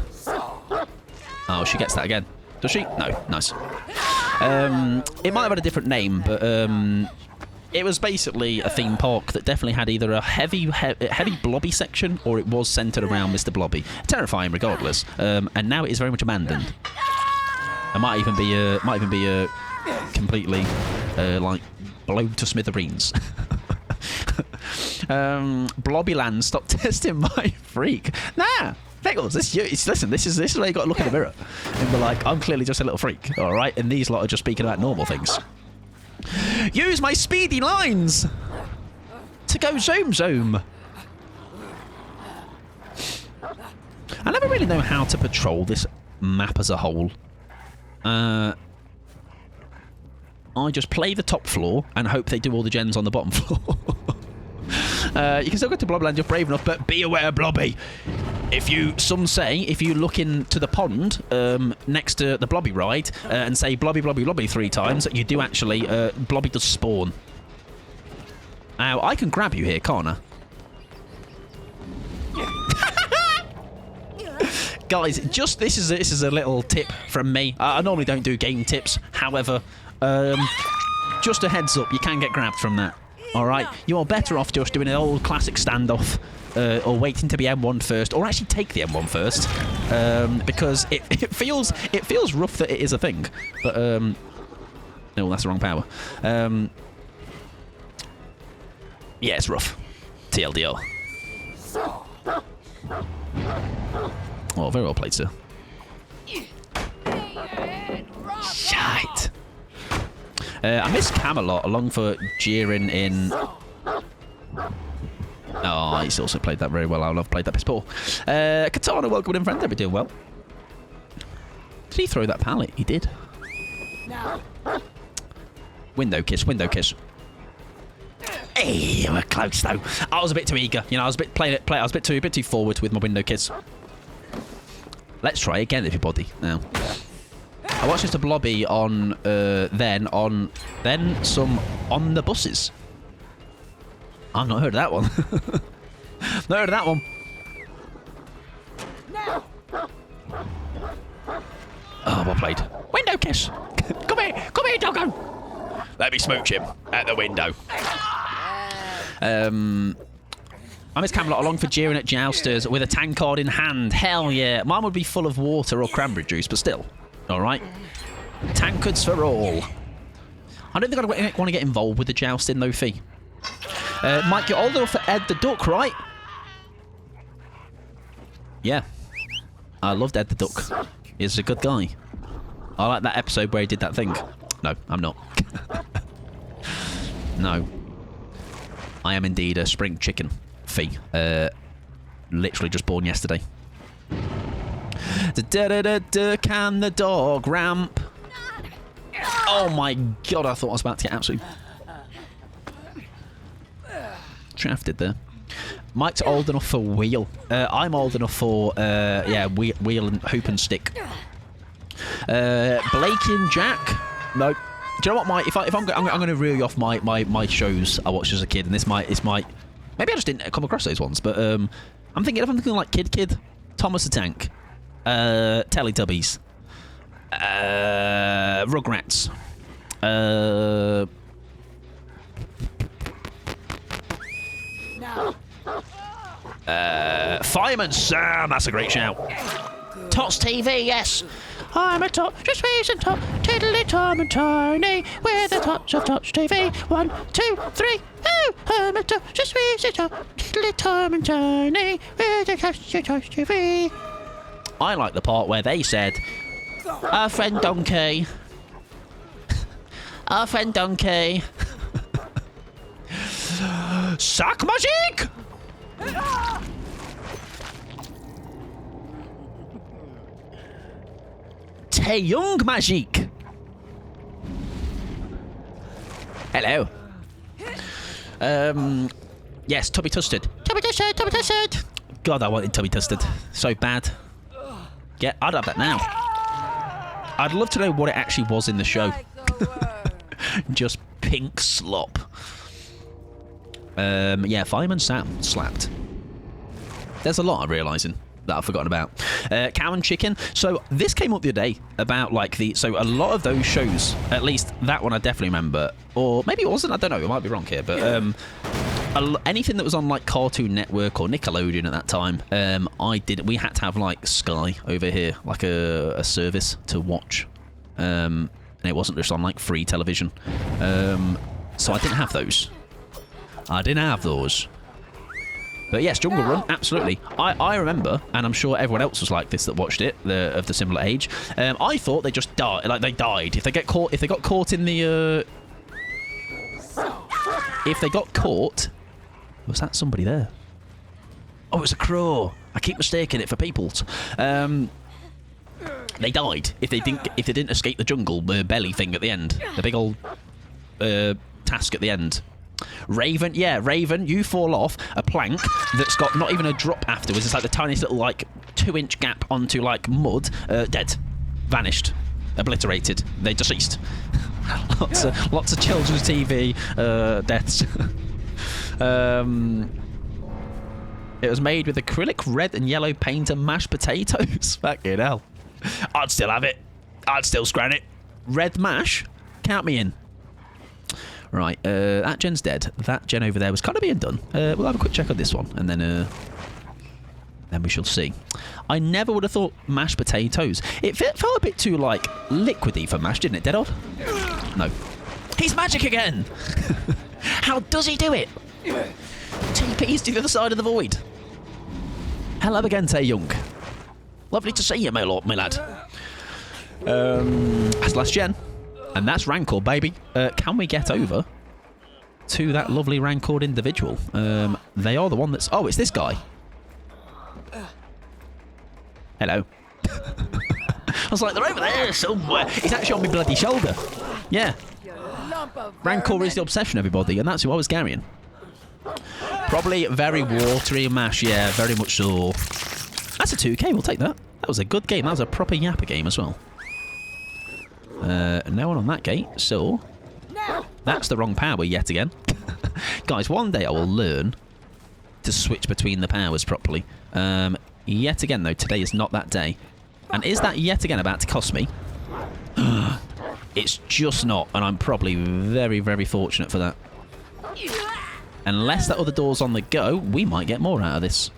Oh, she gets that again. Does she? No. Nice. It might have had a different name, but It was basically a theme park that definitely had either a heavy blobby section or it was centred around Mr. Blobby. Terrifying, regardless. And now it is very much abandoned. It might even be a completely like blown to smithereens. Blobbyland, stop testing my freak. Nah. Pickles, listen, this is where you got to look in the mirror and be like, I'm clearly just a little freak, all right? And these lot are just speaking about normal things. Use my speedy lines to go zoom zoom. I never really know how to patrol this map as a whole. I just play the top floor and hope they do all the gens on the bottom floor. You can still go to Blobbyland, you're brave enough, but be aware, Blobby. Some say if you look into the pond next to the Blobby ride and say Blobby, Blobby, Blobby 3 times, you do actually, Blobby does spawn. Now, I can grab you here, can't I? Guys, just this is a little tip from me. I normally don't do game tips, however, just a heads up, you can get grabbed from that. Alright, you're better off just doing an old classic standoff, or waiting to be M1 first, or actually take the M1 first, because it feels rough that it is a thing, but no, that's the wrong power. Yeah, it's rough. TLDR. Oh, very well played, sir. Shite. I miss Camelot along for jeering in. Oh, he's also played that very well. I've played that piss poor. Katana, welcome in, friend. Hope you're doing well. Did he throw that pallet? He did. Window kiss, window kiss. Hey, we're close though. I was a bit too eager. You know, I was a bit I was a bit too forward with my window kiss. Let's try again, everybody. Now. I watched Mr. Blobby on, then some on the buses. I've not heard of that one. Not heard of that one. Oh, well played. Window kiss. Come here, doggo. Let me smooch him at the window. I miss Camelot along for jeering at jousters with a tankard in hand. Hell yeah. Mine would be full of water or cranberry juice, but still. Alright. Tankards for all. I don't think I'd want to get involved with the jousting, though, Fee. Mike, you're old enough for Ed the Duck, right? Yeah. I loved Ed the Duck. He's a good guy. I like that episode where he did that thing. No, I'm not. No. I am indeed a spring chicken, Fee. Literally just born yesterday. Can the dog ramp? Oh my god, I thought I was about to get absolutely shafted there. Mike's old enough for wheel. I'm old enough for, yeah, wheel and hoop and stick. Blakey and Jack? No. Do you know what, Mike? I'm going to reel you off my shows I watched as a kid, and this might, maybe I just didn't come across those ones, but I'm thinking like Kid, Thomas the Tank. Teletubbies, Rugrats, Fireman Sam, that's a great shout. Tots TV, yes. I'm a tot, just facing top, tiddly Tom and Tiny, with the tots of Tots TV. 1, 2, 3, oh, I'm a tot, just facing top, tiddly Tom and Tiny, with the tots of Tots TV. I like the part where they said, our friend Donkey. Our friend Donkey. Sack magic! Taeyong magic! Hello. Yes, Tubby Tusted. Tubby Tusted, Tubby Tusted! God, I wanted Tubby Tusted. So bad. Yeah, I'd have that now. I'd love to know what it actually was in the show. Just pink slop. Yeah, Fireman Sam slapped. There's a lot I'm realising. that I've forgotten about. Cow and Chicken. So this came up the other day about like so a lot of those shows, at least that one I definitely remember, or maybe it wasn't. I don't know. I might be wrong here, but anything that was on like Cartoon Network or Nickelodeon at that time, we had to have like Sky over here, like a service to watch, and it wasn't just on like free television. So I didn't have those. But yes, Jungle Run, absolutely. I remember, and I'm sure everyone else was like this that watched it, of the similar age. I thought they just died, like they died. If they got caught in the, if they got caught, was that somebody there? Oh, it's a crow. I keep mistaking it for peoples. They died if they didn't escape the jungle belly thing at the end, the big old task at the end. Raven, yeah, Raven, you fall off a plank that's got not even a drop afterwards. It's like the tiniest little like 2-inch gap onto like mud. Dead, vanished, obliterated. They deceased. lots of children's TV deaths. It was made with acrylic red and yellow paint and mashed potatoes. Fucking hell. I'd still have it. I'd still scran it. Red mash, count me in. Right, that gen's dead. That gen over there was kind of being done. We'll have a quick check on this one, and then we shall see. I never would have thought mashed potatoes. It felt a bit too, like, liquidy for mash, didn't it, Dead Odd? No. He's magic again! How does he do it? TP's to the other side of the void. Hello again, Tae Young. Lovely to see you, my lad. That's last gen. And that's Rancor, baby. Can we get over to that lovely Rancored individual? They are the one that's... Oh, it's this guy. Hello. I was like, they're over there somewhere. He's actually on my bloody shoulder. Yeah. Rancor is the obsession, everybody, and that's who I was carrying. Probably very watery mash, yeah, very much so. That's a 2K, we'll take that. That was a good game. That was a proper Yappa game as well. No one on that gate, so that's the wrong power yet again. Guys, one day I will learn to switch between the powers properly. Yet again, though, today is not that day. And is that yet again about to cost me? It's just not, and I'm probably very, very fortunate for that. Unless that other door's on the go, we might get more out of this.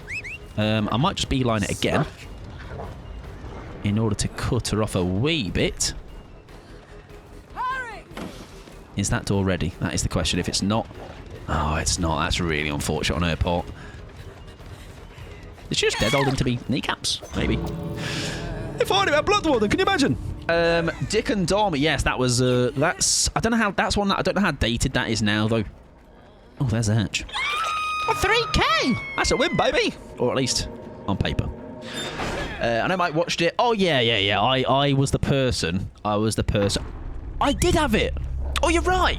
I might just beeline it again in order to cut her off a wee bit. Is that door ready? That is the question. If it's not... Oh, it's not. That's really unfortunate on her part. Did she just dead hold him to be kneecaps? Maybe. If I only had Bloodwater, can you imagine? Dick and Dormy. Yes, that was... that's... I don't know how... That's one that... I don't know how dated that is now, though. Oh, there's the hatch. Oh, 3K! That's a win, baby! Or at least on paper. I know Mike watched it. Oh, yeah. I was the person. I did have it! Oh, you're right.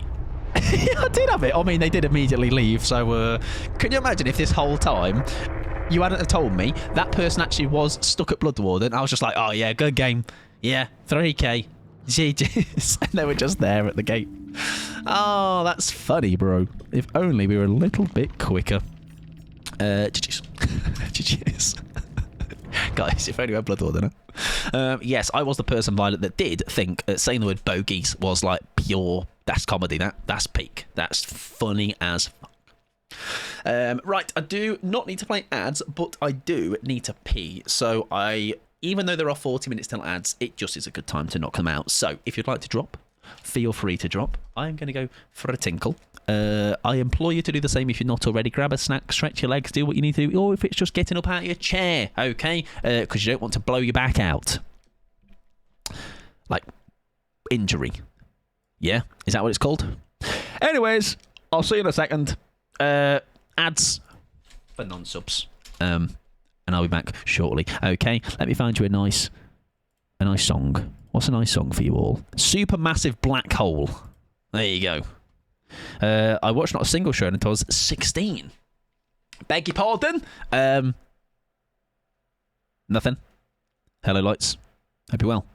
I did have it. I mean, they did immediately leave. So, can you imagine if this whole time you hadn't have told me that person actually was stuck at Bloodwarden? I was just like, oh yeah, good game. Yeah, 3K. GG's. And they were just there at the gate. Oh, that's funny, bro. If only we were a little bit quicker. GG's. GG's. Guys, if only we had Bloodwarden. Yes, I was the person, Violet, that did think saying the word bogeys was like pure. That's comedy. That's peak. That's funny as fuck. Right, I do not need to play ads, but I do need to pee. So even though there are 40 minutes till ads, it just is a good time to knock them out. So if you'd like to drop, feel free to drop. I'm going to go for a tinkle. I implore you to do the same if you're not already. Grab a snack, stretch your legs, do what you need to do, or if it's just getting up out of your chair, okay? Because you don't want to blow your back out. Like, injury. Yeah? Is that what it's called? Anyways, I'll see you in a second. Ads for non-subs. And I'll be back shortly. Okay, let me find you a nice song. What's a nice song for you all? Supermassive Black Hole. There you go. I watched not a single show until I was 16. Beg your pardon? Nothing. Hello, lights. Hope you're well.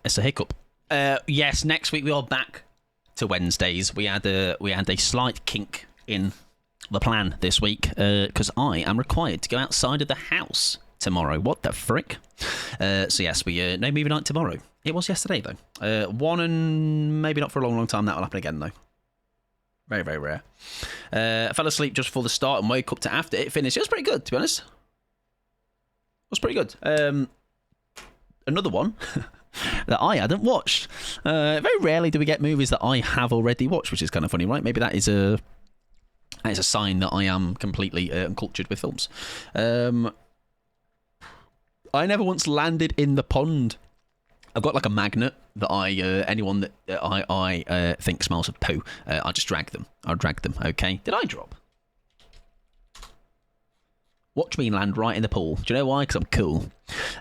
it's a hiccup. Yes, next week we are back to Wednesdays. We had a slight kink in the plan this week because I am required to go outside of the house tomorrow. What the frick? So yes, we no movie night tomorrow. It was yesterday though. One and maybe not for a long, long time. That will happen again though. Very, very rare. I fell asleep just before the start and woke up to after it finished. It was pretty good, to be honest. It was pretty good. Another one that I hadn't watched. Very rarely do we get movies that I have already watched, which is kind of funny, right? Maybe that is a sign that I am completely uncultured with films. I never once landed in the pond. I've got like a magnet that anyone that I think smells of poo, I just drag them. I'll drag them, okay? Did I drop? Watch me land right in the pool. Do you know why? Because I'm cool.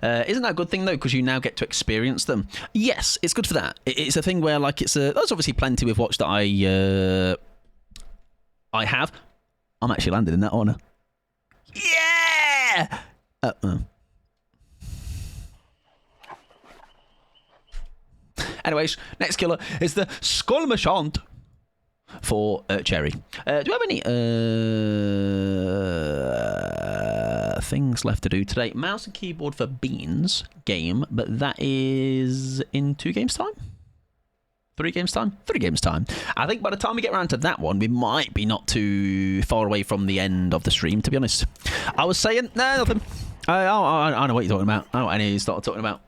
Isn't that a good thing, though? Because you now get to experience them. Yes, it's good for that. It's a thing where, like, there's obviously plenty we've watched that I have. I'm actually landed in that honour. Yeah! Anyways, next killer is the Skull Machant for Cherry. Do we have any things left to do today? Mouse and keyboard for Beans game, but that is in 2 games time? 3 games time? 3 games time. I think by the time we get around to that one, we might be not too far away from the end of the stream, to be honest. I was saying, no, nothing. I know what you're talking about. I know what any of you started talking about.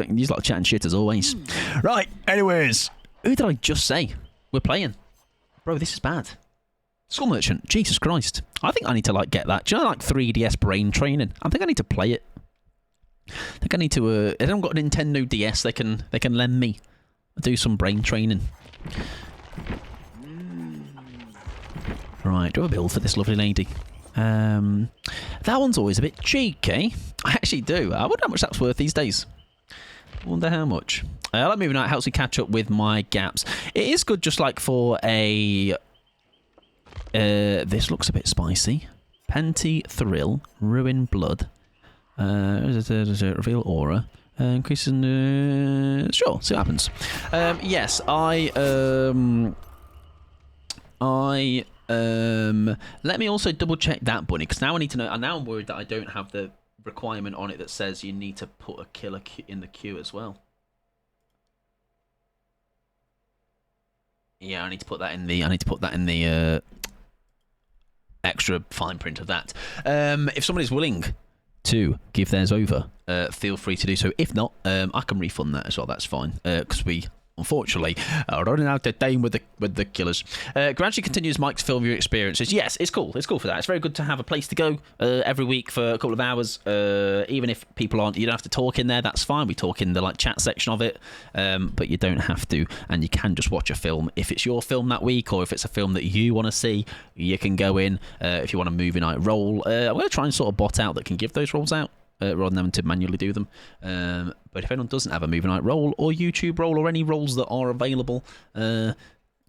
You lot chatting shit as always. Right, anyways. Who did I just say? We're playing. Bro, this is bad. Skull Merchant. Jesus Christ. I think I need to, like, get that. Do you know, like, 3DS brain training? I think I need to play it. I think I need to, I haven't got a Nintendo DS they can lend me. Do some brain training. Right, do I have a build for this lovely lady? That one's always a bit cheeky. I actually do. I wonder how much that's worth these days. I wonder how much. I like moving out. It helps me catch up with my gaps. It is good just like for a... this looks a bit spicy. Penty Thrill. Ruin Blood. Reveal Aura. Increasing... sure, see what happens. Yes, let me also double check that bunny, because now I need to know... And now I'm worried that I don't have the requirement on it that says you need to put a killer in the queue as well. Yeah, I need to put that in the extra fine print of that. If somebody's willing to give theirs over, feel free to do so. If not, I can refund that as well. That's fine, because we unfortunately are running out of time with the killers. Gradually continues Mike's film view experiences. Yes, it's cool. It's cool for that. It's very good to have a place to go every week for a couple of hours. Even if people aren't, you don't have to talk in there. That's fine. We talk in the like chat section of it, but you don't have to, and you can just watch a film if it's your film that week, or if it's a film that you want to see. You can go in if you want a movie night roll. I'm going to try and sort of bot out that can give those rolls out. Rather than having to manually do them. But if anyone doesn't have a movie night roll or YouTube roll or any rolls that are available to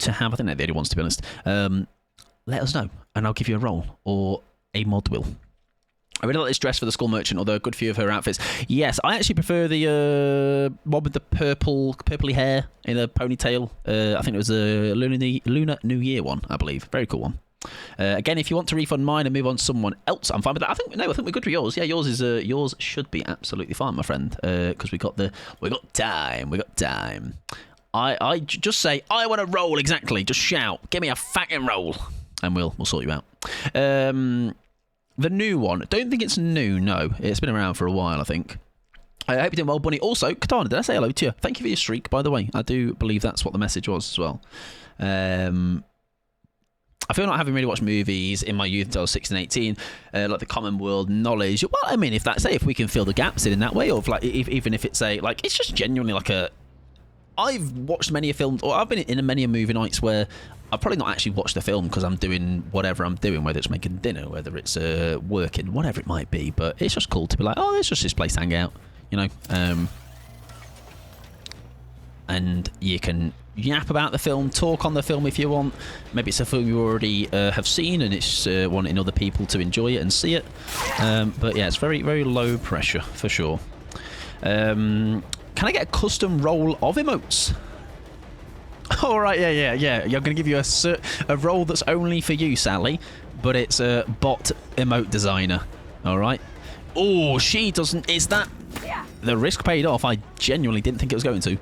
have, I think they're the only ones, to be honest, let us know and I'll give you a roll, or a mod will. I really like this dress for the Skull Merchant, although a good few of her outfits. Yes, I actually prefer the one with the purpley hair in a ponytail. I think it was a Lunar New Year one, I believe. Very cool one. Again, if you want to refund mine and move on to someone else, I'm fine with that. I think we're good for yours. Yeah, yours should be absolutely fine, my friend. Because we got time. I just say I want to roll exactly. Just shout, give me a fucking roll, and we'll sort you out. The new one, don't think it's new. No, it's been around for a while, I think. I hope you're doing well, Bunny. Also, Katana, did I say hello to you? Thank you for your streak, by the way. I do believe that's what the message was as well. I feel like having really watched movies in my youth until I was 16, 18, like the common world knowledge. Well, I mean, if we can fill the gaps in that way, or if, like, even if it's it's just genuinely like a... I've watched many a film, or I've been in many a movie nights where I've probably not actually watched the film because I'm doing whatever I'm doing, whether it's making dinner, whether it's working, whatever it might be. But it's just cool to be like, oh, it's just this place to hang out, you know. And you can yap about the film, talk on the film if you want. Maybe it's a film you already have seen and it's wanting other people to enjoy it and see it. But yeah, it's very, very low pressure for sure. Can I get a custom role of emotes? All right, yeah. You're going to give you a role that's only for you, Sally, but it's a bot emote designer. All right. Oh, she doesn't. Is that the risk paid off? I genuinely didn't think it was going to.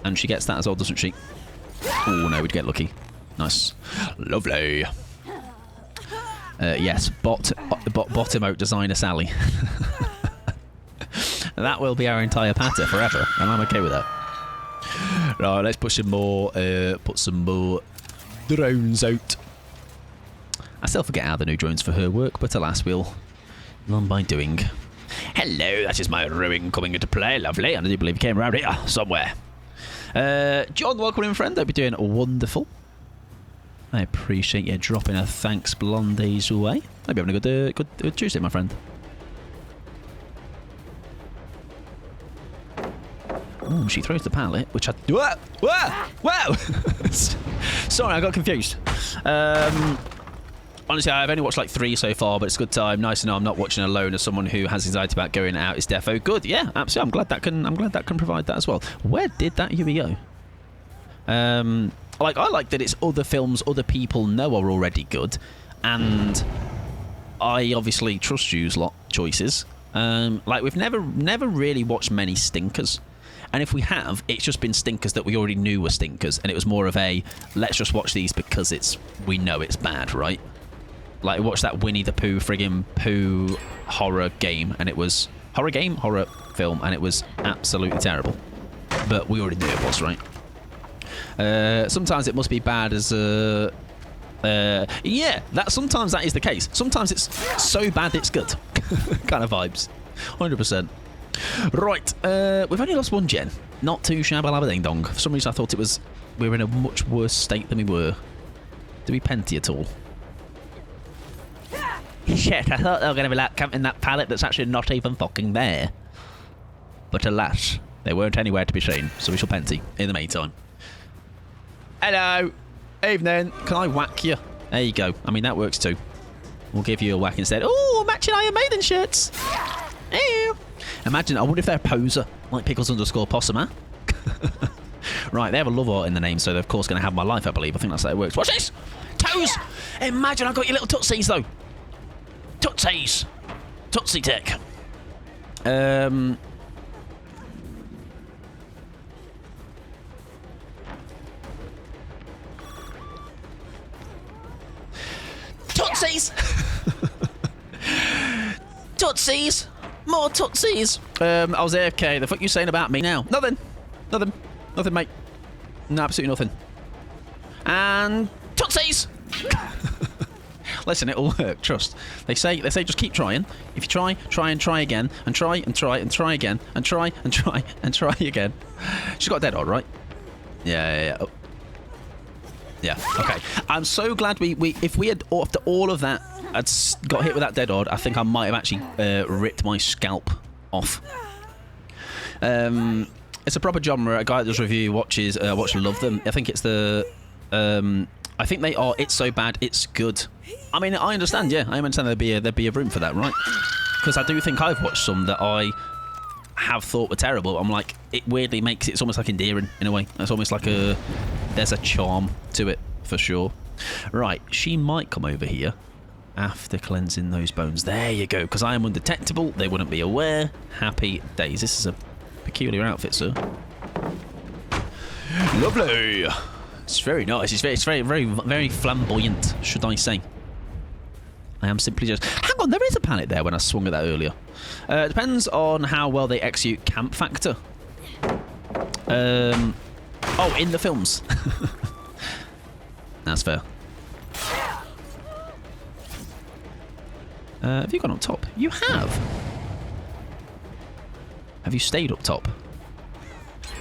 And she gets that as well, doesn't she? Oh no, we'd get lucky. Nice, lovely. Yes, bot emote designer Sally. That will be our entire patter forever, and I'm okay with that. Right, let's put some more drones out. I still forget how the new drones for her work, but alas, we'll learn by doing. Hello, that is my ruin coming into play. Lovely, and I do believe you came around here somewhere. John, welcome in, friend. Hope you're doing wonderful. I appreciate you dropping a thanks blondies away. Hope you're having a good Tuesday, my friend. Oh, she throws the pallet, which I... Whoa! Sorry, I got confused. Honestly, I've only watched like 3 so far, but it's a good time. Nice to know I'm not watching alone as someone who has anxiety about going out is defo good. Yeah, absolutely. I'm glad that can provide that as well. Where did that Yui go? I like that it's other films other people know are already good, and I obviously trust Yu's lot choices. We've never really watched many stinkers. And if we have, it's just been stinkers that we already knew were stinkers, and it was more of a, let's just watch these because we know it's bad, right? Like, we watched that Winnie the Pooh friggin' Pooh horror game, and it was... Horror film, and it was absolutely terrible. But we already knew it was, right? Sometimes it must be bad as a... yeah, sometimes that is the case. Sometimes it's so bad it's good. Kind of vibes. 100%. Right, we've only lost 1 gen. Not too shabba labba ding dong. For some reason I thought we were in a much worse state than we were. Did we penty at all? Shit, I thought they were going to be like camping that pallet that's actually not even fucking there. But alas, they weren't anywhere to be seen, so we shall penty in the meantime. Hello! Evening! Can I whack you? There you go. I mean, that works too. We'll give you a whack instead. Ooh, matching Iron Maiden shirts! Ew! Imagine, I wonder if they're a poser, like Pickles_Possum, huh? Right, they have a love art in the name, so they're of course going to have my life, I believe. I think that's how it works. Watch this! Toes! Imagine I've got your little tootsies, though. Tootsies! Tootsie tech. Tootsies! Tootsies! More tootsies! I was AFK. The fuck you saying about me now? Nothing, mate. No, absolutely nothing. And tootsies! Listen, it'll work. Trust. They say just keep trying. If you try and try again, and try and try and try again, and try and try and try again. She's got a dead odd, right? Yeah. Oh. Yeah. Okay. I'm so glad if we had after all of that, I'd got hit with that dead odd, I think I might have actually ripped my scalp off. It's a proper genre. A guy that does review watches watch and love them. I think it's the I think they are. It's so bad, it's good. I mean, I understand. Yeah, I understand there'd be a room for that, right? Because I do think I've watched some that I have thought were terrible. I'm like, it weirdly makes it's almost like endearing in a way. It's almost like there's a charm to it for sure. Right, she might come over here after cleansing those bones. There you go. Because I am undetectable, they wouldn't be aware. Happy days. This is a peculiar outfit, sir. Lovely. It's very nice. It's very flamboyant, should I say. I am simply just... Hang on, there is a pallet there when I swung at that earlier. It depends on how well they execute camp factor. Oh, in the films. That's fair. Have you gone up top? You have. Have you stayed up top?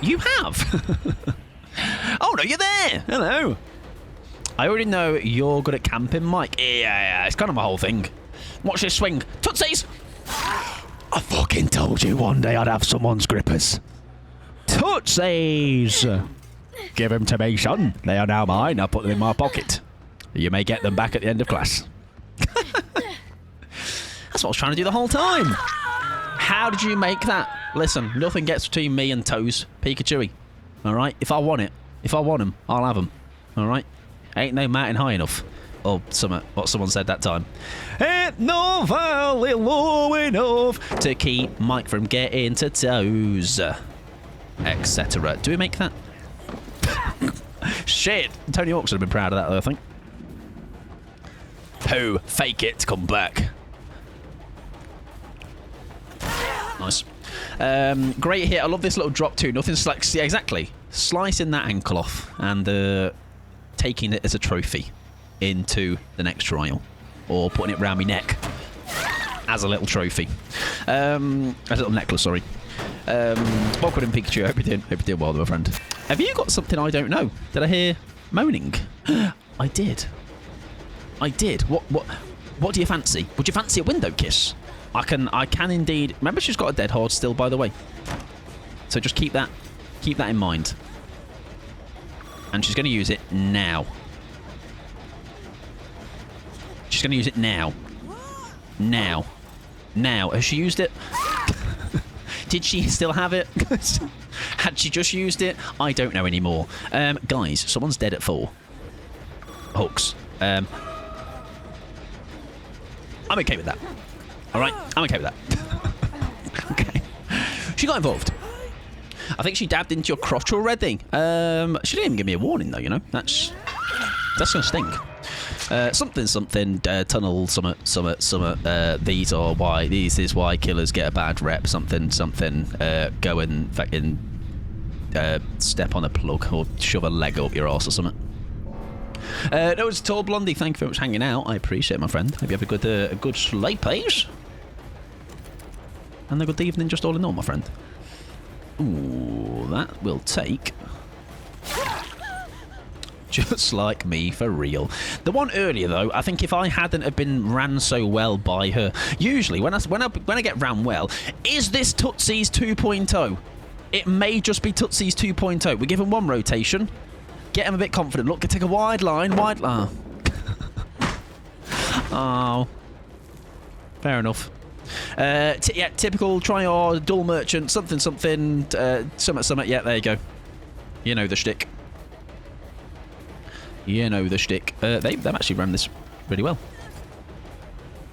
You have. Oh no, you're there. Hello. I already know you're good at camping, Mike. Yeah, it's kind of my whole thing. Watch this swing. Tootsies! I fucking told you one day I'd have someone's grippers. Tootsies! Give them to me, son. They are now mine. I'll put them in my pocket. You may get them back at the end of class. That's what I was trying to do the whole time. How did you make that? Listen, nothing gets between me and Toes Pikachu. All right? If I want it, if I want him, I'll have him. All right? Ain't no mountain high enough. Or what someone said that time. Ain't no valley low enough to keep Mike from getting to Toes. Etc. Do we make that? Shit! Tony Hawk's would have been proud of that, though, I think. Ho! Fake it, come back. Nice. Great hit. I love this little drop too. Nothing's like... Yeah, exactly. Slicing that ankle off and taking it as a trophy into the next trial. Or putting it round my neck as a little trophy. As a little necklace, sorry. Welcome in Pikachu. Hope you're doing well, my friend. Have you got something I don't know? Did I hear moaning? I did. What do you fancy? Would you fancy a window kiss? I can indeed. Remember, she's got a dead horde still, by the way. So just keep that in mind. And she's going to use it now. She's going to use it now. Now. Has she used it? Did she still have it? Had she just used it? I don't know anymore. Guys, someone's dead at 4. Hooks. I'm okay with that. Alright, I'm okay with that. Okay. She got involved. I think she dabbed into your crotch already. She didn't even give me a warning, though, you know. That's going to sting. Something, tunnel, summit, this is why killers get a bad rep, something, go and fucking step on a plug or shove a leg up your arse or something. No, it's Tall Blondie, thank you very much for hanging out, I appreciate it, my friend. Hope you have a good sleep, please. And a good evening just all in all, my friend. Ooh, that will take... Just like me, for real. The one earlier, though, I think if I hadn't have been ran so well by her... Usually, when I get ran well, is this Tootsie's 2.0? It may just be Tootsie's 2.0. We give him one rotation. Get him a bit confident. Look, take a wide line. Oh. Fair enough. Yeah, typical try-hard, dual merchant, something, summit. Yeah, there you go. You know the shtick. They've actually ran this really well.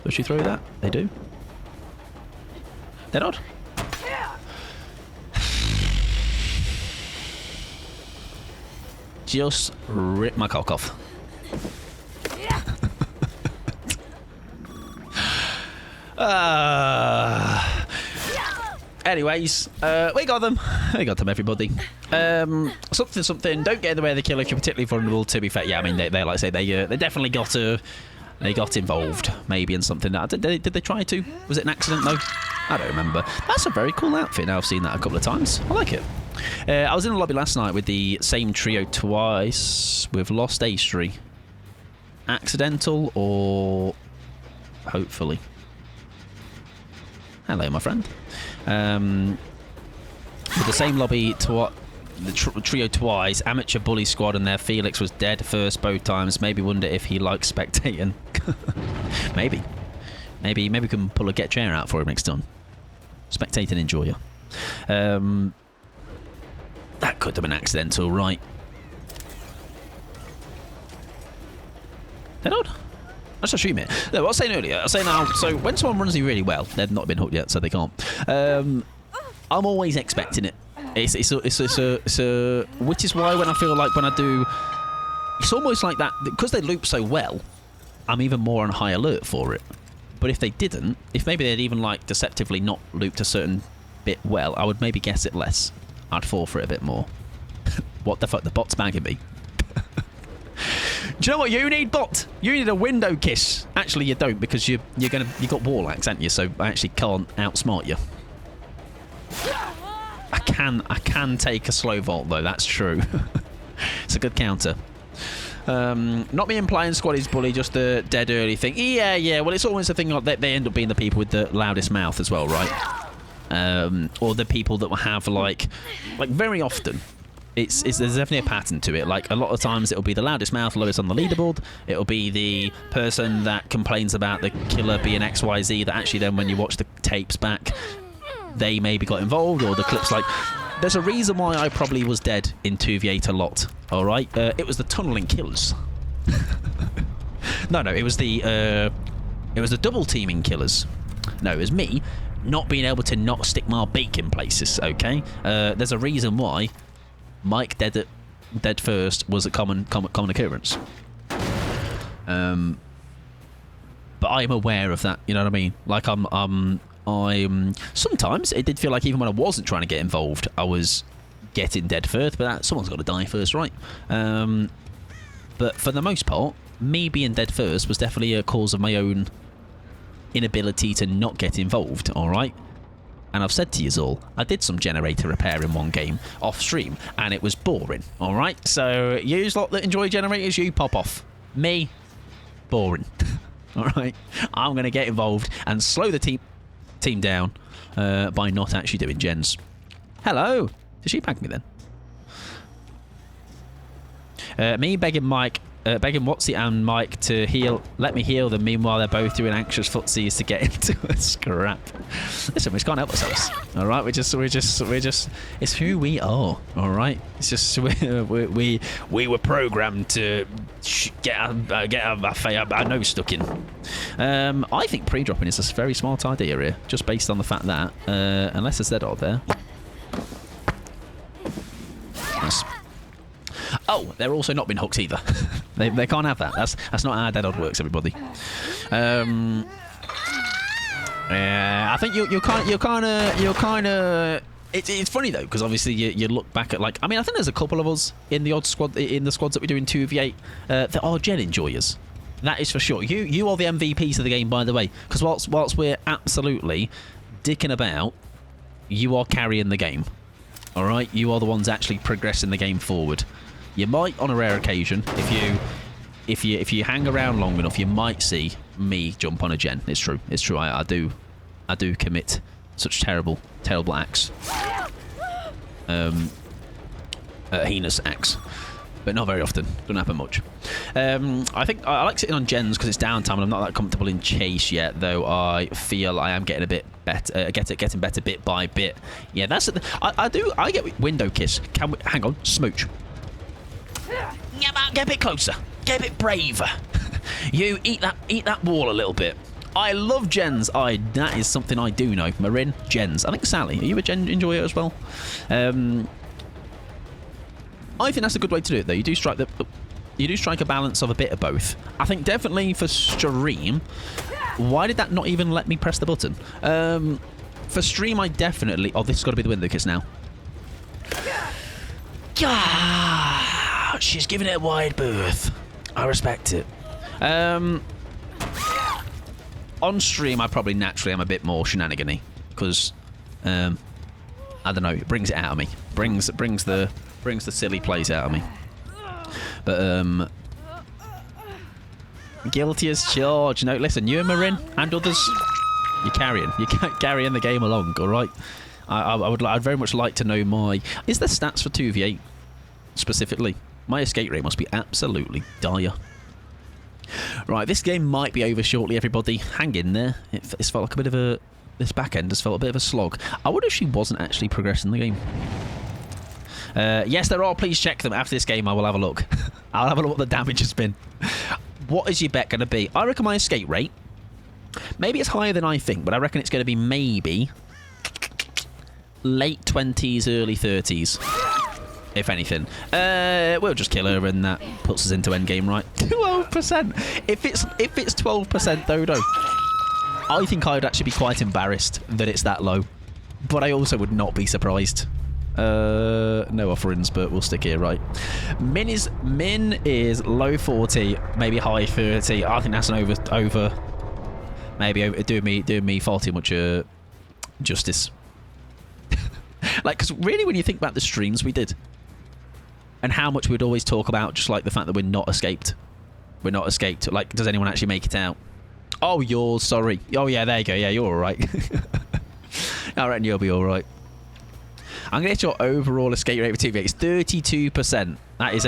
Does she throw that? They do. They're not. Just rip my cock off. Anyways, we got them. Everybody. Something. Don't get in the way of the kill if you're particularly vulnerable. To be fair, yeah, I mean, they like I say, they definitely got involved, maybe in something. Did they try to? Was it an accident though? I don't remember. That's a very cool outfit. Now I've seen that a couple of times. I like it. I was in the lobby last night with the same trio twice. We've lost Astri. Accidental or hopefully. Hello, my friend. With the same lobby to the trio twice, amateur bully squad, and their Felix was dead first both times. Maybe wonder if he likes spectating. Maybe we can pull a get chair out for him next time. Spectate and enjoy you. That could have been accidental, right? They're not. Let's assume it. No, what I was saying earlier, I was saying now, so when someone runs you really well, they've not been hooked yet, so they can't. I'm always expecting it. It's which is why when I feel like when I do, it's almost like that, because they loop so well, I'm even more on high alert for it. But if they didn't, if maybe they'd even like deceptively not looped a certain bit well, I would maybe guess it less. I'd fall for it a bit more. What the fuck, the bot's bagging me. Do you know what you need, bot? You need a window kiss. Actually, you don't, because you got wall axe, haven't you? So I actually can't outsmart you. I can take a slow vault though. That's true. It's a good counter. Not me implying squad is bully, just the dead early thing. Yeah. Well, it's always the thing that they end up being the people with the loudest mouth as well, right? Or the people that will have like very often. There's definitely a pattern to it. Like a lot of times it'll be the loudest mouth, lowest on the leaderboard. It'll be the person that complains about the killer being XYZ that actually then when you watch the tapes back, they maybe got involved, or the clips like... There's a reason why I probably was dead in 2v8 a lot, alright? It was the tunneling kills. No, it was the double teaming killers. No, it was me not being able to not stick my beak in places, okay? There's a reason why Mike dead first was a common occurrence. But I'm aware of that, you know what I mean? Like I'm sometimes it did feel like even when I wasn't trying to get involved, I was getting dead first, but someone's got to die first, right? But for the most part, me being dead first was definitely a cause of my own inability to not get involved, alright? And I've said to you all, I did some generator repair in one game off stream, and it was boring, alright? So, you lot that enjoy generators, you pop off. Me, boring. Alright? I'm going to get involved and slow the team down by not actually doing gens. Hello! Did she bag me then? Me begging Watsy and Mike to let me heal them. Meanwhile, they're both doing anxious footsies to get into a scrap. Listen, we just can't help ourselves. All right, we're just. It's who we are. All right, it's just we were programmed to get our nose stuck in. I think pre-dropping is a very smart idea here, just based on the fact that unless there's dead out there. Nice. Oh, they're also not been hooked either. they can't have that. That's not how Dead Odd works, everybody. I think you're kind of. It's funny though, because obviously you look back at, like, I mean, I think there's a couple of us in the squads that we do in 2v8 that are gen enjoyers. That is for sure. You are the MVPs of the game, by the way, because whilst we're absolutely dicking about, you are carrying the game. All right, you are the ones actually progressing the game forward. You might, on a rare occasion, if you hang around long enough, you might see me jump on a gen. It's true. It's true. I do commit such terrible acts. Heinous acts. But not very often. Doesn't happen much. I think I like sitting on gens because it's downtime and I'm not that comfortable in chase yet, though I feel I am getting a bit better, getting better bit by bit. Yeah, that's I get window kiss. Hang on, smooch. Get a bit closer. Get a bit braver. You eat that wall a little bit. I love gens. That is something I do know. Marin, gens. I think Sally, are you a gen enjoyer as well? I think that's a good way to do it, though. You do strike a balance of a bit of both. I think definitely for stream. Why did that not even let me press the button? For stream, I definitely. Oh, this has got to be the window kiss now. She's giving it a wide berth. I respect it. On stream, I probably naturally am a bit more shenanigan-y because I don't know. It brings it out of me. Brings the silly plays out of me. But guilty as charged. No, listen, you and Marin and others, you're carrying the game along. All right. I'd very much like to know is there stats for 2v8 specifically? My escape rate must be absolutely dire. Right, this game might be over shortly, everybody. Hang in there. It's felt like a bit of this back end has felt a bit of a slog. I wonder if she wasn't actually progressing the game. Yes, there are. Please check them. After this game, I will have a look. I'll have a look what the damage has been. What is your bet going to be? I reckon my escape rate, maybe it's higher than I think, but I reckon it's going to be maybe late 20s, early 30s. If anything. We'll just kill her and that puts us into endgame, right? 12%. If it's 12% though, I think I would actually be quite embarrassed that it's that low. But I also would not be surprised. No offerings, but we'll stick here, right? Min is low 40, maybe high 30. I think that's an over maybe doing me far too much justice. Like, because really, when you think about the streams we did and how much we'd always talk about just like the fact that we're not escaped. Like, does anyone actually make it out? Oh, you're sorry. Oh yeah, there you go. Yeah, you're all right. I reckon you'll be all right. I'm gonna get your overall escape rate for 2v8. It's 32%. That is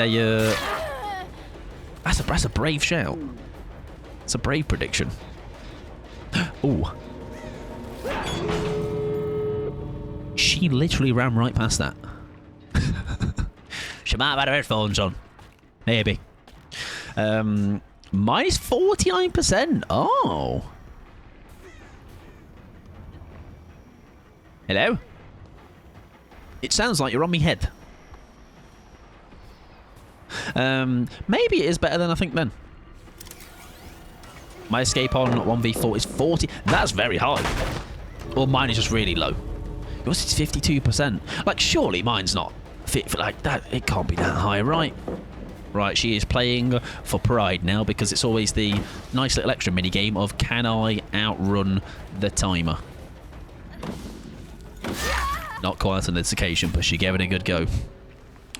that's a brave shout. It's a brave prediction. Ooh. She literally ran right past that. She might have had her headphones on. Maybe. Minus 49%. Oh. Hello? It sounds like you're on me head. Maybe it is better than I think then. My escape on 1v4 is 40. That's very high. Well, mine is just really low. Yours is 52%. Like, surely mine's not fit for like that. It can't be that high, right? Right, she is playing for pride now because it's always the nice little extra mini game of can I outrun the timer? Not quite on this occasion, but she gave it a good go.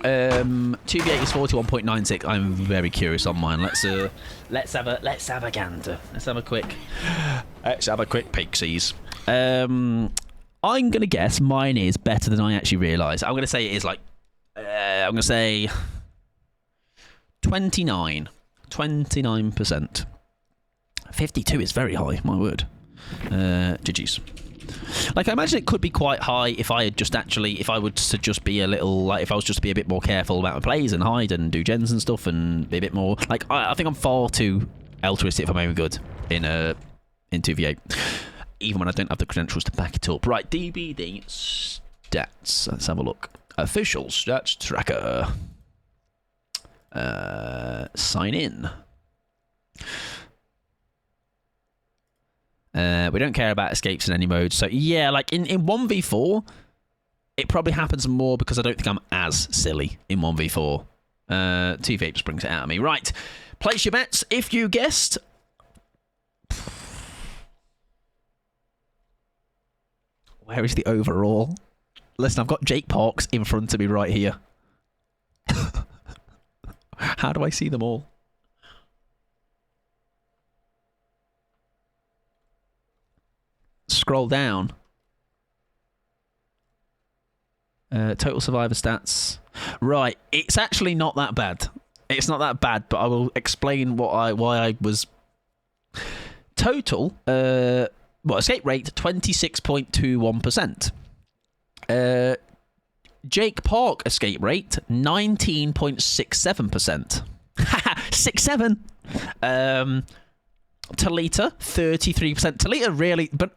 2v8 is 41.96. I'm very curious on mine. Let's have a gander. Let's have a quick peeksies. I'm gonna guess mine is better than I actually realise. I'm gonna say it is like I'm gonna say 29%. 52 is very high. My word. GG's. Like, I imagine it could be quite high if I had just actually, if I was to just be a little, like, if I was just to be a bit more careful about my plays and hide and do gens and stuff and be a bit more, like, I think I'm far too altruistic for my own good in 2v8, even when I don't have the credentials to back it up. Right, DBD stats. Let's have a look. Official stats tracker. Sign in. We don't care about escapes in any mode. So, yeah, like in 1v4, it probably happens more because I don't think I'm as silly in 1v4. 2v8 just brings it out of me. Right. Place your bets. If you guessed... Where is the overall? Listen, I've got Jake Parks in front of me right here. How do I see them all? Scroll down. Total survivor stats. Right, it's actually not that bad. It's not that bad, but I will explain why I was. Total, escape rate 26.21%. Jake Park escape rate 19.67%. 67. Talita 33%. Talita really, but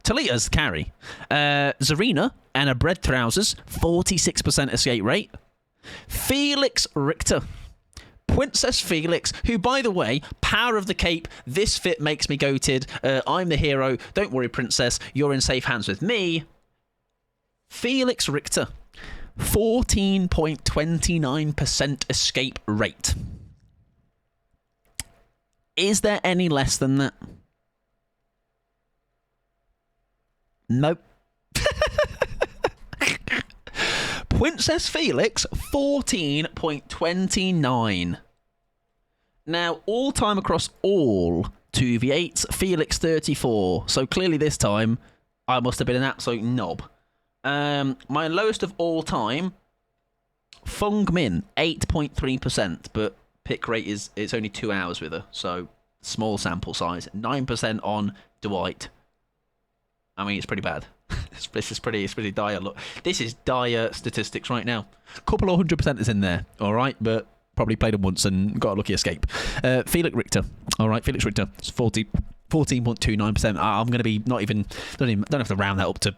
Talita's carry. Zarina and her bread trousers 46% escape rate. Felix Richter. Princess Felix, who, by the way, power of the cape, this fit makes me goated. I'm the hero. Don't worry, Princess. You're in safe hands with me. Felix Richter, 14.29% escape rate. Is there any less than that? Nope. Princess Felix, 14.29. Now, all time across all 2v8s, Felix 34. So clearly this time, I must have been an absolute knob. My lowest of all time, Fung Min, 8.3%, but pick rate it's only 2 hours with her, so small sample size. 9% on Dwight. I mean, it's pretty bad. It's pretty dire. Look, this is dire statistics right now. Couple of 100% is in there, all right, but probably played him once and got a lucky escape. Felix Richter, all right, Felix Richter, it's 14.29%. I'm going to be don't have to round that up to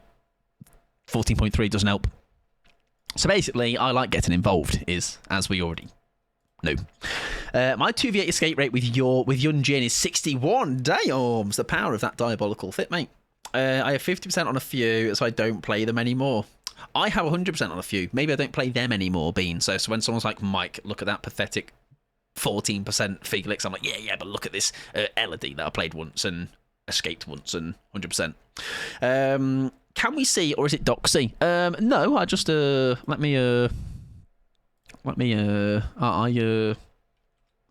14.3. Doesn't help. So basically, I like getting involved. As we already know. My 2v8 escape rate with Yun Jin is 61. Damn, it's the power of that diabolical fit, mate. I have 50% on a few, so I don't play them anymore. I have 100% on a few. Maybe I don't play them anymore, Bean. So when someone's like, Mike, look at that pathetic 14% Felix, I'm like, yeah, but look at this Elodie that I played once and escaped once and 100%. Can we see, or is it Doxy? No, I just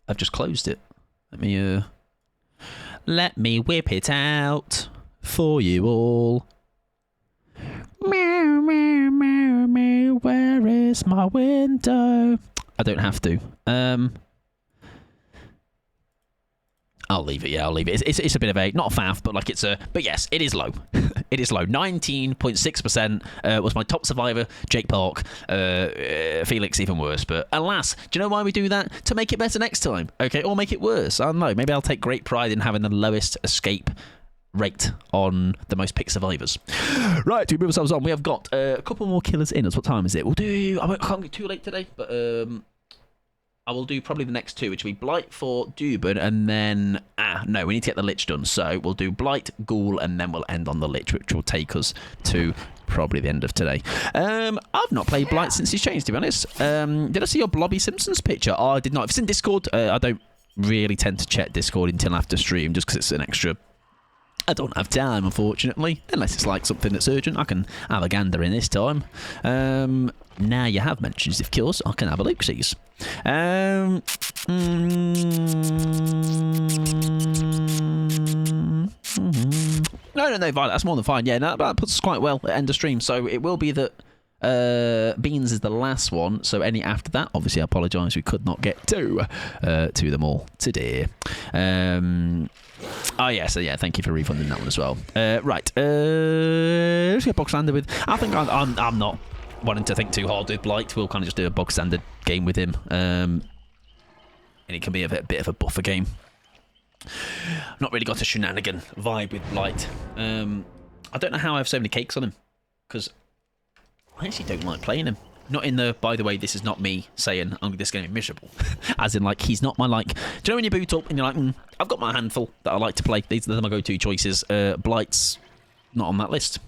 I've just closed it. Let me whip it out for you all. Meow, meow, meow, meow, where is my window? I don't have to. I'll leave it. Yeah, I'll leave it. It's a bit of a, not a faff, but like but yes, it is low. It is low. 19.6% was my top survivor, Jake Park. Felix even worse. But alas, do you know why we do that? To make it better next time. Okay, or make it worse. I don't know. Maybe I'll take great pride in having the lowest escape rate on the most picked survivors. Right, to move ourselves on, we have got a couple more killers in us. What time is it? We'll do... I can't get too late today, but I will do probably the next two, which will be Blight for Dubin, and then... no, we need to get the Lich done. So we'll do Blight, Ghoul, and then we'll end on the Lich, which will take us to probably the end of today. I've not played Blight since he's changed, to be honest. Did I see your Blobby Simpsons picture? Oh, I did not. If it's in Discord, I don't really tend to check Discord until after stream, just because it's an extra... I don't have time, unfortunately, unless it's like something that's urgent. I can have a gander in this time. Now you have mentioned, of course, I can have a look-sees. No, Violet, that's more than fine. Yeah, no, that puts us quite well at end of stream. So it will be that Beans is the last one. So any after that, obviously, I apologise. We could not get to them all today. Oh, yeah, so yeah, thank you for refunding that one as well. Right, let's get bog standard with... I think I'm not wanting to think too hard with Blight. We'll kind of just do a bog standard game with him. And it can be a bit of a buffer game. Not really got a shenanigan vibe with Blight. I don't know how I have so many cakes on him, because I actually don't like playing him. Not in the, by the way, this is not me saying I'm just going to be miserable. As in, like, he's not my, like... Do you know when you boot up and you're like, I've got my handful that I like to play. These are my go-to choices. Blight's not on that list.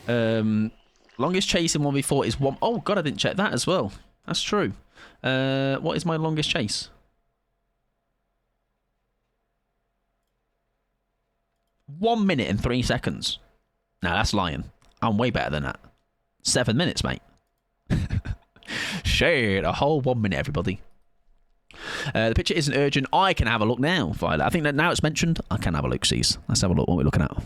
Longest chase in 1v4 is 1... Oh, God, I didn't check that as well. That's true. What is my longest chase? 1 minute and 3 seconds. No, that's lying. I'm way better than that. 7 minutes, mate. Shit, a whole 1 minute, everybody. The picture isn't urgent. I can have a look now, Violet. I think that now it's mentioned, I can have a look, sees. Let's have a look what we're looking at.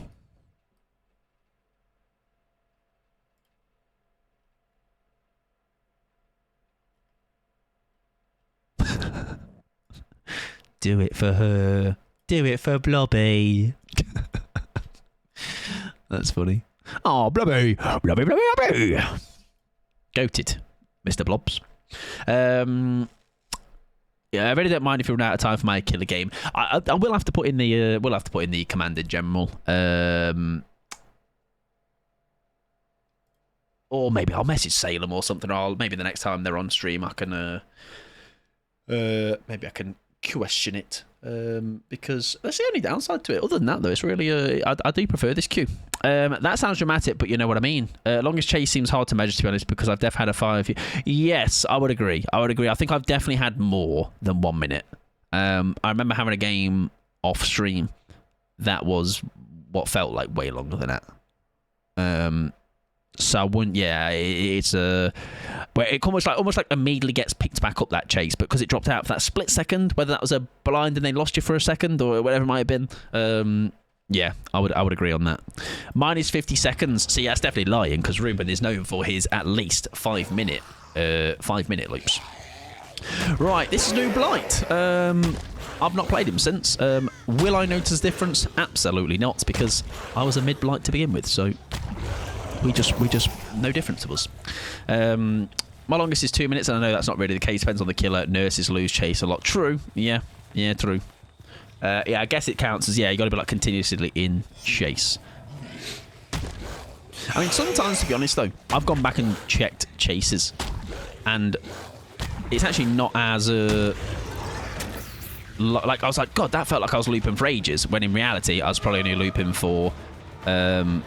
Do it for her. Do it for Blobby. That's funny. Oh, Blobby. Blobby, Blobby, Blobby. Goated, Mr. Blobs. Yeah, I really don't mind if you run out of time for my killer game. I will have to put in the command in general. Or maybe I'll message Salem or something. Or maybe the next time they're on stream, I can maybe I can question it. Because that's the only downside to it. Other than that, though, it's really I do prefer this queue. That sounds dramatic, but you know what I mean. Longest chase seems hard to measure, to be honest, because I've definitely had a 5. Yes, I would agree. I think I've definitely had more than 1 minute. I remember having a game off stream that was what felt like way longer than that. So I wouldn't. Yeah, it's a where it almost like immediately gets picked back up, that chase, but because it dropped out for that split second, whether that was a blind and they lost you for a second or whatever it might have been. Yeah, I would agree on that. Mine is 50 seconds. So yeah, that's definitely lying, because Ruben is known for his at least 5 minute loops. Right, this is new Blight. I've not played him since. Will I notice a difference? Absolutely not, because I was a mid Blight to begin with, so we just no difference to us. My longest is 2 minutes, and I know that's not really the case. Depends on the killer. Nurses lose chase a lot. True. Yeah, true. Yeah, I guess it counts as, yeah, you got to be like continuously in chase. I mean, sometimes, to be honest, though, I've gone back and checked chases, and it's actually not as like I was like, God, that felt like I was looping for ages, when in reality I was probably only looping for a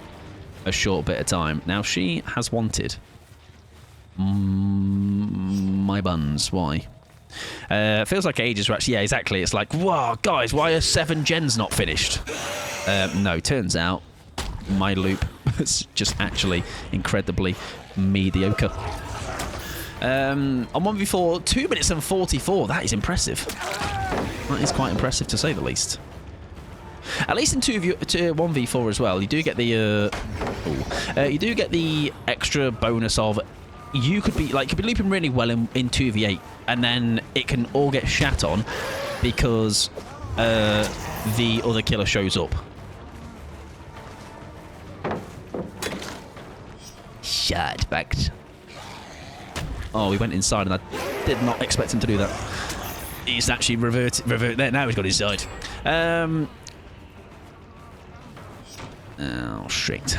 short bit of time. Now, she has wanted my buns. Why? Feels like ages. Actually, yeah, exactly. It's like, wow, guys, why are 7 gens not finished? No, turns out my loop is just actually incredibly mediocre. On 1v4, 2 minutes and 44. That is impressive. That is quite impressive, to say the least. At least in 1v4 as well, you do get the extra bonus of, you could be looping really well in 2v8, and then it can all get shat on because the other killer shows up. shot. Fact. Oh, he went inside, and I did not expect him to do that. He's actually revert there. Now he's got his side. Oh, shit.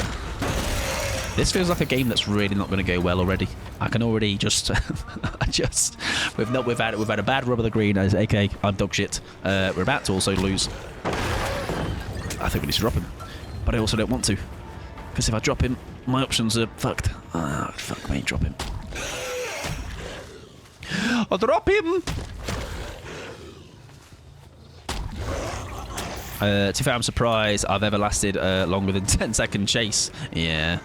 This feels like a game that's really not going to go well already. I can already just... We've had a bad rub of the green, as AK, I'm dog shit. We're about to also lose. I think we need to drop him. But I also don't want to. Because if I drop him, my options are fucked. Ah, fuck me, drop him. I'll drop him! To be fair, I'm surprised I've ever lasted longer than 10-second chase. Yeah.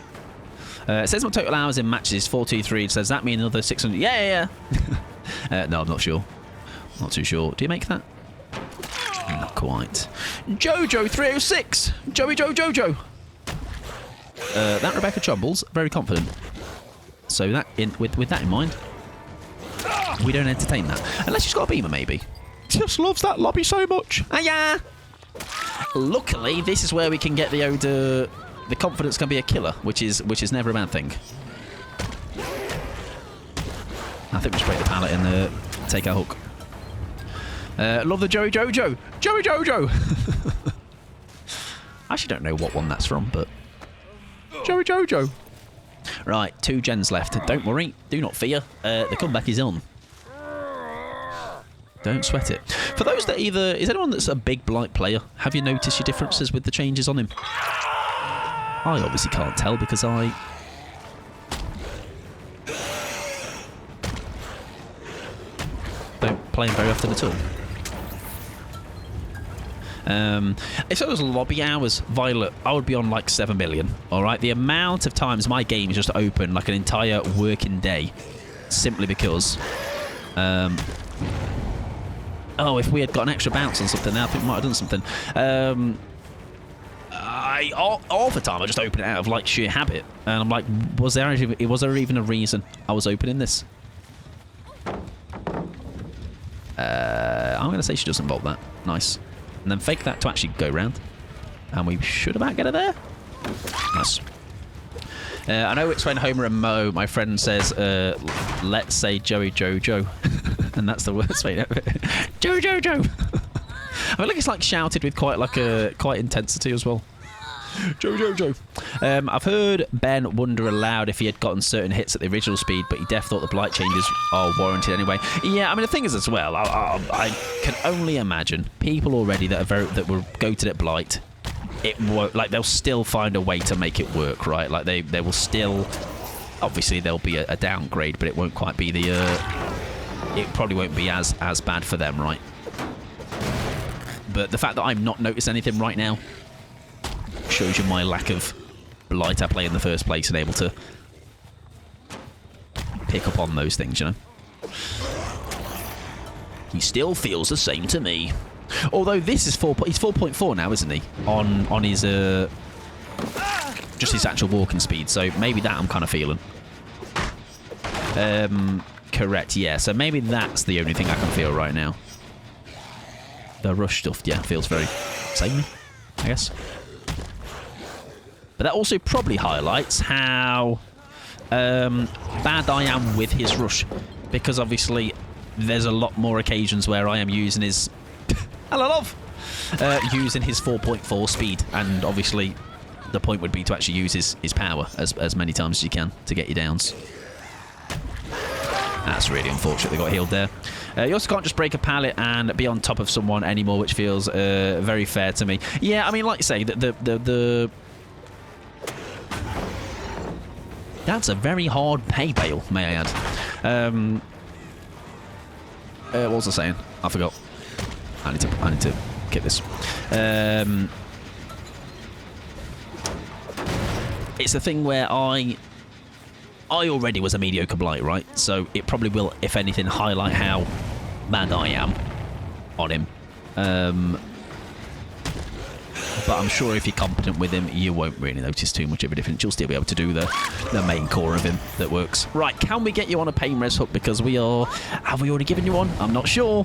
It says my total hours in matches is 423. Does that mean another 600? Yeah. No, I'm not sure. Not too sure. Do you make that? Not quite. Jojo 306. Jojo. That Rebecca Chumbles, very confident. So that with that in mind, we don't entertain that. Unless she's got a beamer, maybe. Just loves that lobby so much. Yeah. Luckily, this is where we can get the odor. The confidence can be a killer, which is never a bad thing. I think we should break the pallet and take our hook. Love the Joey Jojo. Joey Jojo. I actually don't know what one that's from, but Joey Jojo. Right, 2 gens left. Don't worry. Do not fear. The comeback is on. Don't sweat it. For those that is anyone that's a big Blight player, have you noticed your differences with the changes on him? I obviously can't tell because I... don't play him very often at all. If it was lobby hours, Violet, I would be on like 7 million. Alright, the amount of times my game is just open like an entire working day. Simply because... oh, if we had got an extra bounce on something, I think we might have done something. All the time I just open it out of like sheer habit, and I'm like, was there even a reason I was opening this? I'm gonna say she doesn't bolt that. Nice. And then fake that to actually go round, and we should about get her there. Nice. I know it's when Homer and Mo, my friend, says, let's say Joey Jojo. And that's the worst way ever. Joey Jojo! I feel like it's like shouted with quite intensity as well. Joey Jojo. I've heard Ben wonder aloud if he had gotten certain hits at the original speed, but he def thought the Blight changes are warranted anyway. Yeah, I mean the thing is as well, I can only imagine people already that were goated at Blight. It won't, like, they'll still find a way to make it work, right? Like they will still, obviously there'll be a downgrade, but it won't quite be the it probably won't be as bad for them, right? But the fact that I've not noticed anything right now shows you my lack of Blight I play in the first place and able to pick up on those things, you know? He still feels the same to me. Although this is he's 4.4 now, isn't he? On his just his actual walking speed. So maybe that I'm kind of feeling. Correct, yeah. So maybe that's the only thing I can feel right now. The rush stuff, yeah, feels very samey, I guess. But that also probably highlights how bad I am with his rush. Because obviously there's a lot more occasions where I am using his... Hello, love! Using his 4.4 speed. And obviously the point would be to actually use his power as many times as you can to get your downs. That's really unfortunate they got healed there. You also can't just break a pallet and be on top of someone anymore, which feels very fair to me. Yeah, I mean, like you say, the that's a very hard pay bail, may I add. What was I saying? I forgot. I need to get this. It's the thing where I already was a mediocre Blight, right? So it probably will, if anything, highlight how mad I am on him. But I'm sure if you're competent with him, you won't really notice too much of a difference. You'll still be able to do the main core of him that works. Right, can we get you on a pain res hook? Because we are... Have we already given you one? I'm not sure.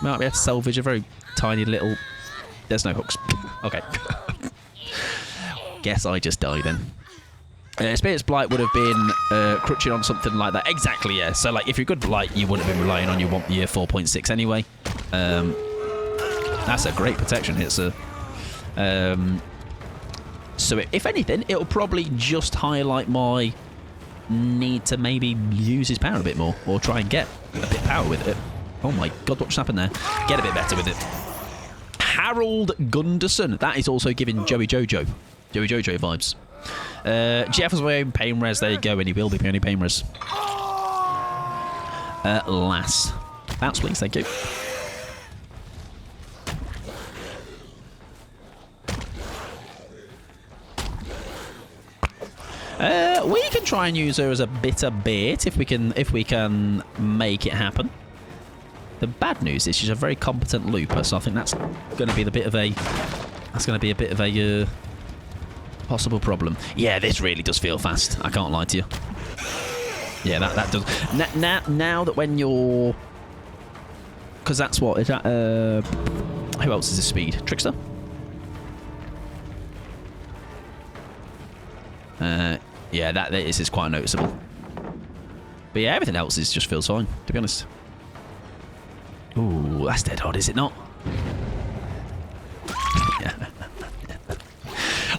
Might be able to salvage a very tiny little... There's no hooks. Okay. Guess I just die then. Spirit's Blight would have been crutching on something like that. Exactly, yeah. So, like, if you're good Blight, you wouldn't have been relying on your 4.6 anyway. That's a great protection hit, sir. So, if anything, it'll probably just highlight my need to maybe use his power a bit more, or try and get a bit of power with it. Oh my god, what just happened there? Get a bit better with it. Harold Gunderson. That is also giving Joey Jojo vibes. Jeff was wearing pain res. There you go, and he will be only pain res. Lass. Bounce, please. Thank you. We can try and use her as a bitter bait if we can make it happen. The bad news is she's a very competent looper, so I think that's going to be a bit of a possible problem. Yeah, this really does feel fast. I can't lie to you. Yeah, that does. Now that when you're, because that's what is that. Who else is a speed? Trickster. Yeah, this is quite noticeable. But yeah, everything else just feels fine, to be honest. Ooh, that's dead odd, is it not? Yeah.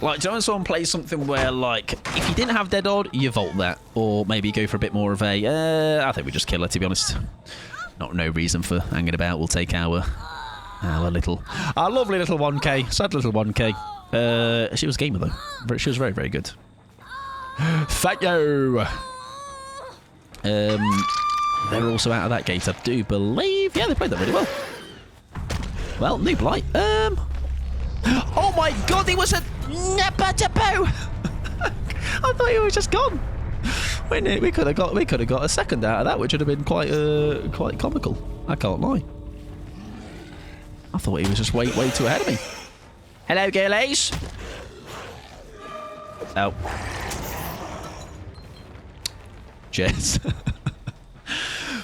Like, do you know when someone plays something where, like, if you didn't have dead odd, you vault that, or maybe go for a bit more of a. I think we just kill her, to be honest. No reason for hanging about. We'll take our lovely little 1K, sad little 1K. She was gamer though. She was very, very good. Thank you. They're also out of that gate, I do believe. Yeah, they played that really well. Well, new Blight. Oh my god, he was a Napatapo! I thought he was just gone. We could have got a second out of that, which would have been quite comical. I can't lie. I thought he was just way too ahead of me. Hello, girlies. Oh. Cheers.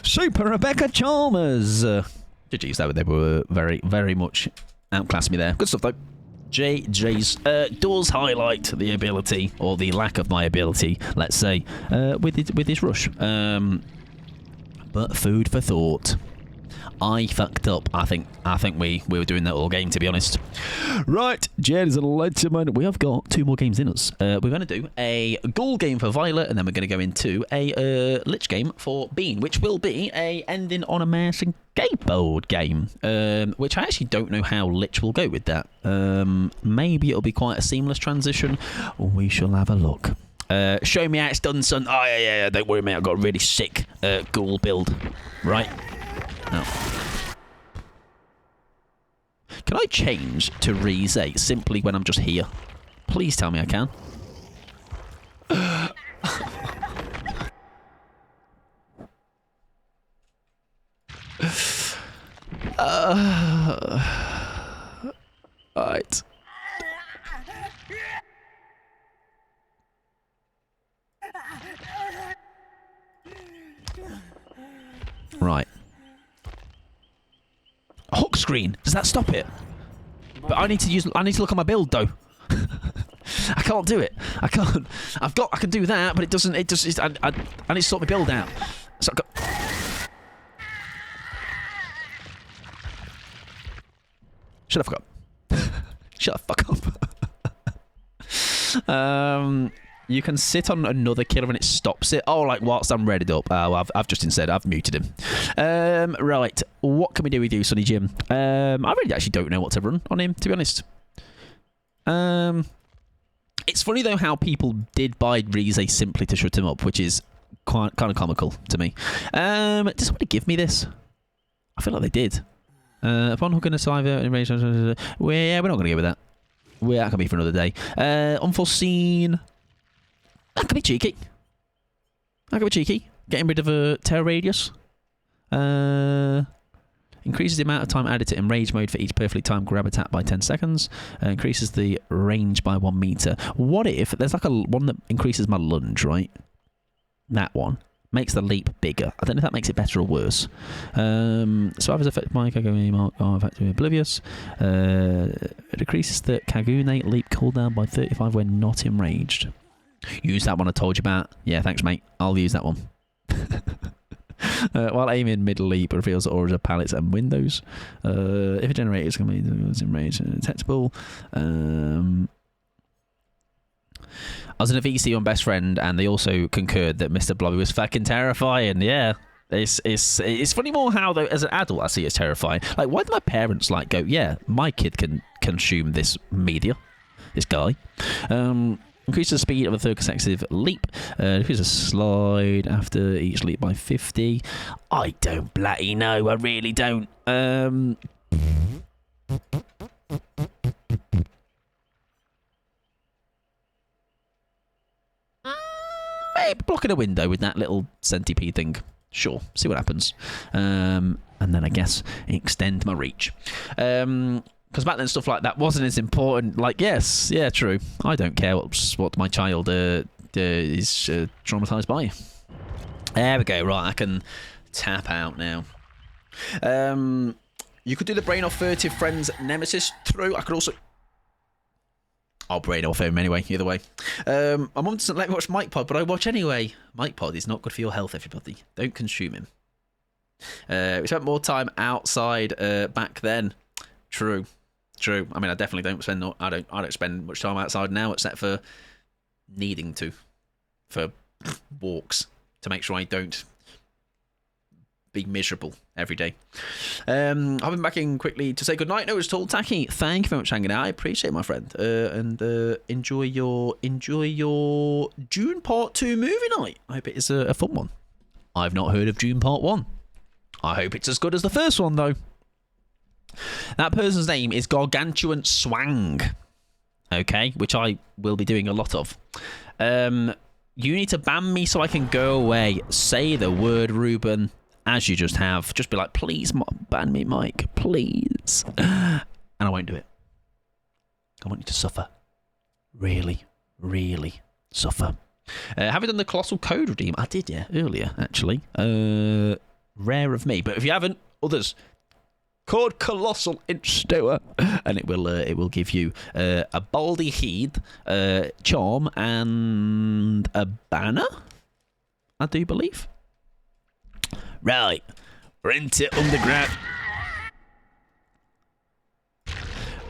Super Rebecca Chalmers. GG's, they were very, very much outclassed me there. Good stuff though. JJ's does highlight the ability, or the lack of my ability, let's say, with his rush. But food for thought. I fucked up. I think we were doing that all game, to be honest. Right, Jed is a gentleman. We have got 2 more games in us. We're going to do a Ghoul game for Violet, and then we're going to go into a Lich game for Bean, which will be a ending on a mouse and skateboard game, which I actually don't know how Lich will go with that. Maybe it'll be quite a seamless transition. We shall have a look. Show me how it's done, son. Oh, yeah, don't worry, mate. I've got a really sick Ghoul build. Right. No. Can I change to Rize simply when I'm just here? Please tell me I can. Right. Right. Hook screen. Does that stop it? But I need to look at my build though. I can't do it. I can't. I can do that, but it doesn't. It just. I need to sort my build out. So shut the fuck up. Shut the fuck up. You can sit on another killer and it stops it. Oh, like whilst I'm readied up. Oh, I've just instead I've muted him. Right. What can we do with you, Sonny Jim? I really actually don't know what to run on him, to be honest. It's funny though how people did buy Rize simply to shut him up, which is kind of comical to me. Does somebody give me this? I feel like they did. Upon hooking a Siver in range, we're not going to go with that. That can be for another day. Unforeseen. That could be cheeky. Getting rid of a Terror Radius. Increases the amount of time added to Enrage mode for each perfectly timed grab attack by 10 seconds. Increases the range by 1 meter. What if there's like one that increases my lunge, right? That one. Makes the leap bigger. I don't know if that makes it better or worse. Survivor's effect by Kagune mark are effectively oblivious. Decreases the Kagune leap cooldown by 35 when not enraged. Use that one I told you about. Yeah, thanks, mate. I'll use that one. While aiming mid-leap, reveals the auras of pallets and windows. If a generator is going to be enraged and detectable. I was in a VC on Best Friend, and they also concurred that Mr. Blobby was fucking terrifying. Yeah. It's funny more how, though, as an adult, I see it as terrifying. Like, why do my parents, like, go, yeah, my kid can consume this media, this guy. Increase the speed of a third consecutive leap. Here's a slide after each leap by 50. I don't bloody know. I really don't. Maybe blocking a window with that little centipede thing. Sure, see what happens. And then I guess extend my reach. Because back then stuff like that wasn't as important. Like, yes, yeah, true. I don't care what my child is traumatised by. There we go. Right, I can tap out now. You could do the brain off furtive friends nemesis through. I could also... I'll brain off him anyway, either way. My mum doesn't let me watch Mike Pod, but I watch anyway. Mike Pod is not good for your health, everybody. Don't consume him. We spent more time outside back then. True. I mean, I definitely don't spend. I don't spend much time outside now, except for needing to, for walks to make sure I don't be miserable every day. I've been back in quickly to say goodnight. No, it's tall tacky. Thank you very much for hanging out. I appreciate it, my friend. And enjoy your June Part 2 movie night. I hope it is a fun one. I've not heard of June Part 1. I hope it's as good as the first one, though. That person's name is Gargantuan Swang. Okay, which I will be doing a lot of. You need to ban me so I can go away. Say the word, Ruben, as you just have. Just be like, please ban me, Mike, please. And I won't do it. I want you to suffer. Really, really suffer. Have you done the Colossal Code Redeem? I did, yeah, earlier, actually. Rare of me, but if you haven't, others... Called Colossal Inch-Stower, and it will give you a Baldy Heed charm and a banner, I do believe. Right, we're into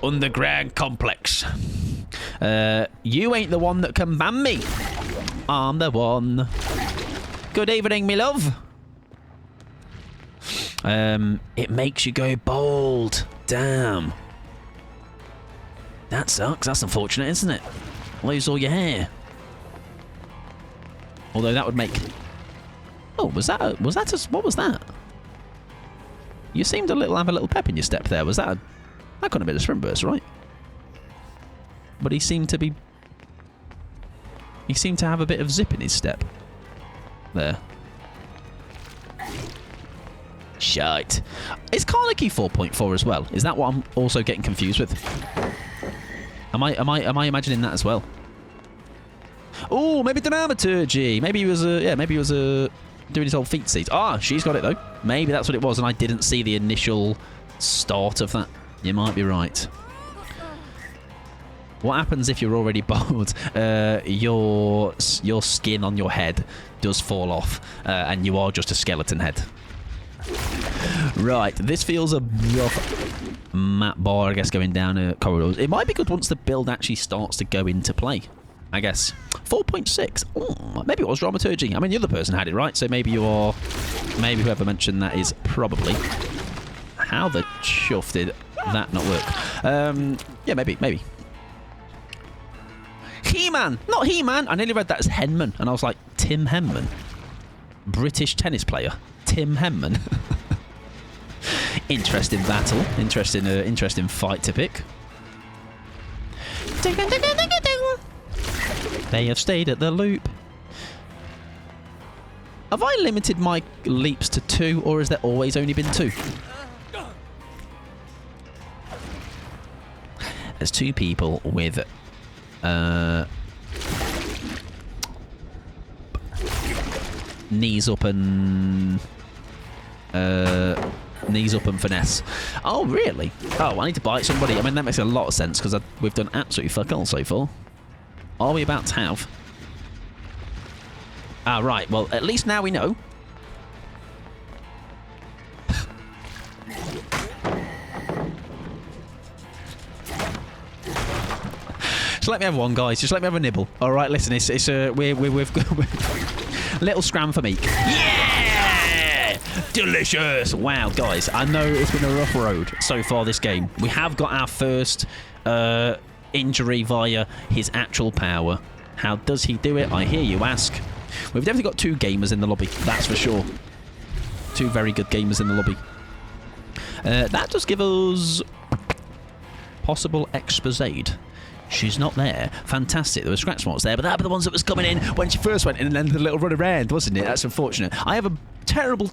underground complex. You ain't the one that can ban me. I'm the one. Good evening, me love. It makes you go bald. Damn. That sucks. That's unfortunate, isn't it? Lose all your hair. Although that would make... Oh, what was that? You seemed to have a little pep in your step there. That couldn't have been a sprint burst, right? But he seemed to have a bit of zip in his step. There. Shite. Is Carnegie 4.4 as well? Is that what I'm also getting confused with? Am I imagining that as well? Oh, maybe dramaturgy. Maybe he was doing his old feet seat. Ah, she's got it though. Maybe that's what it was, and I didn't see the initial start of that. You might be right. What happens if you're already bald? Your skin on your head does fall off, and you are just a skeleton head. Right, this feels a rough map bar, I guess, going down corridors. It might be good once the build actually starts to go into play, I guess. 4.6. Oh, maybe it was dramaturgy. I mean, the other person had it right, so maybe whoever mentioned that is probably. How the chuff did that not work? Yeah, maybe. He-Man! Not He-Man! I nearly read that as Henman, and I was like, Tim Henman? British tennis player. Tim Henman. Interesting battle. Interesting fight to pick. They have stayed at the loop. Have I limited my leaps to 2, or has there always only been 2? There's 2 people with... knees up and finesse. Oh, really? Oh, I need to bite somebody. I mean, that makes a lot of sense because we've done absolutely fuck all so far. Are we about to have Ah, right. Well, at least now we know. Just let me have one, guys. Just let me have a nibble. All right, listen. We've got little scram for meat. Yeah, delicious. Wow, guys. I know it's been a rough road so far this game. We have got our first injury via his actual power. How does he do it? I hear you ask. We've definitely got 2 gamers in the lobby. That's for sure. 2 very good gamers in the lobby. That does give us possible exposade. She's not there. Fantastic. There were scratch marks there, but that were the ones that was coming in when she first went in and then the little run around, wasn't it? That's unfortunate. I have a terrible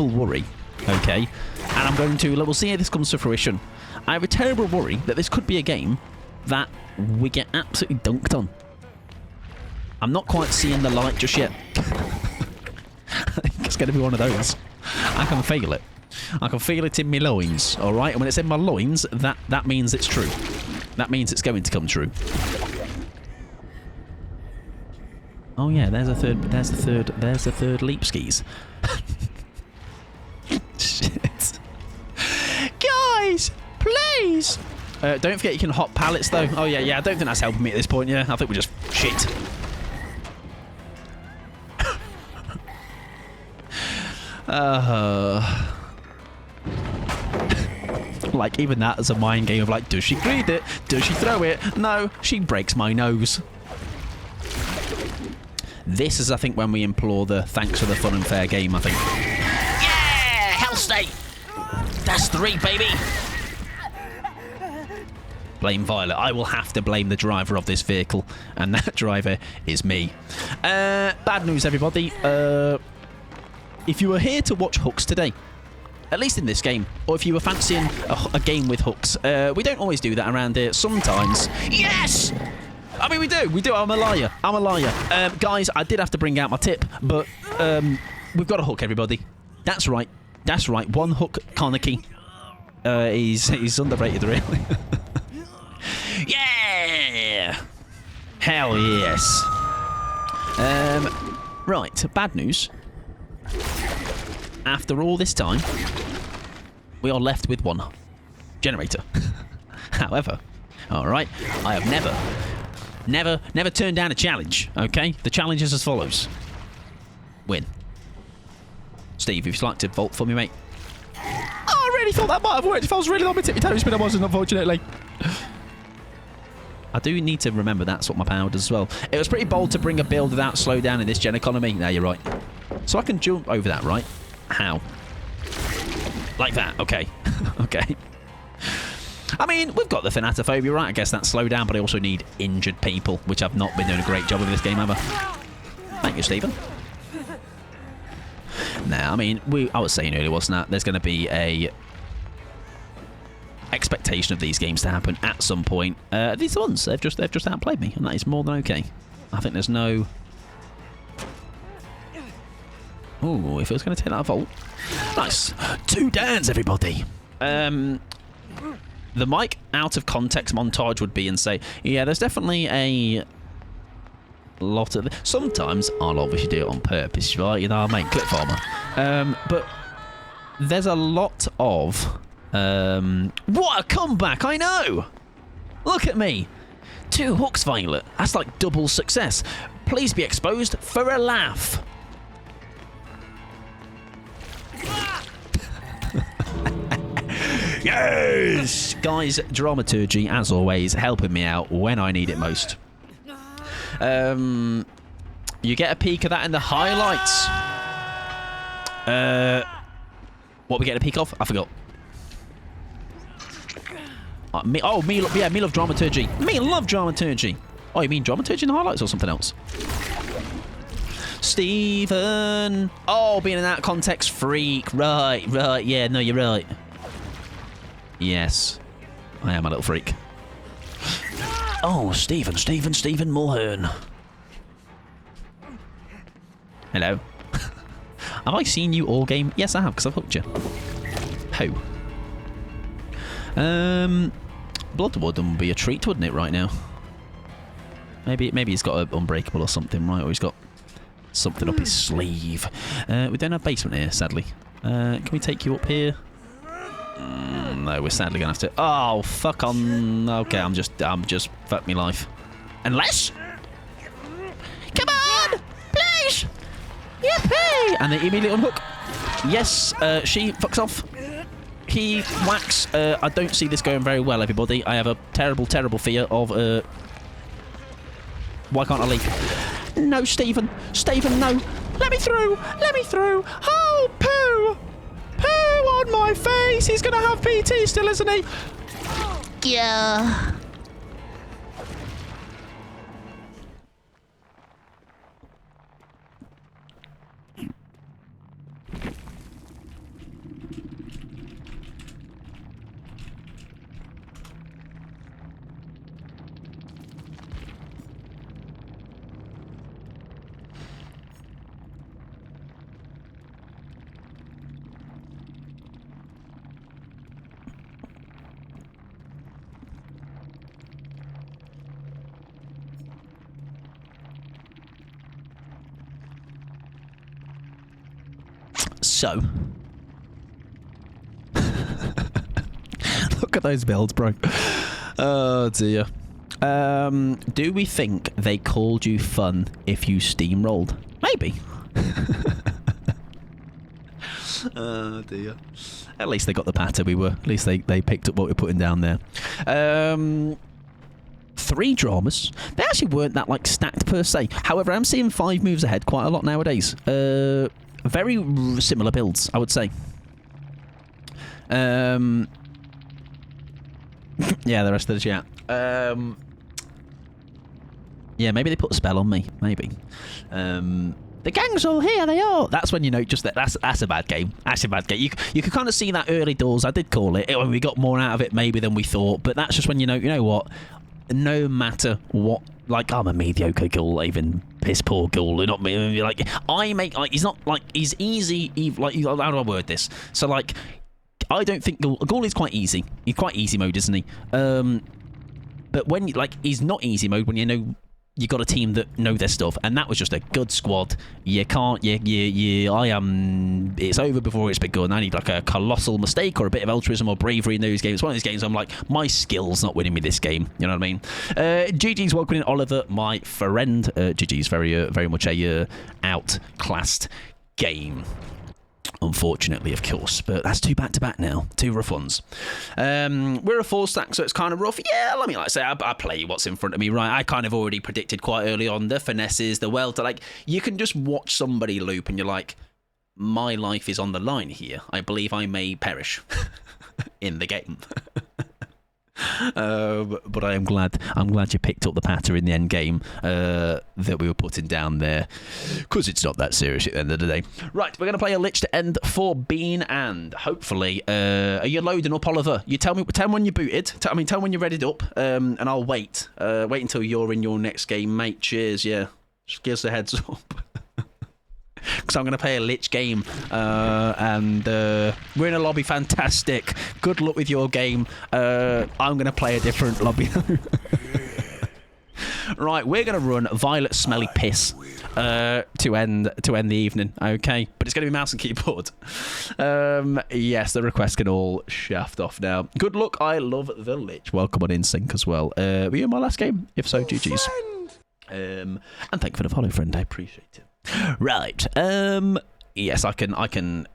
worry, okay? And I'm going to... We'll see how this comes to fruition. I have a terrible worry that this could be a game that we get absolutely dunked on. I'm not quite seeing the light just yet. I think it's going to be one of those. I can feel it. I can feel it in my loins, all right? And when it's in my loins, that means it's true. That means it's going to come true. Oh yeah, there's the third leap skis. Shit. Guys, please. Don't forget you can hop pallets though. Oh yeah, I don't think that's helping me at this point. Yeah, I think we're just shit. Like, even that as a mind game of like, does she greet it? Does she throw it? No, she breaks my nose. This is, I think, when we implore the thanks for the fun and fair game, I think. Yeah! Hell State! That's 3, baby! Blame Violet. I will have to blame the driver of this vehicle, and that driver is me. Bad news, everybody. If you were here to watch hooks today, at least in this game, or if you were fancying a game with hooks, we don't always do that around here. Sometimes. Yes! I mean, we do. I'm a liar. Guys, I did have to bring out my tip, but we've got a hook, everybody. That's right. One hook Koniki. He's underrated, really. Yeah! Hell yes. Right, bad news. After all this time, we are left with 1 generator. However, alright, I have never turned down a challenge, okay? The challenge is as follows. Win. Steve, if you'd like to vault for me, mate. Oh, I really thought that might have worked if I was really on my tippy toes, but I wasn't, unfortunately. I do need to remember that's what my power does as well. It was pretty bold to bring a build without slowdown in this gen economy. No, you're right. So I can jump over that, right? How? Like that. Okay. Okay. I mean, we've got the Thanatophobia, right? I guess that's slowdown, but I also need injured people, which I've not been doing a great job of this game, have I? Thank you, Stephen. Nah, I mean, I was saying earlier, wasn't that? There's going to be a expectation of these games to happen at some point. These ones, they've just outplayed me, and that is more than okay. I think there's no... Ooh, if it was going to take that vault. Nice. 2 Dans, everybody. The Mike out of context montage would be and say, yeah, there's definitely a lot of... Sometimes I'll obviously do it on purpose, right? You know what I mean? Clip farmer. But there's a lot of... what a comeback, I know! Look at me. 2 hooks, Violet. That's like double success. Please be exposed for a laugh. Yes! Guys, dramaturgy, as always, helping me out when I need it most. You get a peek of that in the highlights. What we get a peek of? I forgot. Me love dramaturgy. Me love dramaturgy. Oh, you mean dramaturgy in the highlights or something else? Stephen. Oh, being in that context freak. Right. Yeah, no, you're right. Yes. I am a little freak. Oh, Stephen Mulhern. Hello. Have I seen you all game? Yes, I have, because I've hooked you. Ho. Bloodwood would be a treat, wouldn't it, right now? Maybe he's got an unbreakable or something, right? Or he's got something up his sleeve. We don't have basement here, sadly. Can we take you up here? No, we're sadly gonna have to. Oh, fuck on. Okay, I'm just fuck me life. Unless. Come on, please. Yippee! And they immediately unhook. Yes, she fucks off. He whacks. I don't see this going very well, everybody. I have a terrible, terrible fear of. Why can't I leave? No, Stephen. Stephen, no. Let me through. Let me through. Oh, poo. Poo on my face. He's going to have PT still, isn't he? Yeah. So, look at those builds, bro. Oh dear. Do we think they called you fun if you steamrolled? Maybe. Oh dear. At least they got the patter we were. At least they picked up what we're putting down there. 3 dramas. They actually weren't that like stacked per se. However, I'm seeing 5 moves ahead quite a lot nowadays. Very similar builds, I would say. Yeah, the rest of the chat. Yeah, maybe they put a spell on me. Maybe. The gang's all here. They are. That's when you know just that's a bad game. That's a bad game. You could kind of see that early doors. I did call it. We got more out of it maybe than we thought. But that's just when you know what. No matter what, like I'm a mediocre ghoul, even piss poor ghoul. Not me. Like I make like he's not like he's easy. Like how do I word this? So like I don't think ghoul is quite easy. He's quite easy mode, isn't he? But when like he's not easy mode when you know you got a team that know their stuff, and that was just a good squad. You can't, I am. It's over before it's begun. I need like a colossal mistake or a bit of altruism or bravery in those games. It's one of those games I'm like, my skill's not winning me this game. You know what I mean? GG's welcoming in Oliver, my friend. GG's very much a outclassed game. Unfortunately, of course, but that's 2 back-to-back now. 2 rough ones. We're a 4 stack, so it's kind of rough. Yeah, let me say, I play what's in front of me, right? I kind of already predicted quite early on the finesses, the welter. Like, you can just watch somebody loop and you're like, my life is on the line here. I believe I may perish in the game. But I'm glad you picked up the patter in the end game that we were putting down there, because it's not that serious at the end of the day. Right, we're going to play a Lich to end for Bean, and hopefully are you loading up, Oliver? You tell me when you're booted. Tell me when you're readied up, and I'll wait until you're in your next game, mate. Cheers. Yeah, just give us a heads up. Because I'm going to play a Lich game, and we're in a lobby. Fantastic. Good luck with your game. I'm going to play a different lobby. Right, we're going to run Violet Smelly Piss to end the evening. Okay, but it's going to be mouse and keyboard. Yes, the requests can all shaft off now. Good luck. I love the Lich. Welcome on InSync as well. Were you in my last game? If so, GG's. And thank you for the follow, friend. I appreciate it. Right. Yes, I can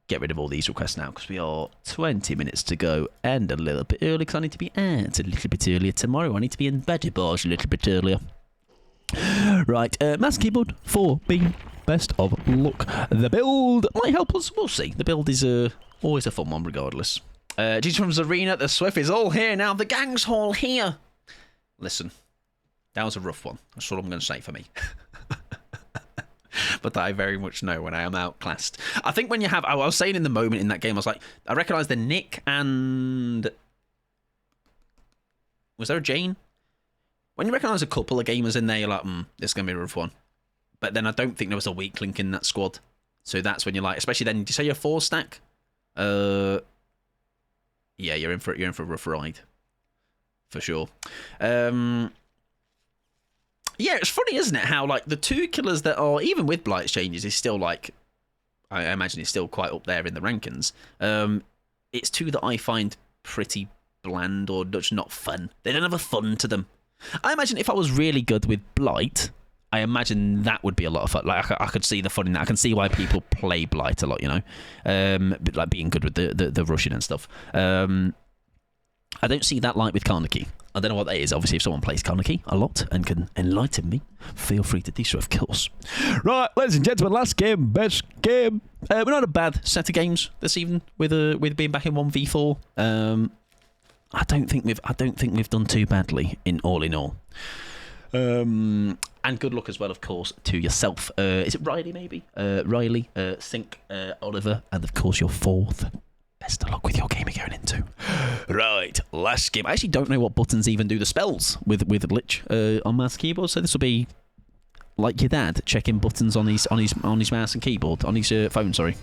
get rid of all these requests now because we are 20 minutes to go and a little bit early because I need to be out a little bit earlier tomorrow. I need to be in bed bars a little bit earlier. Right. Mouse keyboard for being best of luck. The build might help us. We'll see. The build is always a fun one regardless. G's from Zarina. The Swift is all here now. The gang's all here. Listen, that was a rough one. That's all I'm going to say for me. But I very much know when I am outclassed. I think when you have... I was saying in the moment in that game, I was like, I recognise the Nick and... Was there a Jane? When you recognise a couple of gamers in there, you're like, this is going to be a rough one. But then I don't think there was a weak link in that squad. So that's when you're like... Especially then, did you say you're 4 stack? Yeah, you're in for a rough ride. For sure. Yeah, it's funny, isn't it? How like the two killers that are even with blight exchanges is still like, I imagine it's still quite up there in the rankings. It's two that I find pretty bland or just not fun. They don't have a fun to them. I imagine if I was really good with blight, I imagine that would be a lot of fun. Like I could see the fun in that. I can see why people play blight a lot. You know, like being good with the rushing and stuff. I don't see that light with Carnegie. I don't know what that is. Obviously, if someone plays Carnegie a lot and can enlighten me, feel free to do so, of course. Right, ladies and gentlemen, last game, best game. We're not a bad set of games this evening with being back in 1v4. I don't think we've done too badly in all. And good luck as well, of course, to yourself. Is it Riley, maybe? Riley, Sink, Oliver, and of course your fourth. Best of luck with your game you're going into. Right, last game. I actually don't know what buttons even do the spells with Lich on mouse and keyboard, so this will be like your dad checking buttons on his mouse and keyboard, on his phone, sorry.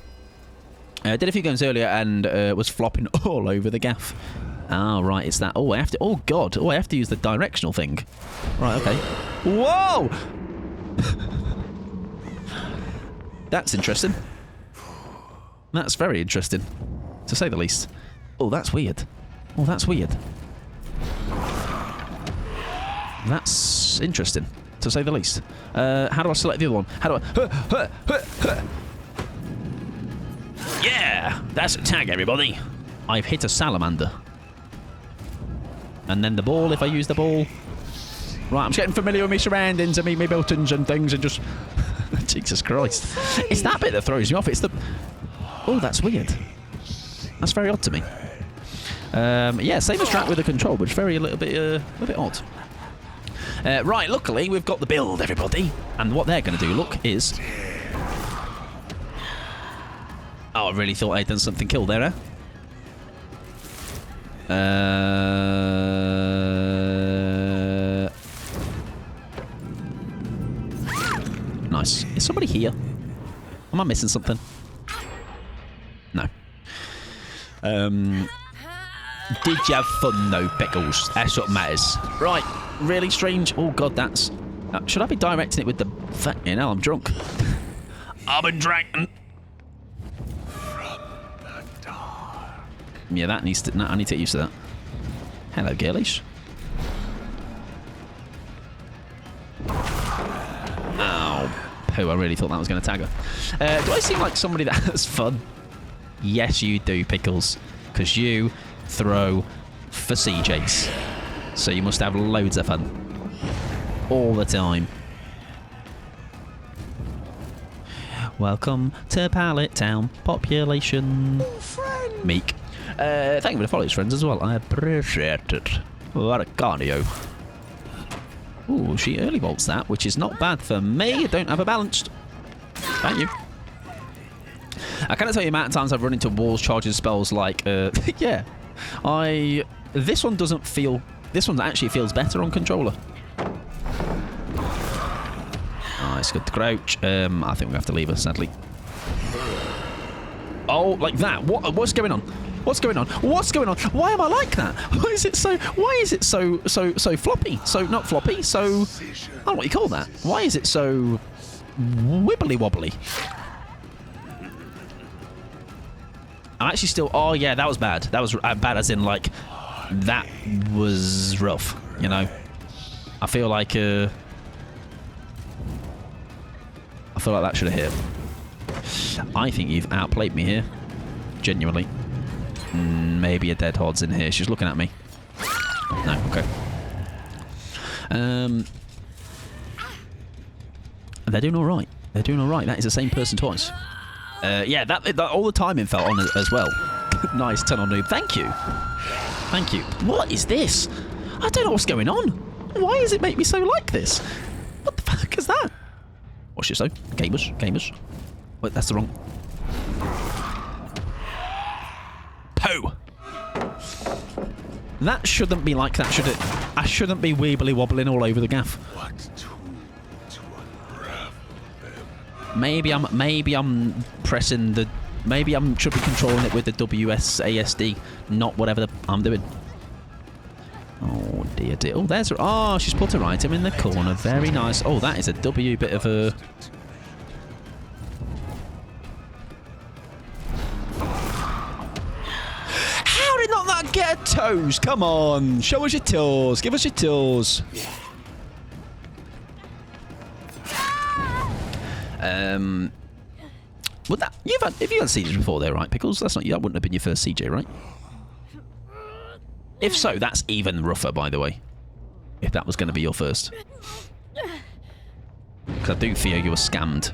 Did a few games earlier and was flopping all over the gaff. Ah, right, it's that. Oh, I have to. Oh God. Oh, I have to use the directional thing. Right, okay. Whoa! That's interesting. That's very interesting, to say the least. Oh, that's weird. Oh, that's weird. That's interesting, to say the least. How do I select the other one? How do I... Yeah! That's a tag, everybody. I've hit a salamander. And then the ball, if I use the ball. Right, I'm getting familiar with my surroundings and me buttons and things and just... Jesus Christ. It's that bit that throws me off. It's the... Oh, that's weird. That's very odd to me. Yeah, same as strat with the control, but it's a little bit odd. Right, luckily we've got the build, everybody. And what they're going to do, look, is... Oh, I really thought I'd done something cool there, eh? Nice. Is somebody here? Am I missing something? No. Did you have fun though, Pickles? That's what matters. Right. Really strange. Oh God, that's... should I be directing it with the... You know, I'm drunk. I've been drinking. Yeah, that needs to... No, I need to get used to that. Hello, girlies. Ow. Pooh, I really thought that was going to tag her. Do I seem like somebody that has fun? Yes, you do, Pickles. Because you throw for CJs. So you must have loads of fun. All the time. Welcome to Pallet Town. Population. Meek. Thank you for the follows, friends, as well. I appreciate it. What a cardio. Ooh, she early vaults that, which is not bad for me. I don't have a balanced. Thank you. I cannot tell you the amount of times I've run into walls, charges, spells like... yeah. This one doesn't feel... This one actually feels better on controller. Nice, good to crouch. I think we have to leave her, sadly. Oh, like that. What's going on? What's going on? What's going on? Why am I like that? Why is it so floppy? So not floppy. So I don't know what you call that. Why is it so wibbly wobbly? I'm actually still. Oh yeah, that was bad. That was bad, as in like that was rough. You know, I feel like that should have hit. I think you've outplayed me here. Genuinely. Maybe a dead Hod's in here. She's looking at me. No, okay. They're doing all right. They're doing all right. That is the same person twice. Yeah, that all the timing felt on as well. Nice turn on noob. Thank you. Thank you. What is this? I don't know what's going on. Why does it make me so like this? What the fuck is that? What's your so? Gamers. Wait, that's the wrong. Pooh! That shouldn't be like that, should it? I shouldn't be weebly wobbling all over the gaff. Maybe I'm pressing the... Maybe I should be controlling it with the WSASD, not whatever I'm doing. Oh, Dear, dear. Oh, there's her. Oh, she's put her item in the corner. Very nice. Oh, that is a W bit of a... How did not that get her toes? Come on. Show us your toes. Give us your toes. Would that... Have you had sieges before there, right, Pickles? That wouldn't have been your first CJ, right? If so, that's even rougher, by the way. If that was going to be your first. Because I do fear you were scammed.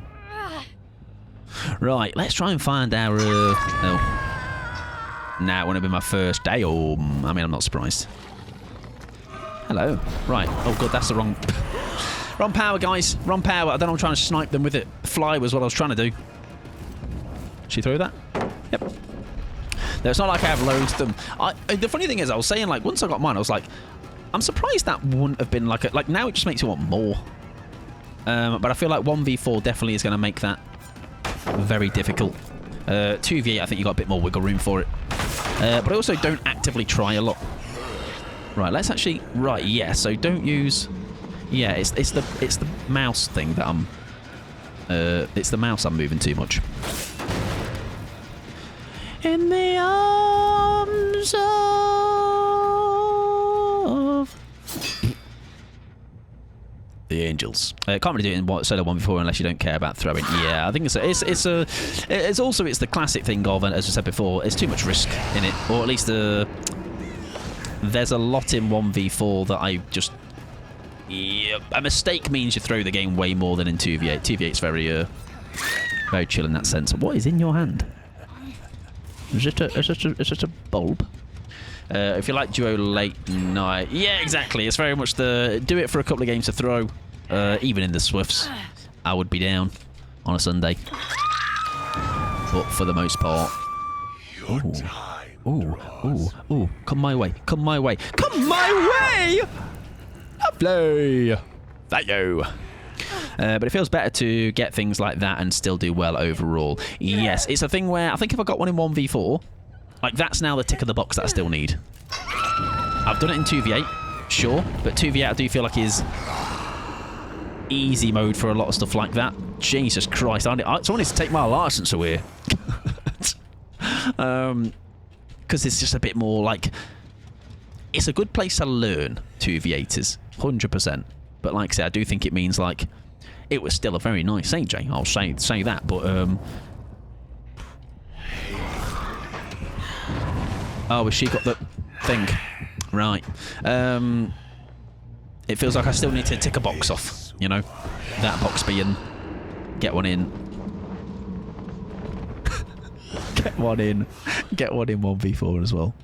Right, let's try and find our... oh. Nah, it wouldn't have been my first day. Oh, I mean, I'm not surprised. Hello. Right. Oh, God, that's the wrong... wrong power, guys. Wrong power. I don't know, I'm trying to snipe them with it. Fly was what I was trying to do. She threw that? Yep. No, it's not like I have loads of them. The funny thing is, I was saying, like, once I got mine, I was like, I'm surprised that wouldn't have been like a... Like, now it just makes you want more. But I feel like 1v4 definitely is going to make that very difficult. 2v8, I think you got a bit more wiggle room for it. But I also don't actively try a lot. Right, let's actually... Right, yeah, so don't use... Yeah, it's the mouse thing that I'm... it's the mouse I'm moving too much. In the arms of the angels. Can't really do it in solo 1v4 unless you don't care about throwing. Yeah, I think it's the classic thing of, and as I said before, it's too much risk in it, or at least there's a lot in 1v4 that I just. Yeah, a mistake means you throw the game way more than in 2v8. 2v8's very chill in that sense. What is in your hand? Is it a bulb? If you like duo late night, yeah, exactly. It's very much the do it for a couple of games to throw. Even in the Swifts, I would be down on a Sunday. But for the most part, ooh, come my way, come my way, come my way. Lovely. Thank you. But it feels better to get things like that and still do well overall. Yes, it's a thing where I think if I got one in 1v4, like that's now the tick of the box that I still need. I've done it in 2v8, sure, but 2v8 I do feel like is easy mode for a lot of stuff like that. Jesus Christ, someone needs to take my license away. Because it's just a bit more like... It's a good place to learn 2v8ers, 100%. But like I said, I do think it means like... It was still a very nice AJ, I'll say that, but... Oh, has she got the thing? Right. It feels like I still need to tick a box off, you know? That box being... Get one in. Get one in. Get one in 1v4 as well.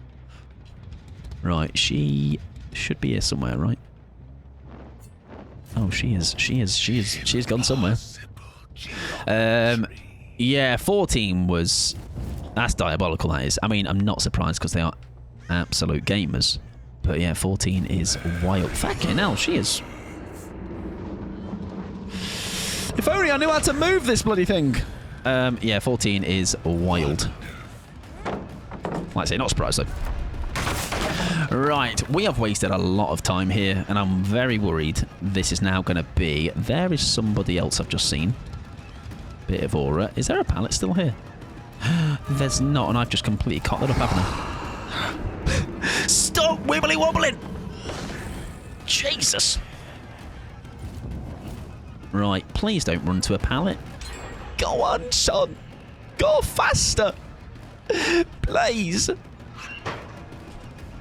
Right, she should be here somewhere, right? Oh, she is gone somewhere. Yeah, 14 was... That's diabolical, that is. I mean, I'm not surprised because they are absolute gamers. But yeah, 14 is wild. Fucking hell, she is... If only I knew how to move this bloody thing! Yeah, 14 is wild. Like I say, not surprised though. Right, we have wasted a lot of time here, and I'm very worried this is now going to be... There is somebody else I've just seen. Bit of aura. Is there a pallet still here? There's not, and I've just completely cocked that up, haven't I? Stop wibbly wobbling! Jesus! Right, please don't run to a pallet. Go on, son! Go faster! Please!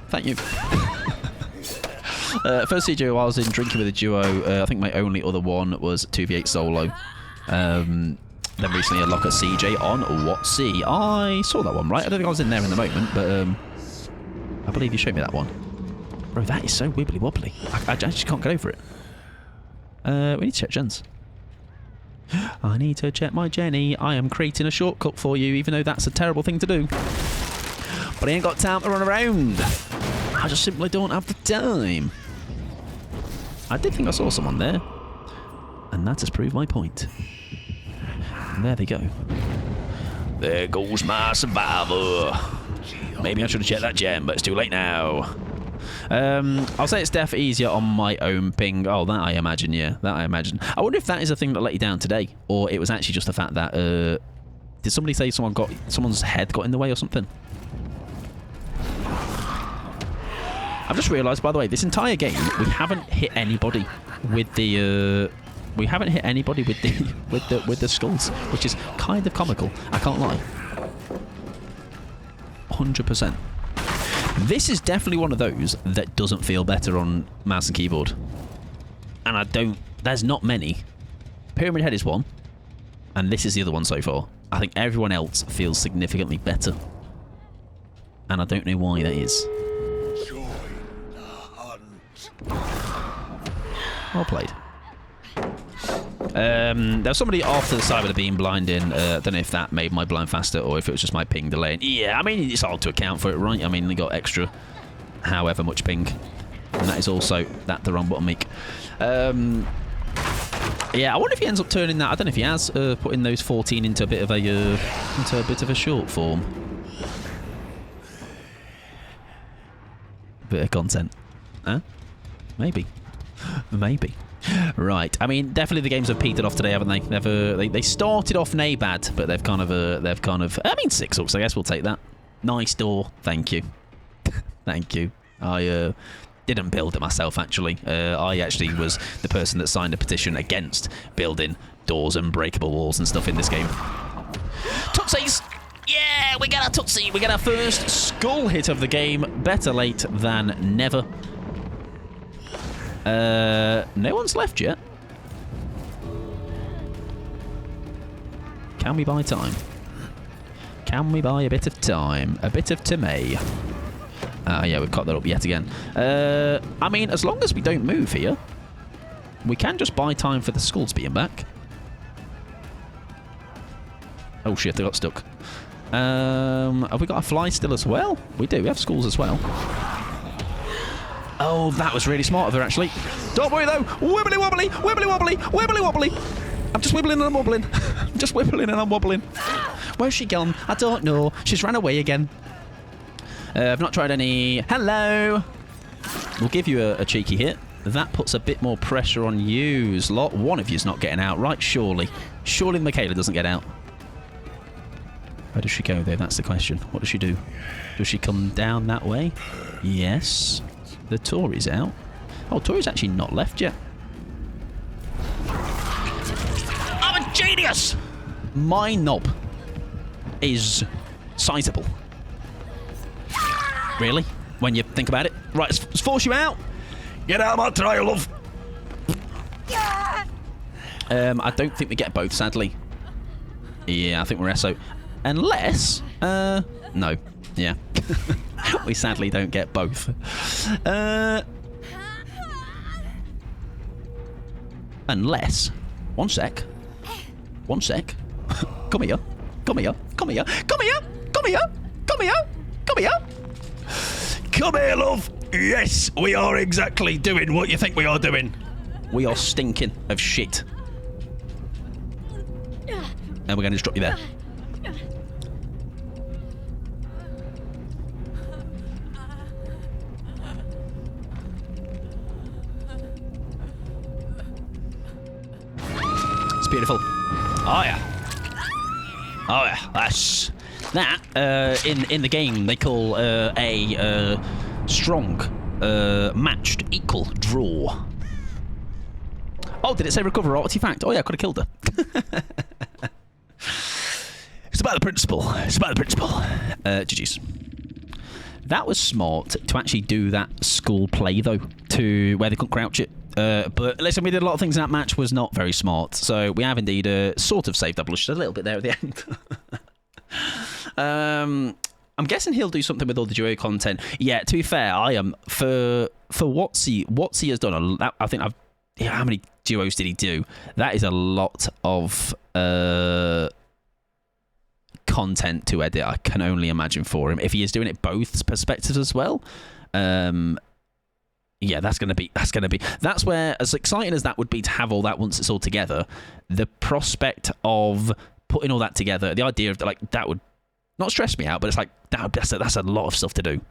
Thank you. First CJ I was in drinking with a duo. I think my only other one was 2v8 solo. Then recently a lock at CJ on WotC. I saw that one, right? I don't think I was in there in the moment, but I believe you showed me that one. Bro, that is so wibbly wobbly. I just can't get over it. We need to check Jen's. I need to check my Jenny. I am creating a shortcut for you, even though that's a terrible thing to do. But I ain't got time to run around. I just simply don't have the time. I did think I saw someone there. And that has proved my point. And there they go. There goes my survivor. Maybe I should have checked that gem, but it's too late now. I'll say it's definitely easier on my own ping. Oh, that I imagine, yeah. That I imagine. I wonder if that is a thing that let you down today, or it was actually just the fact that, did somebody say someone's head got in the way or something? I've just realised, by the way, this entire game, we haven't hit anybody with the, with the skulls, which is kind of comical. I can't lie. 100%. This is definitely one of those that doesn't feel better on mouse and keyboard. And there's not many. Pyramid Head is one, and this is the other one so far. I think everyone else feels significantly better. And I don't know why that is. Well played. There's somebody off to the side with a beam blinding. I don't know if that made my blind faster or if it was just my ping delaying. Yeah, I mean, it's hard to account for it, right? I mean, they got extra however much ping. And that is also the wrong button make. Yeah, I wonder if he ends up turning that. I don't know if he has putting those 14 into a bit of a short form. Bit of content. Huh? Maybe. Maybe. Right. I mean, definitely the games have petered off today, haven't they? They started off bad, but they've kind of. I mean, 6 hooks. I guess we'll take that. Nice door. Thank you. Thank you. I didn't build it myself. Actually, I actually was the person that signed a petition against building doors and breakable walls and stuff in this game. Tootsies. Yeah, we get our Tootsie. We get our first skull hit of the game. Better late than never. No one's left yet. Can we buy time? Can we buy a bit of time? A bit of Tomei. Yeah, we've got that up yet again. I mean, as long as we don't move here, we can just buy time for the skulls being back. Oh shit, they got stuck. Have we got a fly still as well? We do, we have skulls as well. Oh, that was really smart of her, actually. Don't worry, though. Wibbly wobbly, wibbly wobbly, wibbly wobbly. I'm just wibbling and I'm wobbling. I'm just wibbling and I'm wobbling. Where's she gone? I don't know. She's ran away again. I've not tried any. Hello. We'll give you a cheeky hit. That puts a bit more pressure on you, lot. One of you's not getting out, right? Surely. Surely Michaela doesn't get out. Where does she go, though? That's the question. What does she do? Does she come down that way? Yes. The Tory's out. Oh, Tory's actually not left yet. I'm a genius! My knob is sizable. Really? When you think about it? Right, let's force you out. Get out of my trial, love. I don't think we get both, sadly. Yeah, I think we're SO. Unless... no. Yeah. We sadly don't get both. Unless... One sec. One sec. Come here. Come here. Come here. Come here. Come here. Come here. Come here. Come here, love. Yes, we are exactly doing what you think we are doing. We are stinking of shit. And we're going to just drop you there. It's beautiful. Oh yeah. Oh yeah. That's that. In the game they call a strong matched equal draw. Oh, did it say recover artifact? Oh yeah, I could have killed her. It's about the principle. It's about the principle. GG's. That was smart to actually do that skull play though, to where they couldn't crouch it. But listen, we did a lot of things in that match was not very smart. So we have indeed sort of saved up a little bit there at the end. I'm guessing he'll do something with all the duo content. Yeah, to be fair, I am for what he has done. I think how many duos did he do? That is a lot of content to edit. I can only imagine for him if he is doing it both perspectives as well. Yeah, that's where, as exciting as that would be to have all that once it's all together, the prospect of putting all that together, the idea of that would not stress me out, but it's like that's a lot of stuff to do.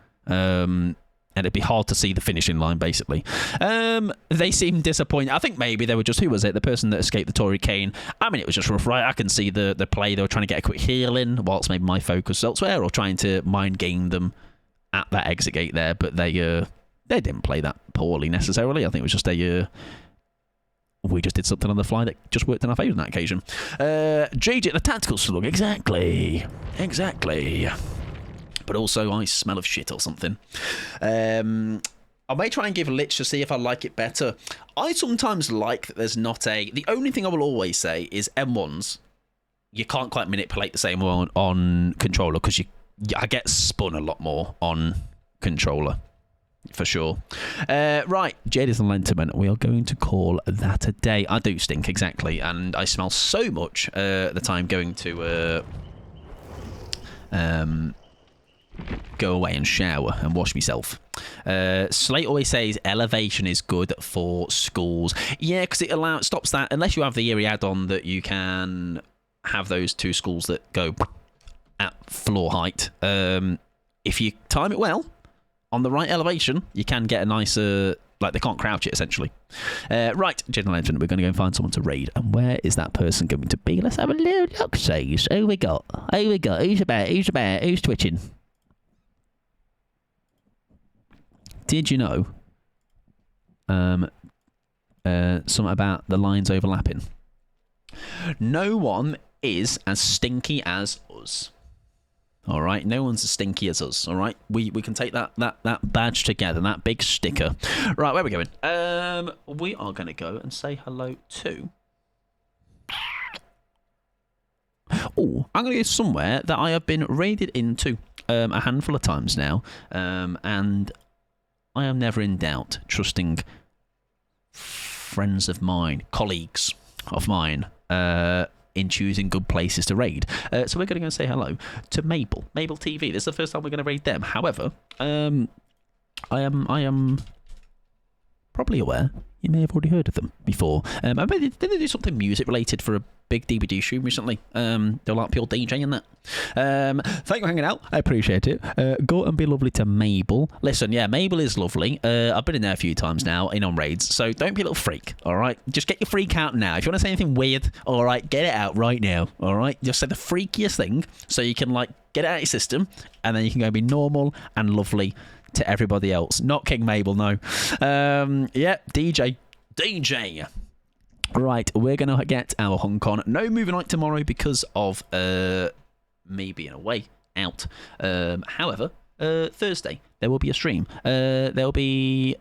and it'd be hard to see the finishing line, basically. They seemed disappointed. I think maybe they were just, who was it? The person that escaped the Tory cane. I mean, it was just rough, right? I can see the play. They were trying to get a quick heal in, whilst maybe my focus elsewhere, or trying to mind game them at that exit gate there. But they didn't play that poorly necessarily. I think it was just we just did something on the fly that just worked in our favour on that occasion. JJ, the tactical slug. Exactly. But also, I smell of shit or something. I may try and give Lich to see if I like it better. I sometimes like that there's not a... The only thing I will always say is M1s, you can't quite manipulate the same way on controller, because I get spun a lot more on controller. For sure. Right, Jadis and Lenterman, we are going to call that a day. I do stink, exactly, and I smell so much the time going to... go away and shower and wash myself. Slate always says elevation is good for schools. Yeah, because it stops that, unless you have the Eerie add-on, that you can have those 2 schools that go at floor height. If you time it well, on the right elevation, you can get a nicer... Like, they can't crouch it, essentially. Right, General Legend, we're going to go and find someone to raid. And where is that person going to be? Let's have a little look, says. Who we got? Who's about? Who's twitching? Did you know something about the lines overlapping? No one is as stinky as us. All right, no one's as stinky as us. All right, we can take that badge together, that big sticker. Right, where are we going? We are going to go and say hello to... Oh, I'm going to go somewhere that I have been raided into a handful of times now, and I am never in doubt, trusting friends of mine, colleagues of mine, in choosing good places to raid. So we're going to go and say hello to Mabel TV. This is the first time we're going to raid them. However, I am probably aware you may have already heard of them before. I mean, did they do something music related for a big DVD stream recently? They're like pure DJ and that. Thank you for hanging out. I appreciate it. Go and be lovely to Mabel. Listen, yeah, Mabel is lovely. I've been in there a few times now on raids, so don't be a little freak, all right? Just get your freak out now. If you want to say anything weird, all right, get it out right now, all right? Just say the freakiest thing so you can, like, get it out of your system, and then you can go and be normal and lovely to everybody else. Not King Mabel, no. Yeah, DJ. Right, we're going to get our Hong Kong. No movie night tomorrow because of me being away, out. However, Thursday, there will be a stream. There will be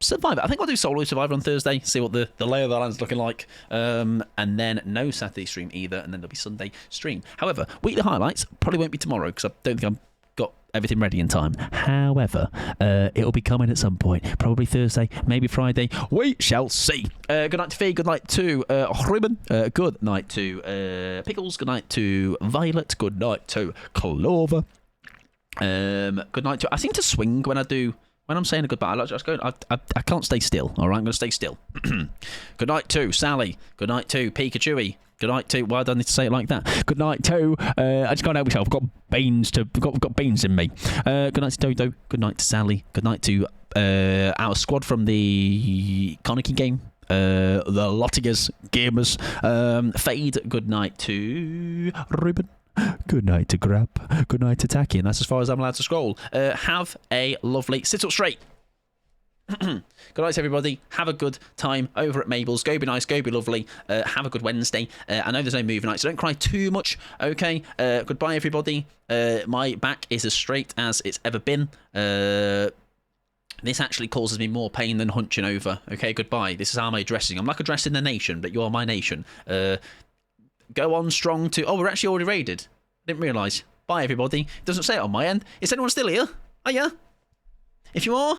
Survivor. I think I'll do Solo Survivor on Thursday, see what the lay of the land's looking like. And then no Saturday stream either, and then there'll be Sunday stream. However, weekly highlights probably won't be tomorrow because I don't think I've got everything ready in time. However, it'll be coming at some point, probably Thursday, maybe Friday. We shall see. Good night to Fee, good night to Ruben, good night to Pickles, good night to Violet, good night to Clover, good night to... I seem to swing when I'm saying a goodbye. I can't stay still. All right, I'm going to stay still. Good night to Sally. Good night to Pikachu. Good night to... Why do I need to say it like that? Good night to... I just can't help myself. I've got beans in me. Good night to Dodo. Good night to Sally. Good night to our squad from the Koniki game. The Lottigers gamers. Fade. Good night to Ruben. Good night to Grab. Good night to Tacky. And that's as far as I'm allowed to scroll. Have a lovely... Sit up straight. Good night to everybody. Have a good time over at Mabel's. Go be nice, go be lovely. Have a good Wednesday. I know there's no movie night, so don't cry too much, okay? Goodbye, everybody. My back is as straight as it's ever been. This actually causes me more pain than hunching over, okay? Goodbye. This is how I'm addressing. I'm like addressing the nation, but you're my nation. Go on strong to... Oh, we're actually already raided. Didn't realise. Bye, everybody. It doesn't say it on my end. Is anyone still here? Are ya? If you are...